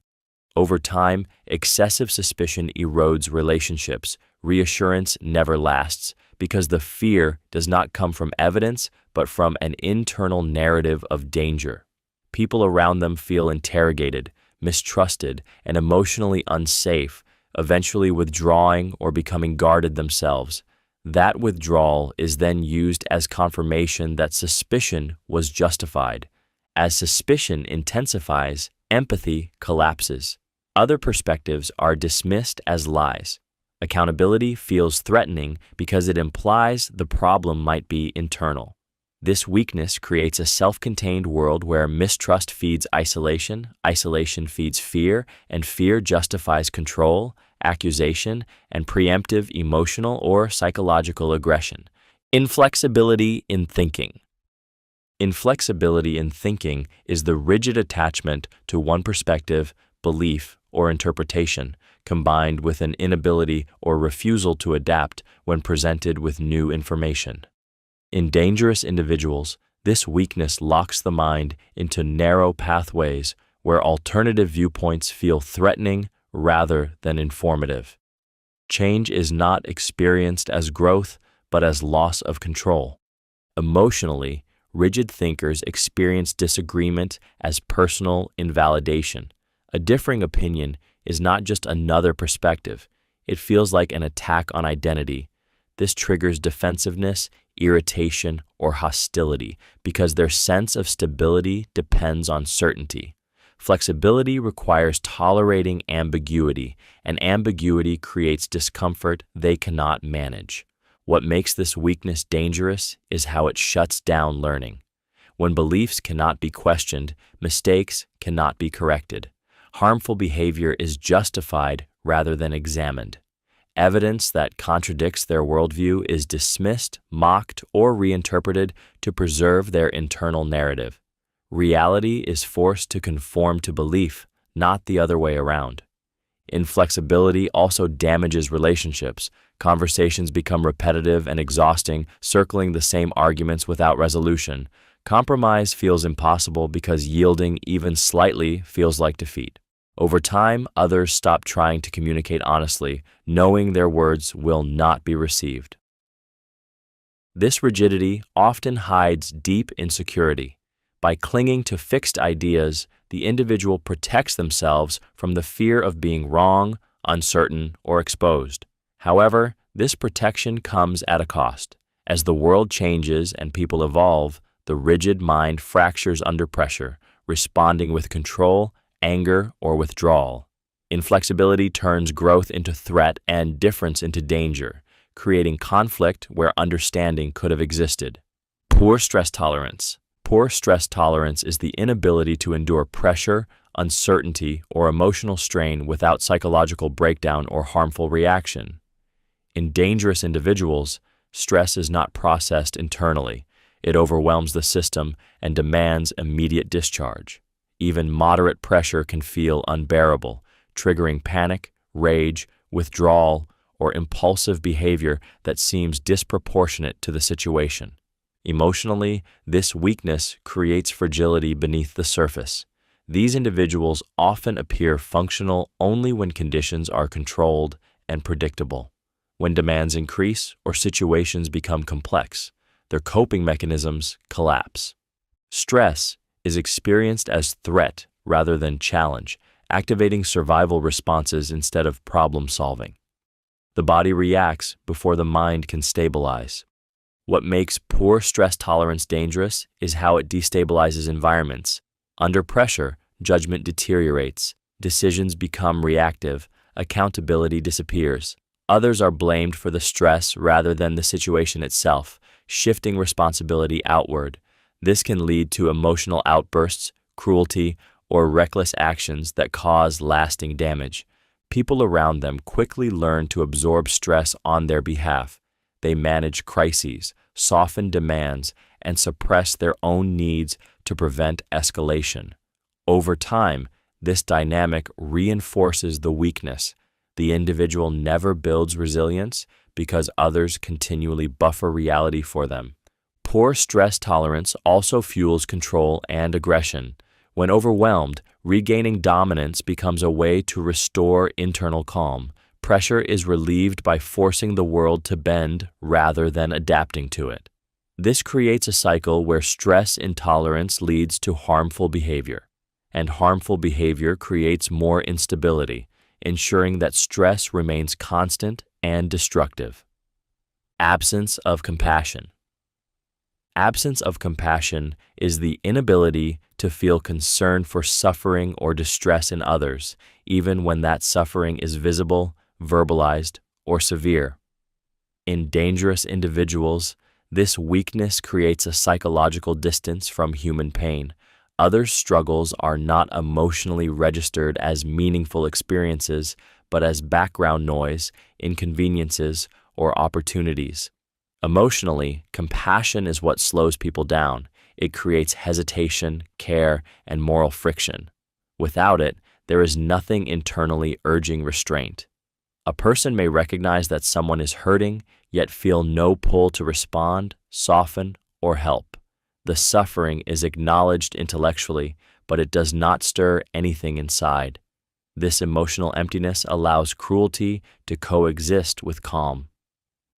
Over time, excessive suspicion erodes relationships. Reassurance never lasts because the fear does not come from evidence but from an internal narrative of danger. People around them feel interrogated, mistrusted, and emotionally unsafe, eventually withdrawing or becoming guarded themselves. That withdrawal is then used as confirmation that suspicion was justified. As suspicion intensifies, empathy collapses. Other perspectives are dismissed as lies. Accountability feels threatening because it implies the problem might be internal. This weakness creates a self-contained world where mistrust feeds isolation, isolation feeds fear, and fear justifies control, accusation, and preemptive emotional or psychological aggression. Inflexibility in thinking. Inflexibility in thinking is the rigid attachment to one perspective, belief, or interpretation, combined with an inability or refusal to adapt when presented with new information. In dangerous individuals, this weakness locks the mind into narrow pathways where alternative viewpoints feel threatening rather than informative. Change is not experienced as growth, but as loss of control. Emotionally, rigid thinkers experience disagreement as personal invalidation. A differing opinion is not just another perspective. It feels like an attack on identity. This triggers defensiveness, irritation, or hostility because their sense of stability depends on certainty. Flexibility requires tolerating ambiguity, and ambiguity creates discomfort they cannot manage. What makes this weakness dangerous is how it shuts down learning. When beliefs cannot be questioned, mistakes cannot be corrected. Harmful behavior is justified rather than examined. Evidence that contradicts their worldview is dismissed, mocked, or reinterpreted to preserve their internal narrative. Reality is forced to conform to belief, not the other way around. Inflexibility also damages relationships. Conversations become repetitive and exhausting, circling the same arguments without resolution. Compromise feels impossible because yielding even slightly feels like defeat. Over time, others stop trying to communicate honestly, knowing their words will not be received. This rigidity often hides deep insecurity. By clinging to fixed ideas, the individual protects themselves from the fear of being wrong, uncertain, or exposed. However, this protection comes at a cost. As the world changes and people evolve, the rigid mind fractures under pressure, responding with control, anger, or withdrawal. Inflexibility turns growth into threat and difference into danger, creating conflict where understanding could have existed. Poor stress tolerance. Poor stress tolerance is the inability to endure pressure, uncertainty, or emotional strain without psychological breakdown or harmful reaction. In dangerous individuals, stress is not processed internally. It overwhelms the system and demands immediate discharge. Even moderate pressure can feel unbearable, triggering panic, rage, withdrawal, or impulsive behavior that seems disproportionate to the situation. Emotionally, this weakness creates fragility beneath the surface. These individuals often appear functional only when conditions are controlled and predictable. When demands increase or situations become complex, their coping mechanisms collapse. Stress is experienced as threat rather than challenge, activating survival responses instead of problem solving. The body reacts before the mind can stabilize. What makes poor stress tolerance dangerous is how it destabilizes environments. Under pressure, judgment deteriorates, decisions become reactive, accountability disappears. Others are blamed for the stress rather than the situation itself, shifting responsibility outward. This can lead to emotional outbursts, cruelty, or reckless actions that cause lasting damage. People around them quickly learn to absorb stress on their behalf. They manage crises, soften demands, and suppress their own needs to prevent escalation. Over time, this dynamic reinforces the weakness. The individual never builds resilience because others continually buffer reality for them. Poor stress tolerance also fuels control and aggression. When overwhelmed, regaining dominance becomes a way to restore internal calm. Pressure is relieved by forcing the world to bend rather than adapting to it. This creates a cycle where stress intolerance leads to harmful behavior, and harmful behavior creates more instability, ensuring that stress remains constant and destructive. Absence of compassion. Absence of compassion is the inability to feel concern for suffering or distress in others, even when that suffering is visible, verbalized, or severe. In dangerous individuals, this weakness creates a psychological distance from human pain. Others' struggles are not emotionally registered as meaningful experiences, but as background noise, inconveniences, or opportunities. Emotionally, compassion is what slows people down. It creates hesitation, care, and moral friction. Without it, there is nothing internally urging restraint. A person may recognize that someone is hurting, yet feel no pull to respond, soften, or help. The suffering is acknowledged intellectually, but it does not stir anything inside. This emotional emptiness allows cruelty to coexist with calm.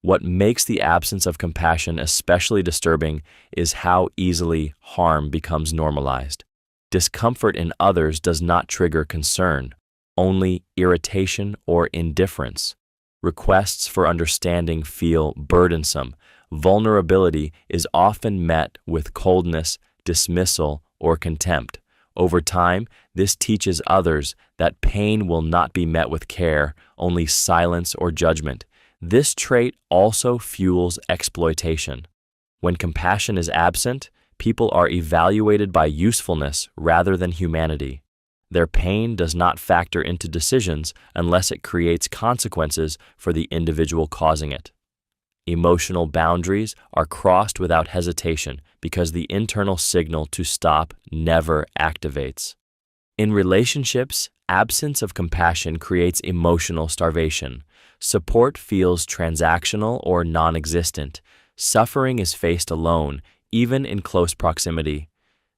What makes the absence of compassion especially disturbing is how easily harm becomes normalized. Discomfort in others does not trigger concern, only irritation or indifference. Requests for understanding feel burdensome. Vulnerability is often met with coldness, dismissal, or contempt. Over time, this teaches others that pain will not be met with care, only silence or judgment. This trait also fuels exploitation. When compassion is absent, people are evaluated by usefulness rather than humanity. Their pain does not factor into decisions unless it creates consequences for the individual causing it. Emotional boundaries are crossed without hesitation because the internal signal to stop never activates. In relationships, absence of compassion creates emotional starvation. Support feels transactional or non-existent. Suffering is faced alone, even in close proximity.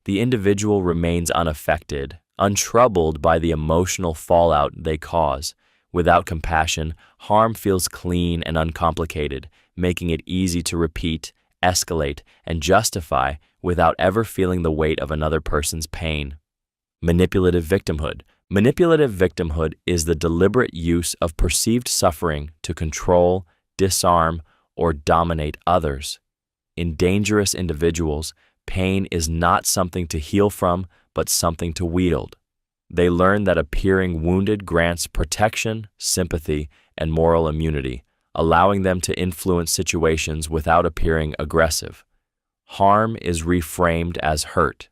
The individual remains unaffected, untroubled by the emotional fallout they cause. Without compassion, harm feels clean and uncomplicated, making it easy to repeat, escalate, and justify without ever feeling the weight of another person's pain. Manipulative victimhood. Manipulative victimhood is the deliberate use of perceived suffering to control, disarm, or dominate others. In dangerous individuals, pain is not something to heal from, but something to wield. They learn that appearing wounded grants protection, sympathy, and moral immunity, allowing them to influence situations without appearing aggressive. Harm is reframed as hurt.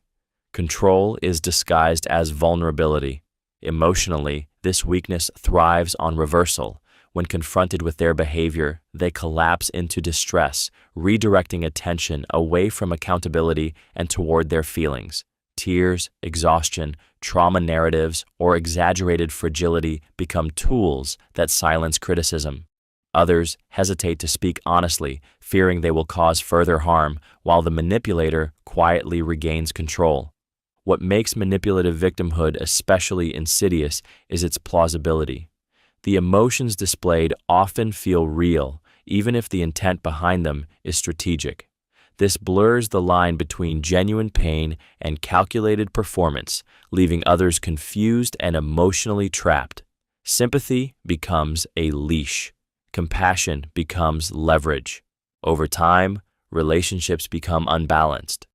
Control is disguised as vulnerability. Emotionally, this weakness thrives on reversal. When confronted with their behavior, they collapse into distress, redirecting attention away from accountability and toward their feelings. Tears, exhaustion, trauma narratives, or exaggerated fragility become tools that silence criticism. Others hesitate to speak honestly, fearing they will cause further harm, while the manipulator quietly regains control. What makes manipulative victimhood especially insidious is its plausibility. The emotions displayed often feel real, even if the intent behind them is strategic. This blurs the line between genuine pain and calculated performance, leaving others confused and emotionally trapped. Sympathy becomes a leash. Compassion becomes leverage. Over time, relationships become unbalanced.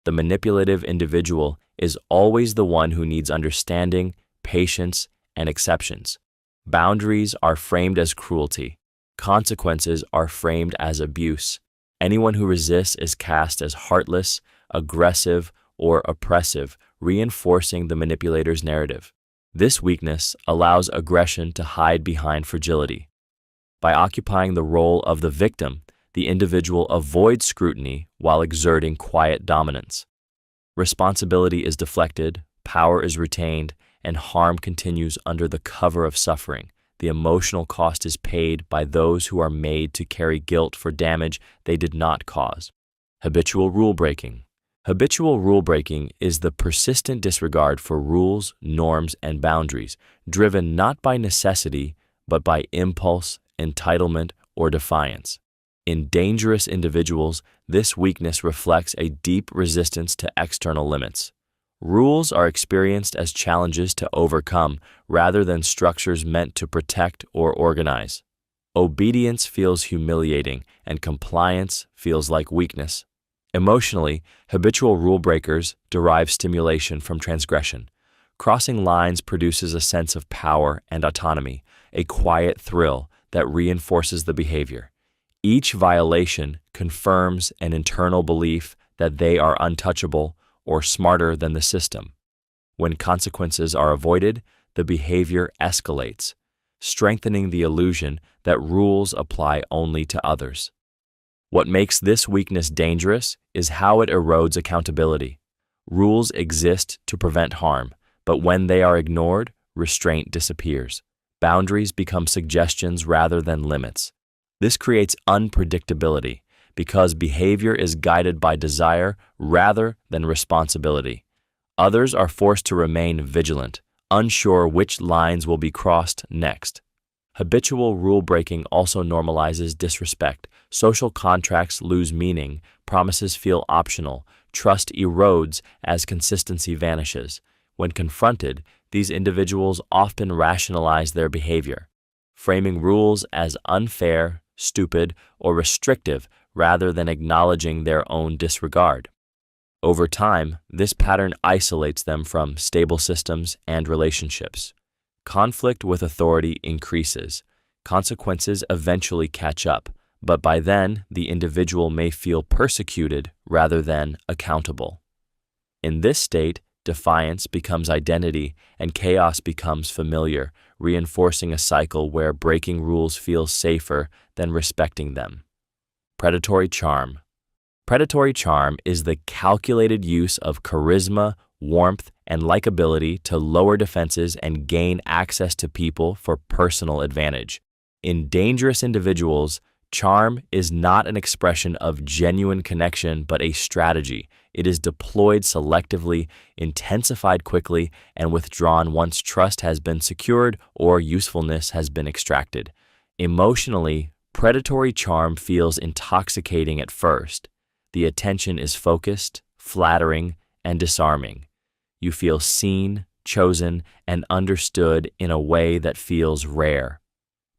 The manipulative individual is always the one who needs understanding, patience, and exceptions. Boundaries are framed as cruelty. Consequences are framed as abuse. Anyone who resists is cast as heartless, aggressive, or oppressive, reinforcing the manipulator's narrative. This weakness allows aggression to hide behind fragility. By occupying the role of the victim, the individual avoids scrutiny while exerting quiet dominance. Responsibility is deflected, power is retained, and harm continues under the cover of suffering. The emotional cost is paid by those who are made to carry guilt for damage they did not cause. Habitual rulebreaking. Habitual rulebreaking is the persistent disregard for rules, norms, and boundaries, driven not by necessity, but by impulse, entitlement, or defiance. In dangerous individuals, this weakness reflects a deep resistance to external limits. Rules are experienced as challenges to overcome rather than structures meant to protect or organize. Obedience feels humiliating, and compliance feels like weakness. Emotionally, habitual rule breakers derive stimulation from transgression. Crossing lines produces a sense of power and autonomy, a quiet thrill that reinforces the behavior. Each violation confirms an internal belief that they are untouchable or smarter than the system. When consequences are avoided, the behavior escalates, strengthening the illusion that rules apply only to others. What makes this weakness dangerous is how it erodes accountability. Rules exist to prevent harm, but when they are ignored, restraint disappears. Boundaries become suggestions rather than limits. This creates unpredictability because behavior is guided by desire rather than responsibility. Others are forced to remain vigilant, unsure which lines will be crossed next. Habitual rule-breaking also normalizes disrespect. Social contracts lose meaning, promises feel optional, trust erodes as consistency vanishes. When confronted, these individuals often rationalize their behavior, framing rules as unfair, stupid, or restrictive rather than acknowledging their own disregard. Over time, this pattern isolates them from stable systems and relationships. Conflict with authority increases. Consequences eventually catch up, but by then, the individual may feel persecuted rather than accountable. In this state, defiance becomes identity and chaos becomes familiar, reinforcing a cycle where breaking rules feels safer than respecting them. Predatory Charm. Predatory charm is the calculated use of charisma, warmth, and likability to lower defenses and gain access to people for personal advantage. In dangerous individuals, charm is not an expression of genuine connection but a strategy. It is deployed selectively, intensified quickly, and withdrawn once trust has been secured or usefulness has been extracted. Emotionally, predatory charm feels intoxicating at first. The attention is focused, flattering, and disarming. You feel seen, chosen, and understood in a way that feels rare.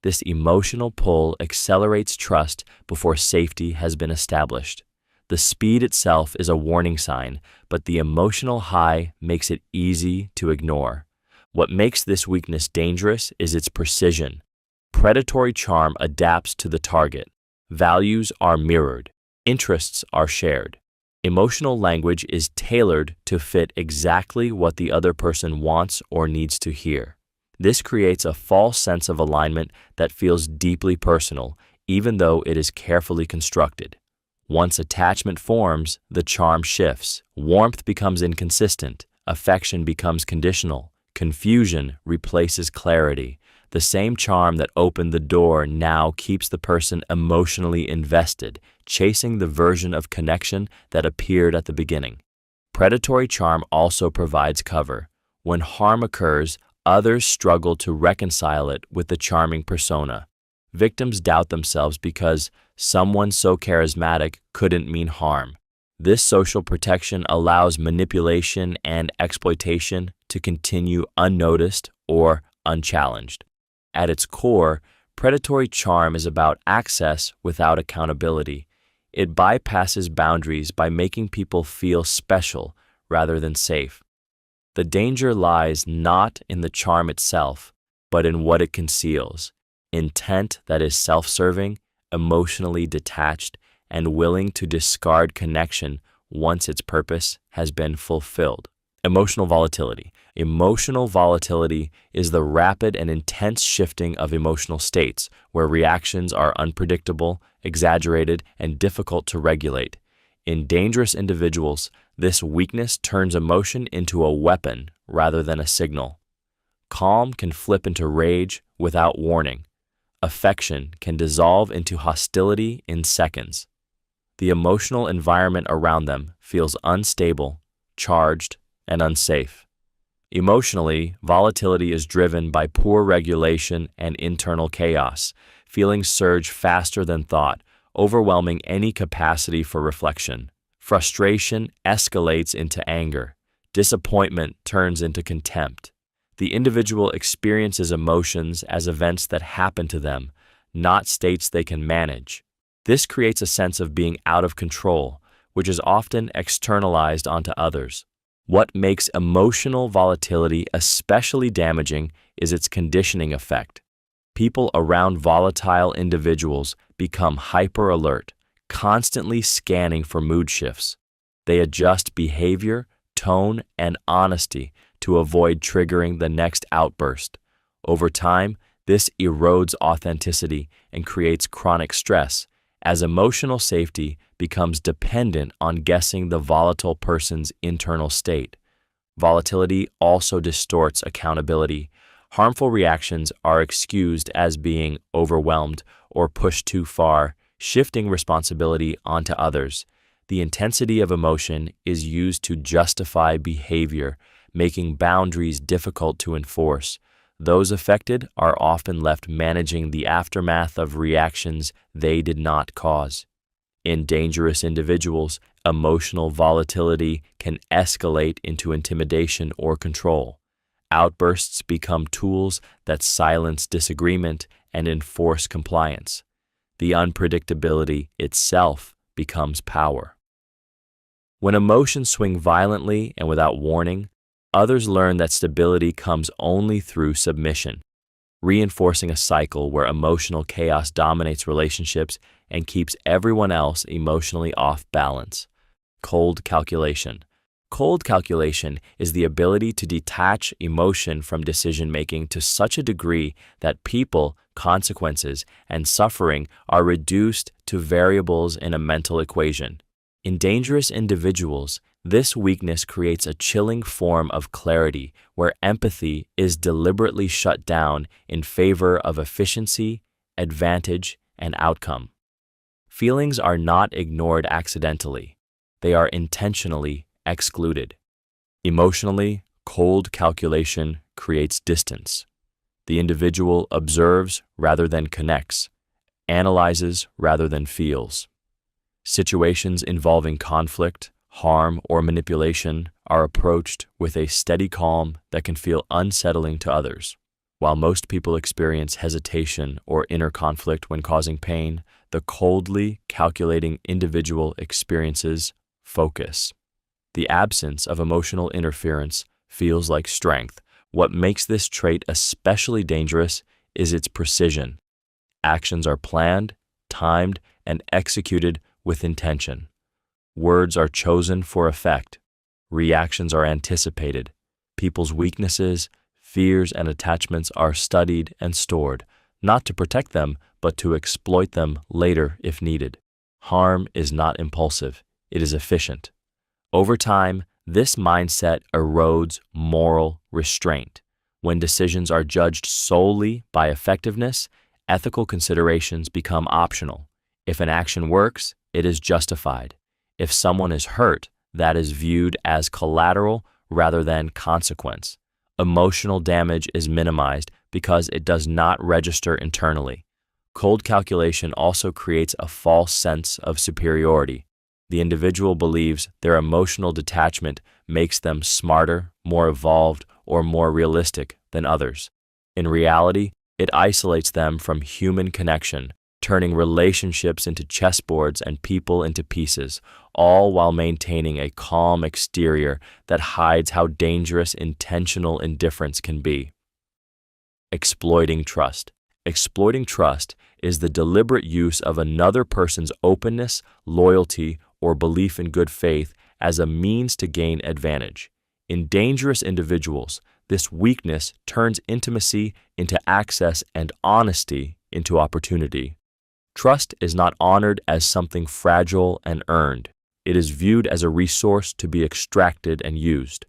This emotional pull accelerates trust before safety has been established. The speed itself is a warning sign, but the emotional high makes it easy to ignore. What makes this weakness dangerous is its precision. Predatory charm adapts to the target. Values are mirrored. Interests are shared. Emotional language is tailored to fit exactly what the other person wants or needs to hear. This creates a false sense of alignment that feels deeply personal, even though it is carefully constructed. Once attachment forms, the charm shifts. Warmth becomes inconsistent. Affection becomes conditional. Confusion replaces clarity. The same charm that opened the door now keeps the person emotionally invested, chasing the version of connection that appeared at the beginning. Predatory charm also provides cover. When harm occurs, others struggle to reconcile it with the charming persona. Victims doubt themselves because someone so charismatic couldn't mean harm. This social protection allows manipulation and exploitation to continue unnoticed or unchallenged. At its core, predatory charm is about access without accountability. It bypasses boundaries by making people feel special rather than safe. The danger lies not in the charm itself, but in what it conceals: intent that is self-serving, emotionally detached, and willing to discard connection once its purpose has been fulfilled. Emotional volatility. Emotional volatility is the rapid and intense shifting of emotional states where reactions are unpredictable, exaggerated, and difficult to regulate. In dangerous individuals, this weakness turns emotion into a weapon rather than a signal. Calm can flip into rage without warning. Affection can dissolve into hostility in seconds. The emotional environment around them feels unstable, charged, and unsafe. Emotionally, volatility is driven by poor regulation and internal chaos. Feelings surge faster than thought, overwhelming any capacity for reflection. Frustration escalates into anger. Disappointment turns into contempt. The individual experiences emotions as events that happen to them, not states they can manage. This creates a sense of being out of control, which is often externalized onto others. What makes emotional volatility especially damaging is its conditioning effect. People around volatile individuals become hyper-alert, constantly scanning for mood shifts. They adjust behavior, tone, and honesty to avoid triggering the next outburst. Over time, this erodes authenticity and creates chronic stress, as emotional safety becomes dependent on guessing the volatile person's internal state. Volatility also distorts accountability. Harmful reactions are excused as being overwhelmed or pushed too far, shifting responsibility onto others. The intensity of emotion is used to justify behavior, making boundaries difficult to enforce. Those affected are often left managing the aftermath of reactions they did not cause. In dangerous individuals, emotional volatility can escalate into intimidation or control. Outbursts become tools that silence disagreement and enforce compliance. The unpredictability itself becomes power. When emotions swing violently and without warning, others learn that stability comes only through submission. reinforcing a cycle where emotional chaos dominates relationships and keeps everyone else emotionally off balance. Cold calculation. Cold calculation is the ability to detach emotion from decision-making to such a degree that people, consequences, and suffering are reduced to variables in a mental equation. In dangerous individuals, this weakness creates a chilling form of clarity where empathy is deliberately shut down in favor of efficiency, advantage, and outcome. Feelings are not ignored accidentally. They are intentionally excluded. Emotionally, cold calculation creates distance. The individual observes rather than connects, analyzes rather than feels. Situations involving conflict, harm, or manipulation are approached with a steady calm that can feel unsettling to others. While most people experience hesitation or inner conflict when causing pain, the coldly calculating individual experiences focus. The absence of emotional interference feels like strength. What makes this trait especially dangerous is its precision. Actions are planned, timed, and executed with intention. Words are chosen for effect. Reactions are anticipated. People's weaknesses, fears, and attachments are studied and stored, not to protect them, but to exploit them later if needed. Harm is not impulsive, it is efficient. Over time, this mindset erodes moral restraint. When decisions are judged solely by effectiveness, ethical considerations become optional. If an action works, it is justified. If someone is hurt, that is viewed as collateral rather than consequence. Emotional damage is minimized because it does not register internally. Cold calculation also creates a false sense of superiority. The individual believes their emotional detachment makes them smarter, more evolved, or more realistic than others. In reality, it isolates them from human connection, turning relationships into chessboards and people into pieces, all while maintaining a calm exterior that hides how dangerous intentional indifference can be. Exploiting trust. Exploiting trust is the deliberate use of another person's openness, loyalty, or belief in good faith as a means to gain advantage. In dangerous individuals, this weakness turns intimacy into access and honesty into opportunity. Trust is not honored as something fragile and earned. It is viewed as a resource to be extracted and used.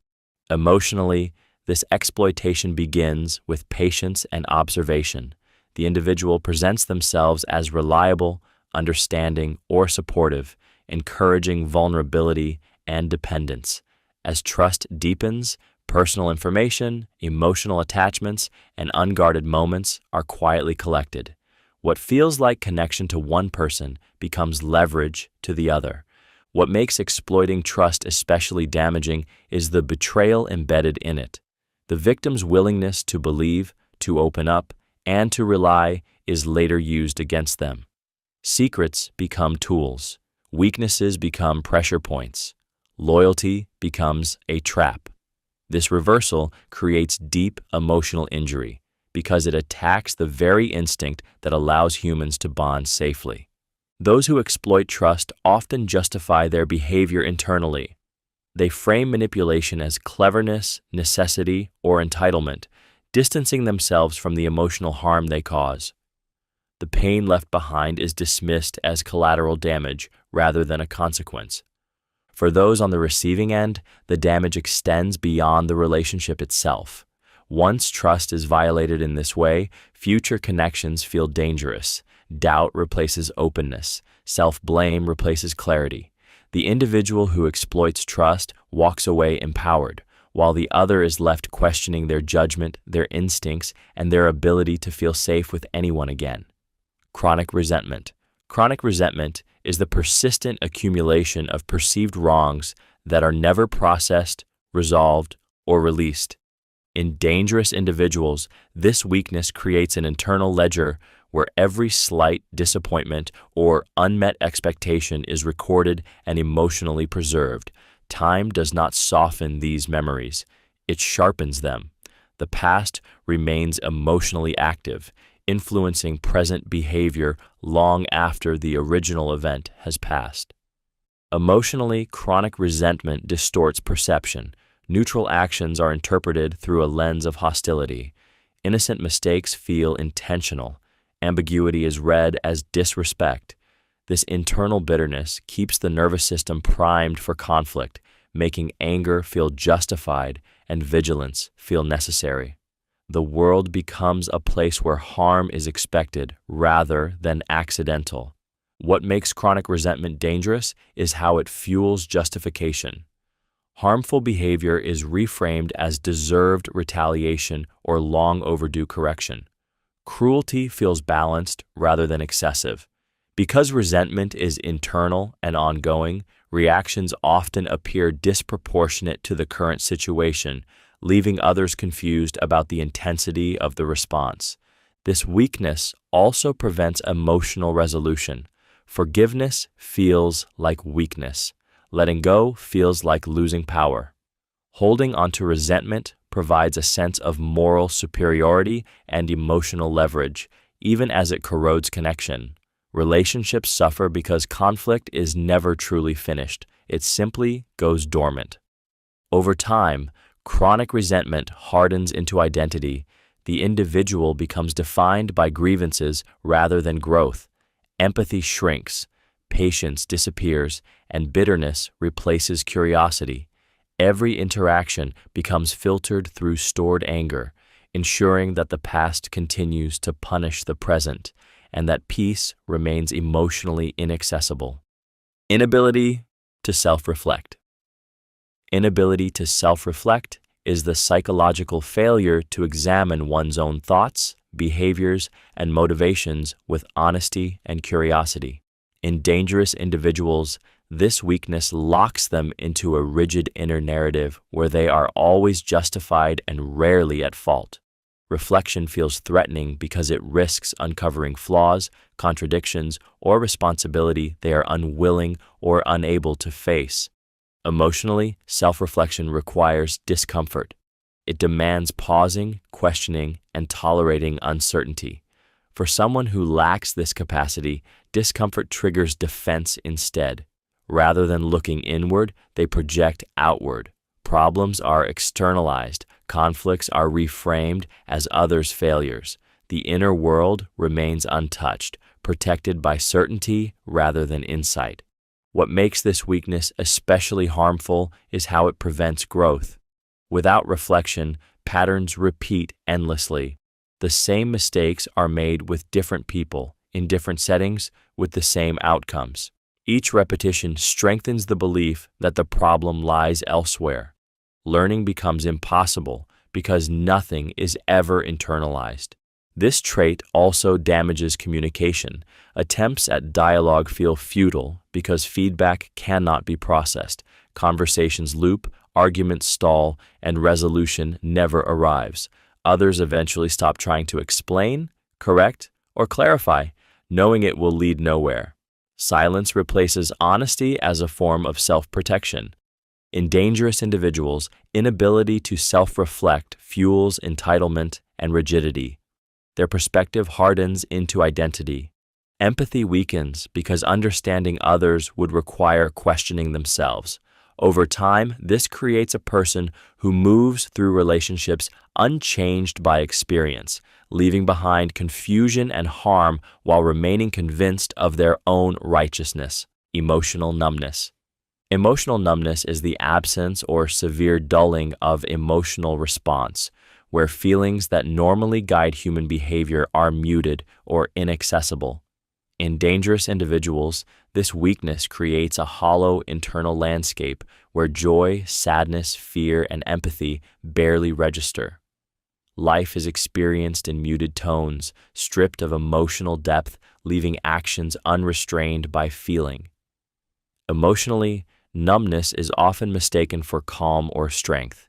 Emotionally, this exploitation begins with patience and observation. The individual presents themselves as reliable, understanding, or supportive, encouraging vulnerability and dependence. As trust deepens, personal information, emotional attachments, and unguarded moments are quietly collected. What feels like connection to one person becomes leverage to the other. What makes exploiting trust especially damaging is the betrayal embedded in it. The victim's willingness to believe, to open up, and to rely is later used against them. Secrets become tools. Weaknesses become pressure points. Loyalty becomes a trap. This reversal creates deep emotional injury because it attacks the very instinct that allows humans to bond safely. Those who exploit trust often justify their behavior internally. They frame manipulation as cleverness, necessity, or entitlement, distancing themselves from the emotional harm they cause. The pain left behind is dismissed as collateral damage rather than a consequence. For those on the receiving end, the damage extends beyond the relationship itself. Once trust is violated in this way, future connections feel dangerous. Doubt replaces openness. Self-blame replaces clarity. The individual who exploits trust walks away empowered, while the other is left questioning their judgment, their instincts, and their ability to feel safe with anyone again. Chronic resentment. Chronic resentment is the persistent accumulation of perceived wrongs that are never processed, resolved, or released. In dangerous individuals, this weakness creates an internal ledger where every slight disappointment or unmet expectation is recorded and emotionally preserved. Time does not soften these memories, it sharpens them. The past remains emotionally active, influencing present behavior long after the original event has passed. Emotionally, chronic resentment distorts perception. Neutral actions are interpreted through a lens of hostility. Innocent mistakes feel intentional. Ambiguity is read as disrespect. This internal bitterness keeps the nervous system primed for conflict, making anger feel justified and vigilance feel necessary. The world becomes a place where harm is expected rather than accidental. What makes chronic resentment dangerous is how it fuels justification. Harmful behavior is reframed as deserved retaliation or long overdue correction. Cruelty feels balanced rather than excessive. Because resentment is internal and ongoing, reactions often appear disproportionate to the current situation, leaving others confused about the intensity of the response. This weakness also prevents emotional resolution. Forgiveness feels like weakness. Letting go feels like losing power. Holding onto resentment provides a sense of moral superiority and emotional leverage, even as it corrodes connection. Relationships suffer because conflict is never truly finished. It simply goes dormant. Over time, chronic resentment hardens into identity. The individual becomes defined by grievances rather than growth. Empathy shrinks, patience disappears, and bitterness replaces curiosity. Every interaction becomes filtered through stored anger, ensuring that the past continues to punish the present and that peace remains emotionally inaccessible. Inability to self-reflect. Inability to self-reflect is the psychological failure to examine one's own thoughts, behaviors, and motivations with honesty and curiosity. In dangerous individuals, this weakness locks them into a rigid inner narrative where they are always justified and rarely at fault. Reflection feels threatening because it risks uncovering flaws, contradictions, or responsibility they are unwilling or unable to face. Emotionally, self-reflection requires discomfort. It demands pausing, questioning, and tolerating uncertainty. For someone who lacks this capacity, discomfort triggers defense instead. Rather than looking inward, they project outward. Problems are externalized. Conflicts are reframed as others' failures. The inner world remains untouched, protected by certainty rather than insight. What makes this weakness especially harmful is how it prevents growth. Without reflection, patterns repeat endlessly. The same mistakes are made with different people, in different settings, with the same outcomes. Each repetition strengthens the belief that the problem lies elsewhere. Learning becomes impossible because nothing is ever internalized. This trait also damages communication. Attempts at dialogue feel futile because feedback cannot be processed. Conversations loop, arguments stall, and resolution never arrives. Others eventually stop trying to explain, correct, or clarify, knowing it will lead nowhere. Silence replaces honesty as a form of self-protection. In dangerous individuals, inability to self-reflect fuels entitlement and rigidity. Their perspective hardens into identity. Empathy weakens because understanding others would require questioning themselves. Over time, this creates a person who moves through relationships unchanged by experience, leaving behind confusion and harm while remaining convinced of their own righteousness. Emotional numbness. Emotional numbness is the absence or severe dulling of emotional response, where feelings that normally guide human behavior are muted or inaccessible. In dangerous individuals, this weakness creates a hollow internal landscape where joy, sadness, fear, and empathy barely register. Life is experienced in muted tones, stripped of emotional depth, leaving actions unrestrained by feeling. Emotionally, numbness is often mistaken for calm or strength.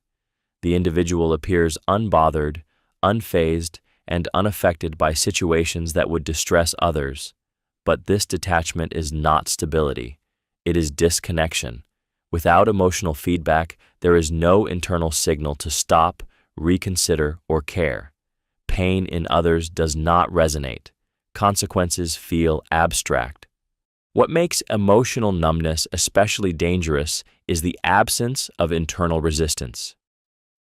The individual appears unbothered, unfazed, and unaffected by situations that would distress others. But this detachment is not stability. It is disconnection. Without emotional feedback, there is no internal signal to stop, reconsider, or care. Pain in others does not resonate. Consequences feel abstract. What makes emotional numbness especially dangerous is the absence of internal resistance.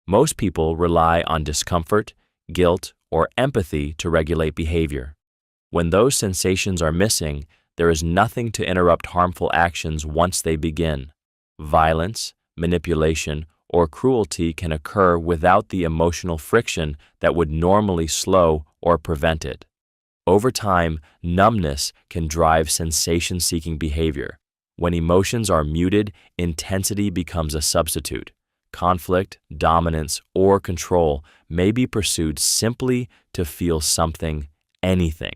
Most people rely on discomfort, guilt, or empathy to regulate behavior. When those sensations are missing, there is nothing to interrupt harmful actions once they begin. Violence, manipulation, or cruelty can occur without the emotional friction that would normally slow or prevent it. Over time, numbness can drive sensation-seeking behavior. When emotions are muted, intensity becomes a substitute. Conflict, dominance, or control may be pursued simply to feel something, anything.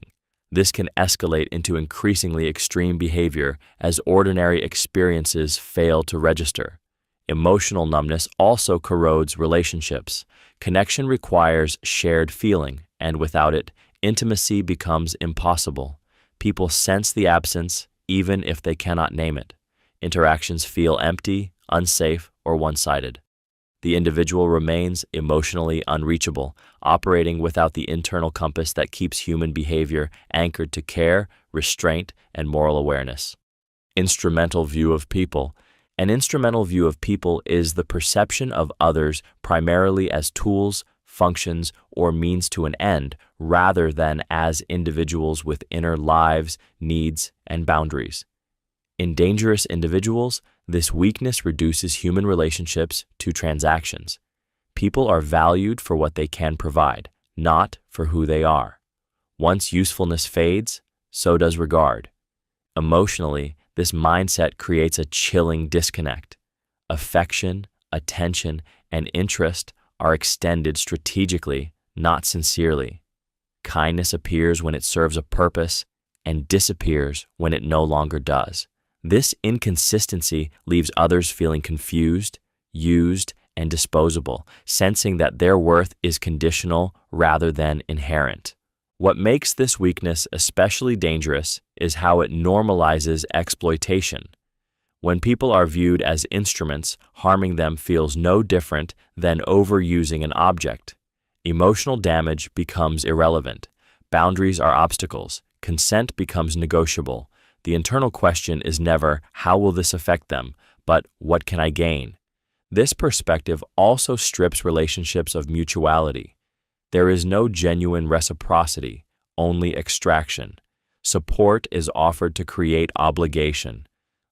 This can escalate into increasingly extreme behavior as ordinary experiences fail to register. Emotional numbness also corrodes relationships. Connection requires shared feeling, and without it, intimacy becomes impossible. People sense the absence, even if they cannot name it. Interactions feel empty, unsafe, or one-sided. The individual remains emotionally unreachable, operating without the internal compass that keeps human behavior anchored to care, restraint, and moral awareness. Instrumental view of people. An instrumental view of people is the perception of others primarily as tools, functions, or means to an end, rather than as individuals with inner lives, needs, and boundaries. In dangerous individuals, this weakness reduces human relationships to transactions. People are valued for what they can provide, not for who they are. Once usefulness fades, so does regard. Emotionally, this mindset creates a chilling disconnect. Affection, attention, and interest are extended strategically, not sincerely. Kindness appears when it serves a purpose and disappears when it no longer does. This inconsistency leaves others feeling confused, used, and disposable, sensing that their worth is conditional rather than inherent. What makes this weakness especially dangerous is how it normalizes exploitation. When people are viewed as instruments, harming them feels no different than overusing an object. Emotional damage becomes irrelevant. Boundaries are obstacles. Consent becomes negotiable. The internal question is never, how will this affect them, but what can I gain? This perspective also strips relationships of mutuality. There is no genuine reciprocity, only extraction. Support is offered to create obligation.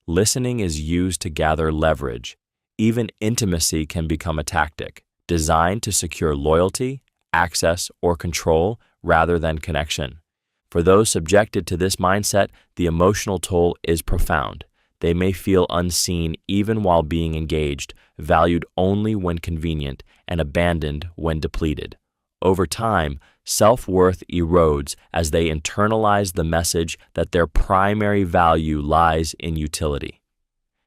Listening is used to gather leverage. Even intimacy can become a tactic, designed to secure loyalty, access, or control rather than connection. For those subjected to this mindset, the emotional toll is profound. They may feel unseen even while being engaged, valued only when convenient, and abandoned when depleted. Over time, self-worth erodes as they internalize the message that their primary value lies in utility.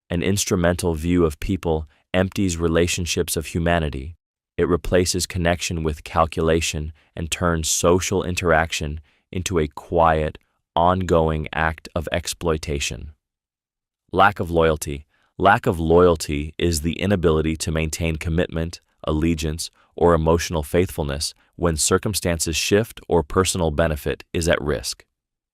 An instrumental view of people empties relationships of humanity. It replaces connection with calculation and turns social interaction into a quiet, ongoing act of exploitation. Lack of loyalty. Lack of loyalty is the inability to maintain commitment, allegiance, or emotional faithfulness when circumstances shift or personal benefit is at risk.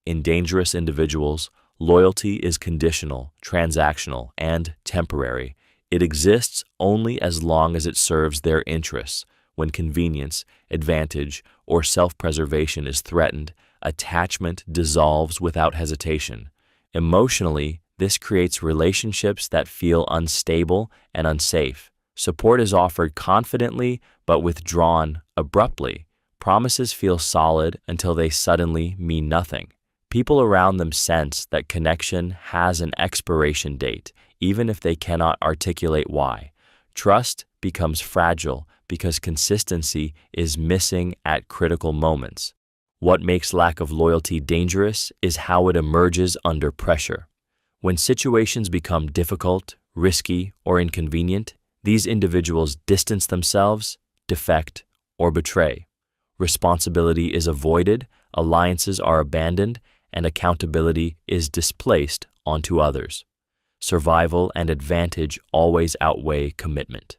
In dangerous individuals, loyalty is conditional, transactional, and temporary. It exists only as long as it serves their interests. When convenience, advantage, or self-preservation is threatened, attachment dissolves without hesitation. Emotionally, this creates relationships that feel unstable and unsafe. Support is offered confidently but withdrawn abruptly. Promises feel solid until they suddenly mean nothing. People around them sense that connection has an expiration date, even if they cannot articulate why. Trust becomes fragile because consistency is missing at critical moments. What makes lack of loyalty dangerous is how it emerges under pressure. When situations become difficult, risky, or inconvenient, these individuals distance themselves, defect, or betray. Responsibility is avoided, alliances are abandoned, and accountability is displaced onto others. Survival and advantage always outweigh commitment.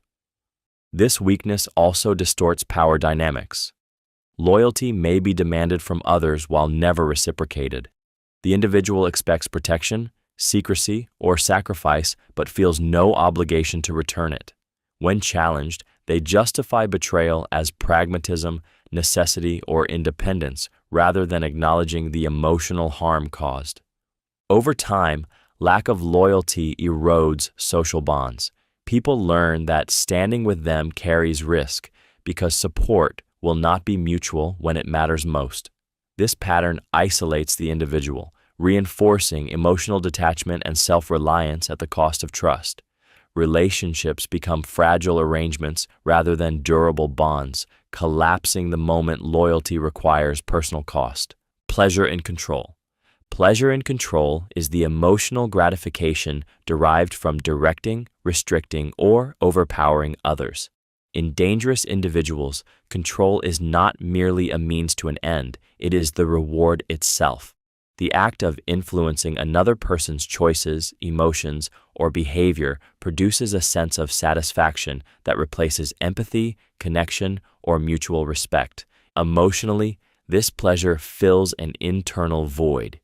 This weakness also distorts power dynamics. Loyalty may be demanded from others while never reciprocated. The individual expects protection, secrecy, or sacrifice, but feels no obligation to return it. When challenged, they justify betrayal as pragmatism, necessity, or independence, rather than acknowledging the emotional harm caused. Over time, lack of loyalty erodes social bonds. People learn that standing with them carries risk because support will not be mutual when it matters most. This pattern isolates the individual, reinforcing emotional detachment and self-reliance at the cost of trust. Relationships become fragile arrangements rather than durable bonds, collapsing the moment loyalty requires personal cost. Pleasure in control. Pleasure in control is the emotional gratification derived from directing, restricting, or overpowering others. In dangerous individuals, control is not merely a means to an end, it is the reward itself. The act of influencing another person's choices, emotions, or behavior produces a sense of satisfaction that replaces empathy, connection, or mutual respect. Emotionally, this pleasure fills an internal void.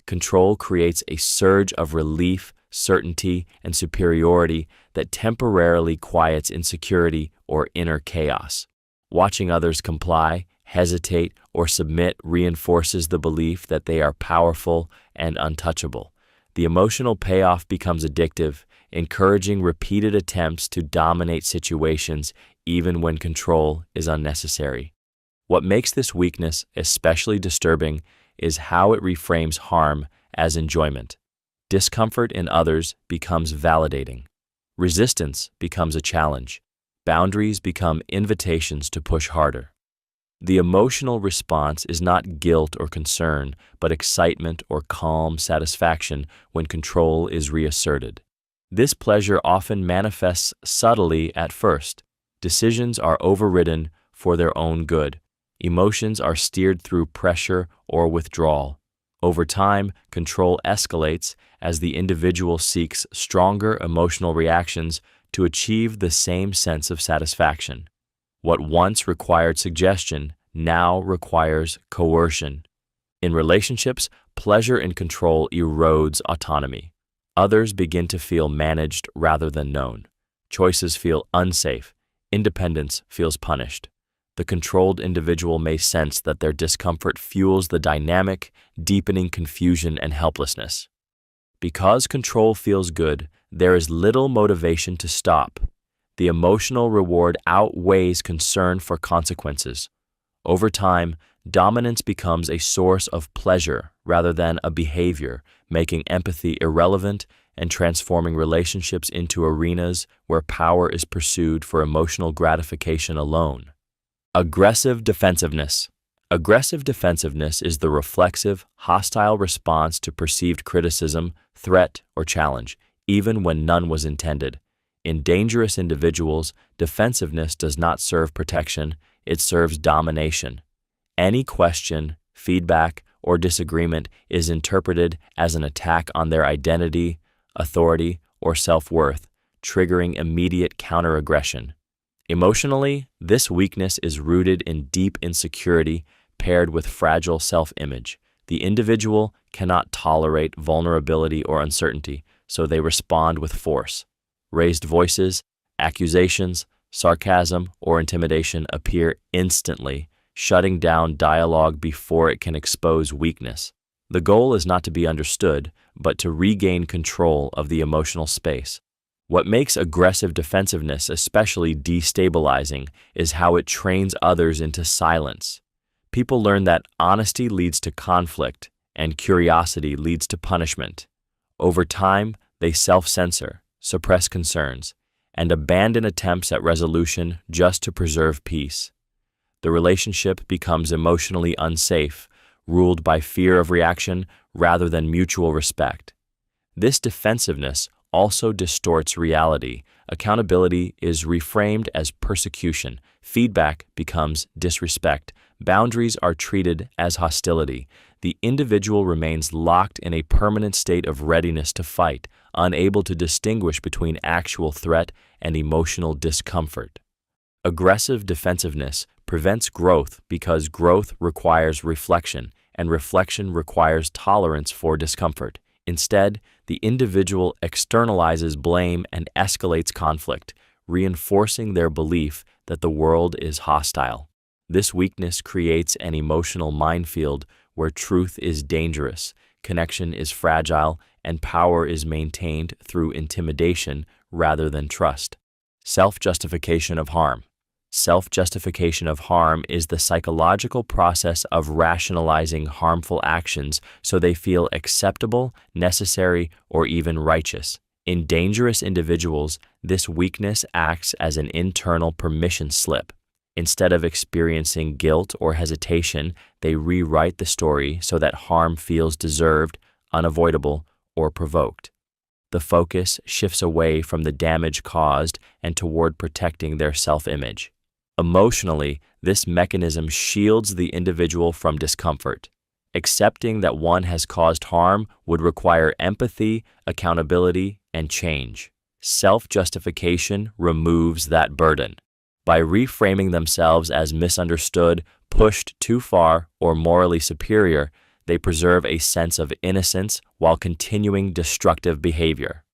Control creates a surge of relief, certainty, and superiority that temporarily quiets insecurity or inner chaos. Watching others comply, hesitate, or submit reinforces the belief that they are powerful and untouchable. The emotional payoff becomes addictive, encouraging repeated attempts to dominate situations even when control is unnecessary. What makes this weakness especially disturbing is how it reframes harm as enjoyment. Discomfort in others becomes validating. Resistance becomes a challenge. Boundaries become invitations to push harder. The emotional response is not guilt or concern, but excitement or calm satisfaction when control is reasserted. This pleasure often manifests subtly at first. Decisions are overridden for their own good. Emotions are steered through pressure or withdrawal. Over time, control escalates as the individual seeks stronger emotional reactions to achieve the same sense of satisfaction. What once required suggestion now requires coercion. In relationships, pleasure in control erodes autonomy. Others begin to feel managed rather than known. Choices feel unsafe. Independence feels punished. The controlled individual may sense that their discomfort fuels the dynamic, deepening confusion and helplessness. Because control feels good, there is little motivation to stop. The emotional reward outweighs concern for consequences. Over time, dominance becomes a source of pleasure rather than a behavior, making empathy irrelevant and transforming relationships into arenas where power is pursued for emotional gratification alone. Aggressive defensiveness. Aggressive defensiveness is the reflexive, hostile response to perceived criticism, threat, or challenge, even when none was intended. In dangerous individuals, defensiveness does not serve protection, it serves domination. Any question, feedback, or disagreement is interpreted as an attack on their identity, authority, or self-worth, triggering immediate counteraggression. Emotionally, this weakness is rooted in deep insecurity paired with fragile self-image. The individual cannot tolerate vulnerability or uncertainty, so they respond with force. Raised voices, accusations, sarcasm, or intimidation appear instantly, shutting down dialogue before it can expose weakness. The goal is not to be understood, but to regain control of the emotional space. What makes aggressive defensiveness especially destabilizing is how it trains others into silence. People learn that honesty leads to conflict and curiosity leads to punishment. Over time, they self-censor, suppress concerns, and abandon attempts at resolution just to preserve peace. The relationship becomes emotionally unsafe, ruled by fear of reaction rather than mutual respect. This defensiveness also distorts reality. Accountability is reframed as persecution. Feedback becomes disrespect. Boundaries are treated as hostility. The individual remains locked in a permanent state of readiness to fight, unable to distinguish between actual threat and emotional discomfort. Aggressive defensiveness prevents growth because growth requires reflection, and reflection requires tolerance for discomfort. Instead, the individual externalizes blame and escalates conflict, reinforcing their belief that the world is hostile. This weakness creates an emotional minefield where truth is dangerous, connection is fragile, and power is maintained through intimidation rather than trust. Self-Justification of Harm. Self-justification of harm is the psychological process of rationalizing harmful actions so they feel acceptable, necessary, or even righteous. In dangerous individuals, this weakness acts as an internal permission slip. Instead of experiencing guilt or hesitation, they rewrite the story so that harm feels deserved, unavoidable, or provoked. The focus shifts away from the damage caused and toward protecting their self-image. Emotionally, this mechanism shields the individual from discomfort. Accepting that one has caused harm would require empathy, accountability, and change. Self-justification removes that burden. By reframing themselves as misunderstood, pushed too far, or morally superior, they preserve a sense of innocence while continuing destructive behavior.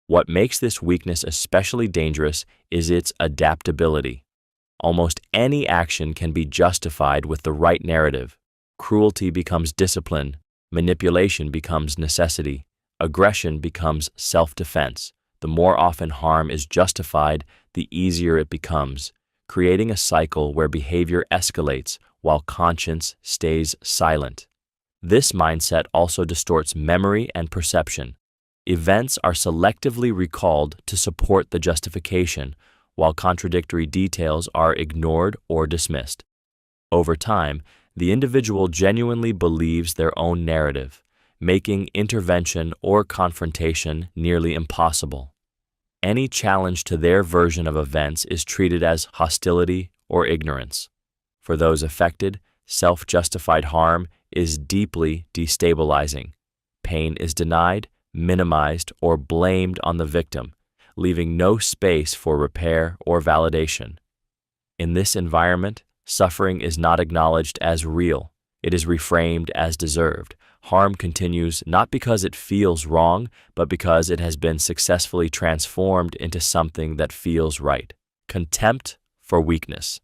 What makes this weakness especially dangerous is its adaptability. Almost any action can be justified with the right narrative. Cruelty becomes discipline, manipulation becomes necessity, aggression becomes self-defense. The more often harm is justified, the easier it becomes, creating a cycle where behavior escalates while conscience stays silent. This mindset also distorts memory and perception. Events are selectively recalled to support the justification, while contradictory details are ignored or dismissed. Over time, the individual genuinely believes their own narrative, making intervention or confrontation nearly impossible. Any challenge to their version of events is treated as hostility or ignorance. For those affected, self-justified harm is deeply destabilizing. Pain is denied, minimized, or blamed on the victim, leaving no space for repair or validation. In this environment, suffering is not acknowledged as real. It is reframed as deserved. Harm continues not because it feels wrong, but because it has been successfully transformed into something that feels right. Contempt for weakness.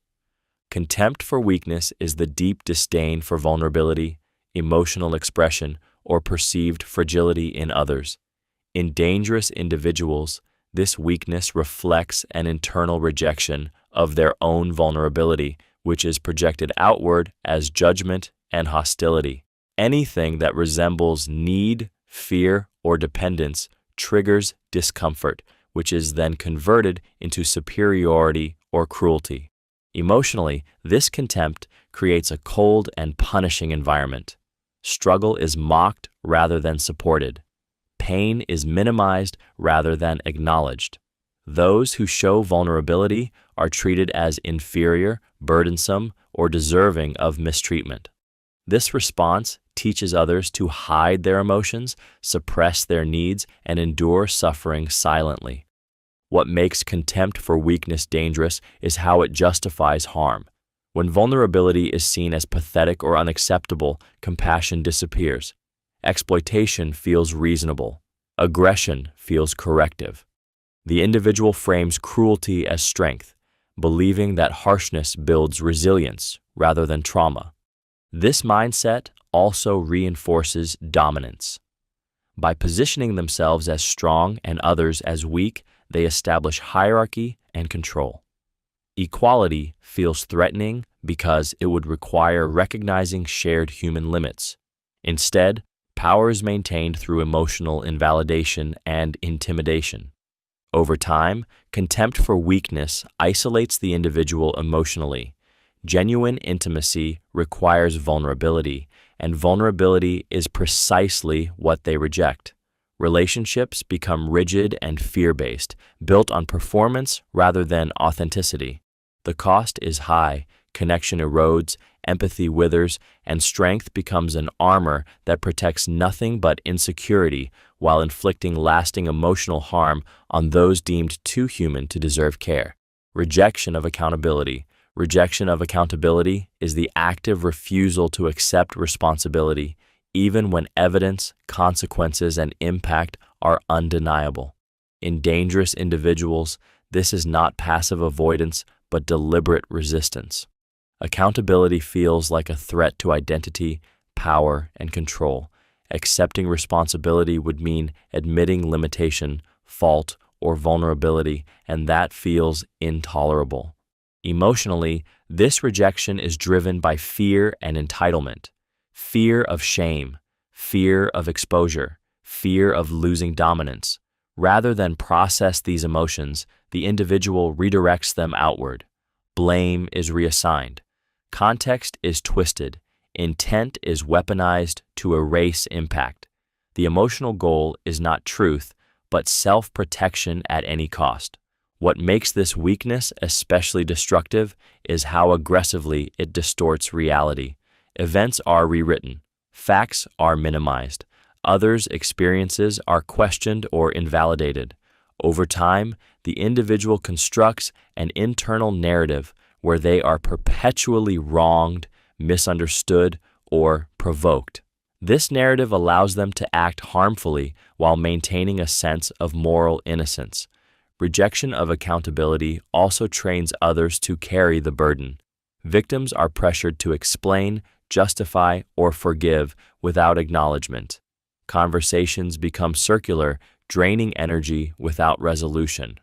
Contempt for weakness is the deep disdain for vulnerability, emotional expression, or perceived fragility in others. In dangerous individuals, this weakness reflects an internal rejection of their own vulnerability, which is projected outward as judgment and hostility. Anything that resembles need, fear, or dependence triggers discomfort, which is then converted into superiority or cruelty. Emotionally, this contempt creates a cold and punishing environment. Struggle is mocked rather than supported. Pain is minimized rather than acknowledged. Those who show vulnerability are treated as inferior, burdensome, or deserving of mistreatment. This response teaches others to hide their emotions, suppress their needs, and endure suffering silently. What makes contempt for weakness dangerous is how it justifies harm. When vulnerability is seen as pathetic or unacceptable, compassion disappears. Exploitation feels reasonable. Aggression feels corrective. The individual frames cruelty as strength, believing that harshness builds resilience rather than trauma. This mindset also reinforces dominance. By positioning themselves as strong and others as weak, they establish hierarchy and control. Equality feels threatening because it would require recognizing shared human limits. Instead, power is maintained through emotional invalidation and intimidation. Over time, contempt for weakness isolates the individual emotionally. Genuine intimacy requires vulnerability, and vulnerability is precisely what they reject. Relationships become rigid and fear-based, built on performance rather than authenticity. The cost is high, connection erodes, empathy withers, and strength becomes an armor that protects nothing but insecurity while inflicting lasting emotional harm on those deemed too human to deserve care. Rejection of accountability. Rejection of accountability is the active refusal to accept responsibility, even when evidence, consequences, and impact are undeniable. In dangerous individuals, this is not passive avoidance, but deliberate resistance. Accountability feels like a threat to identity, power, and control. Accepting responsibility would mean admitting limitation, fault, or vulnerability, and that feels intolerable. Emotionally, this rejection is driven by fear and entitlement. Fear of shame, fear of exposure, fear of losing dominance. Rather than process these emotions, the individual redirects them outward. Blame is reassigned. Context is twisted. Intent is weaponized to erase impact. The emotional goal is not truth, but self-protection at any cost. What makes this weakness especially destructive is how aggressively it distorts reality. Events are rewritten. Facts are minimized. Others' experiences are questioned or invalidated. Over time, the individual constructs an internal narrative where they are perpetually wronged, misunderstood, or provoked. This narrative allows them to act harmfully while maintaining a sense of moral innocence. Rejection of accountability also trains others to carry the burden. Victims are pressured to explain, justify, or forgive without acknowledgement. Conversations become circular, draining energy without resolution.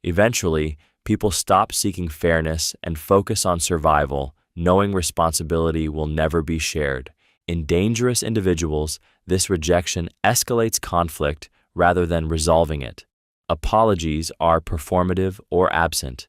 Eventually, people stop seeking fairness and focus on survival, knowing responsibility will never be shared. In dangerous individuals, this rejection escalates conflict rather than resolving it. Apologies are performative or absent.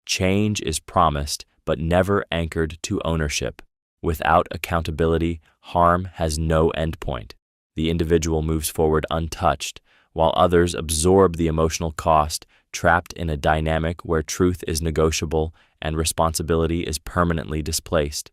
Change is promised, but never anchored to ownership. Without accountability, harm has no endpoint. The individual moves forward untouched, while others absorb the emotional cost, trapped in a dynamic where truth is negotiable and responsibility is permanently displaced.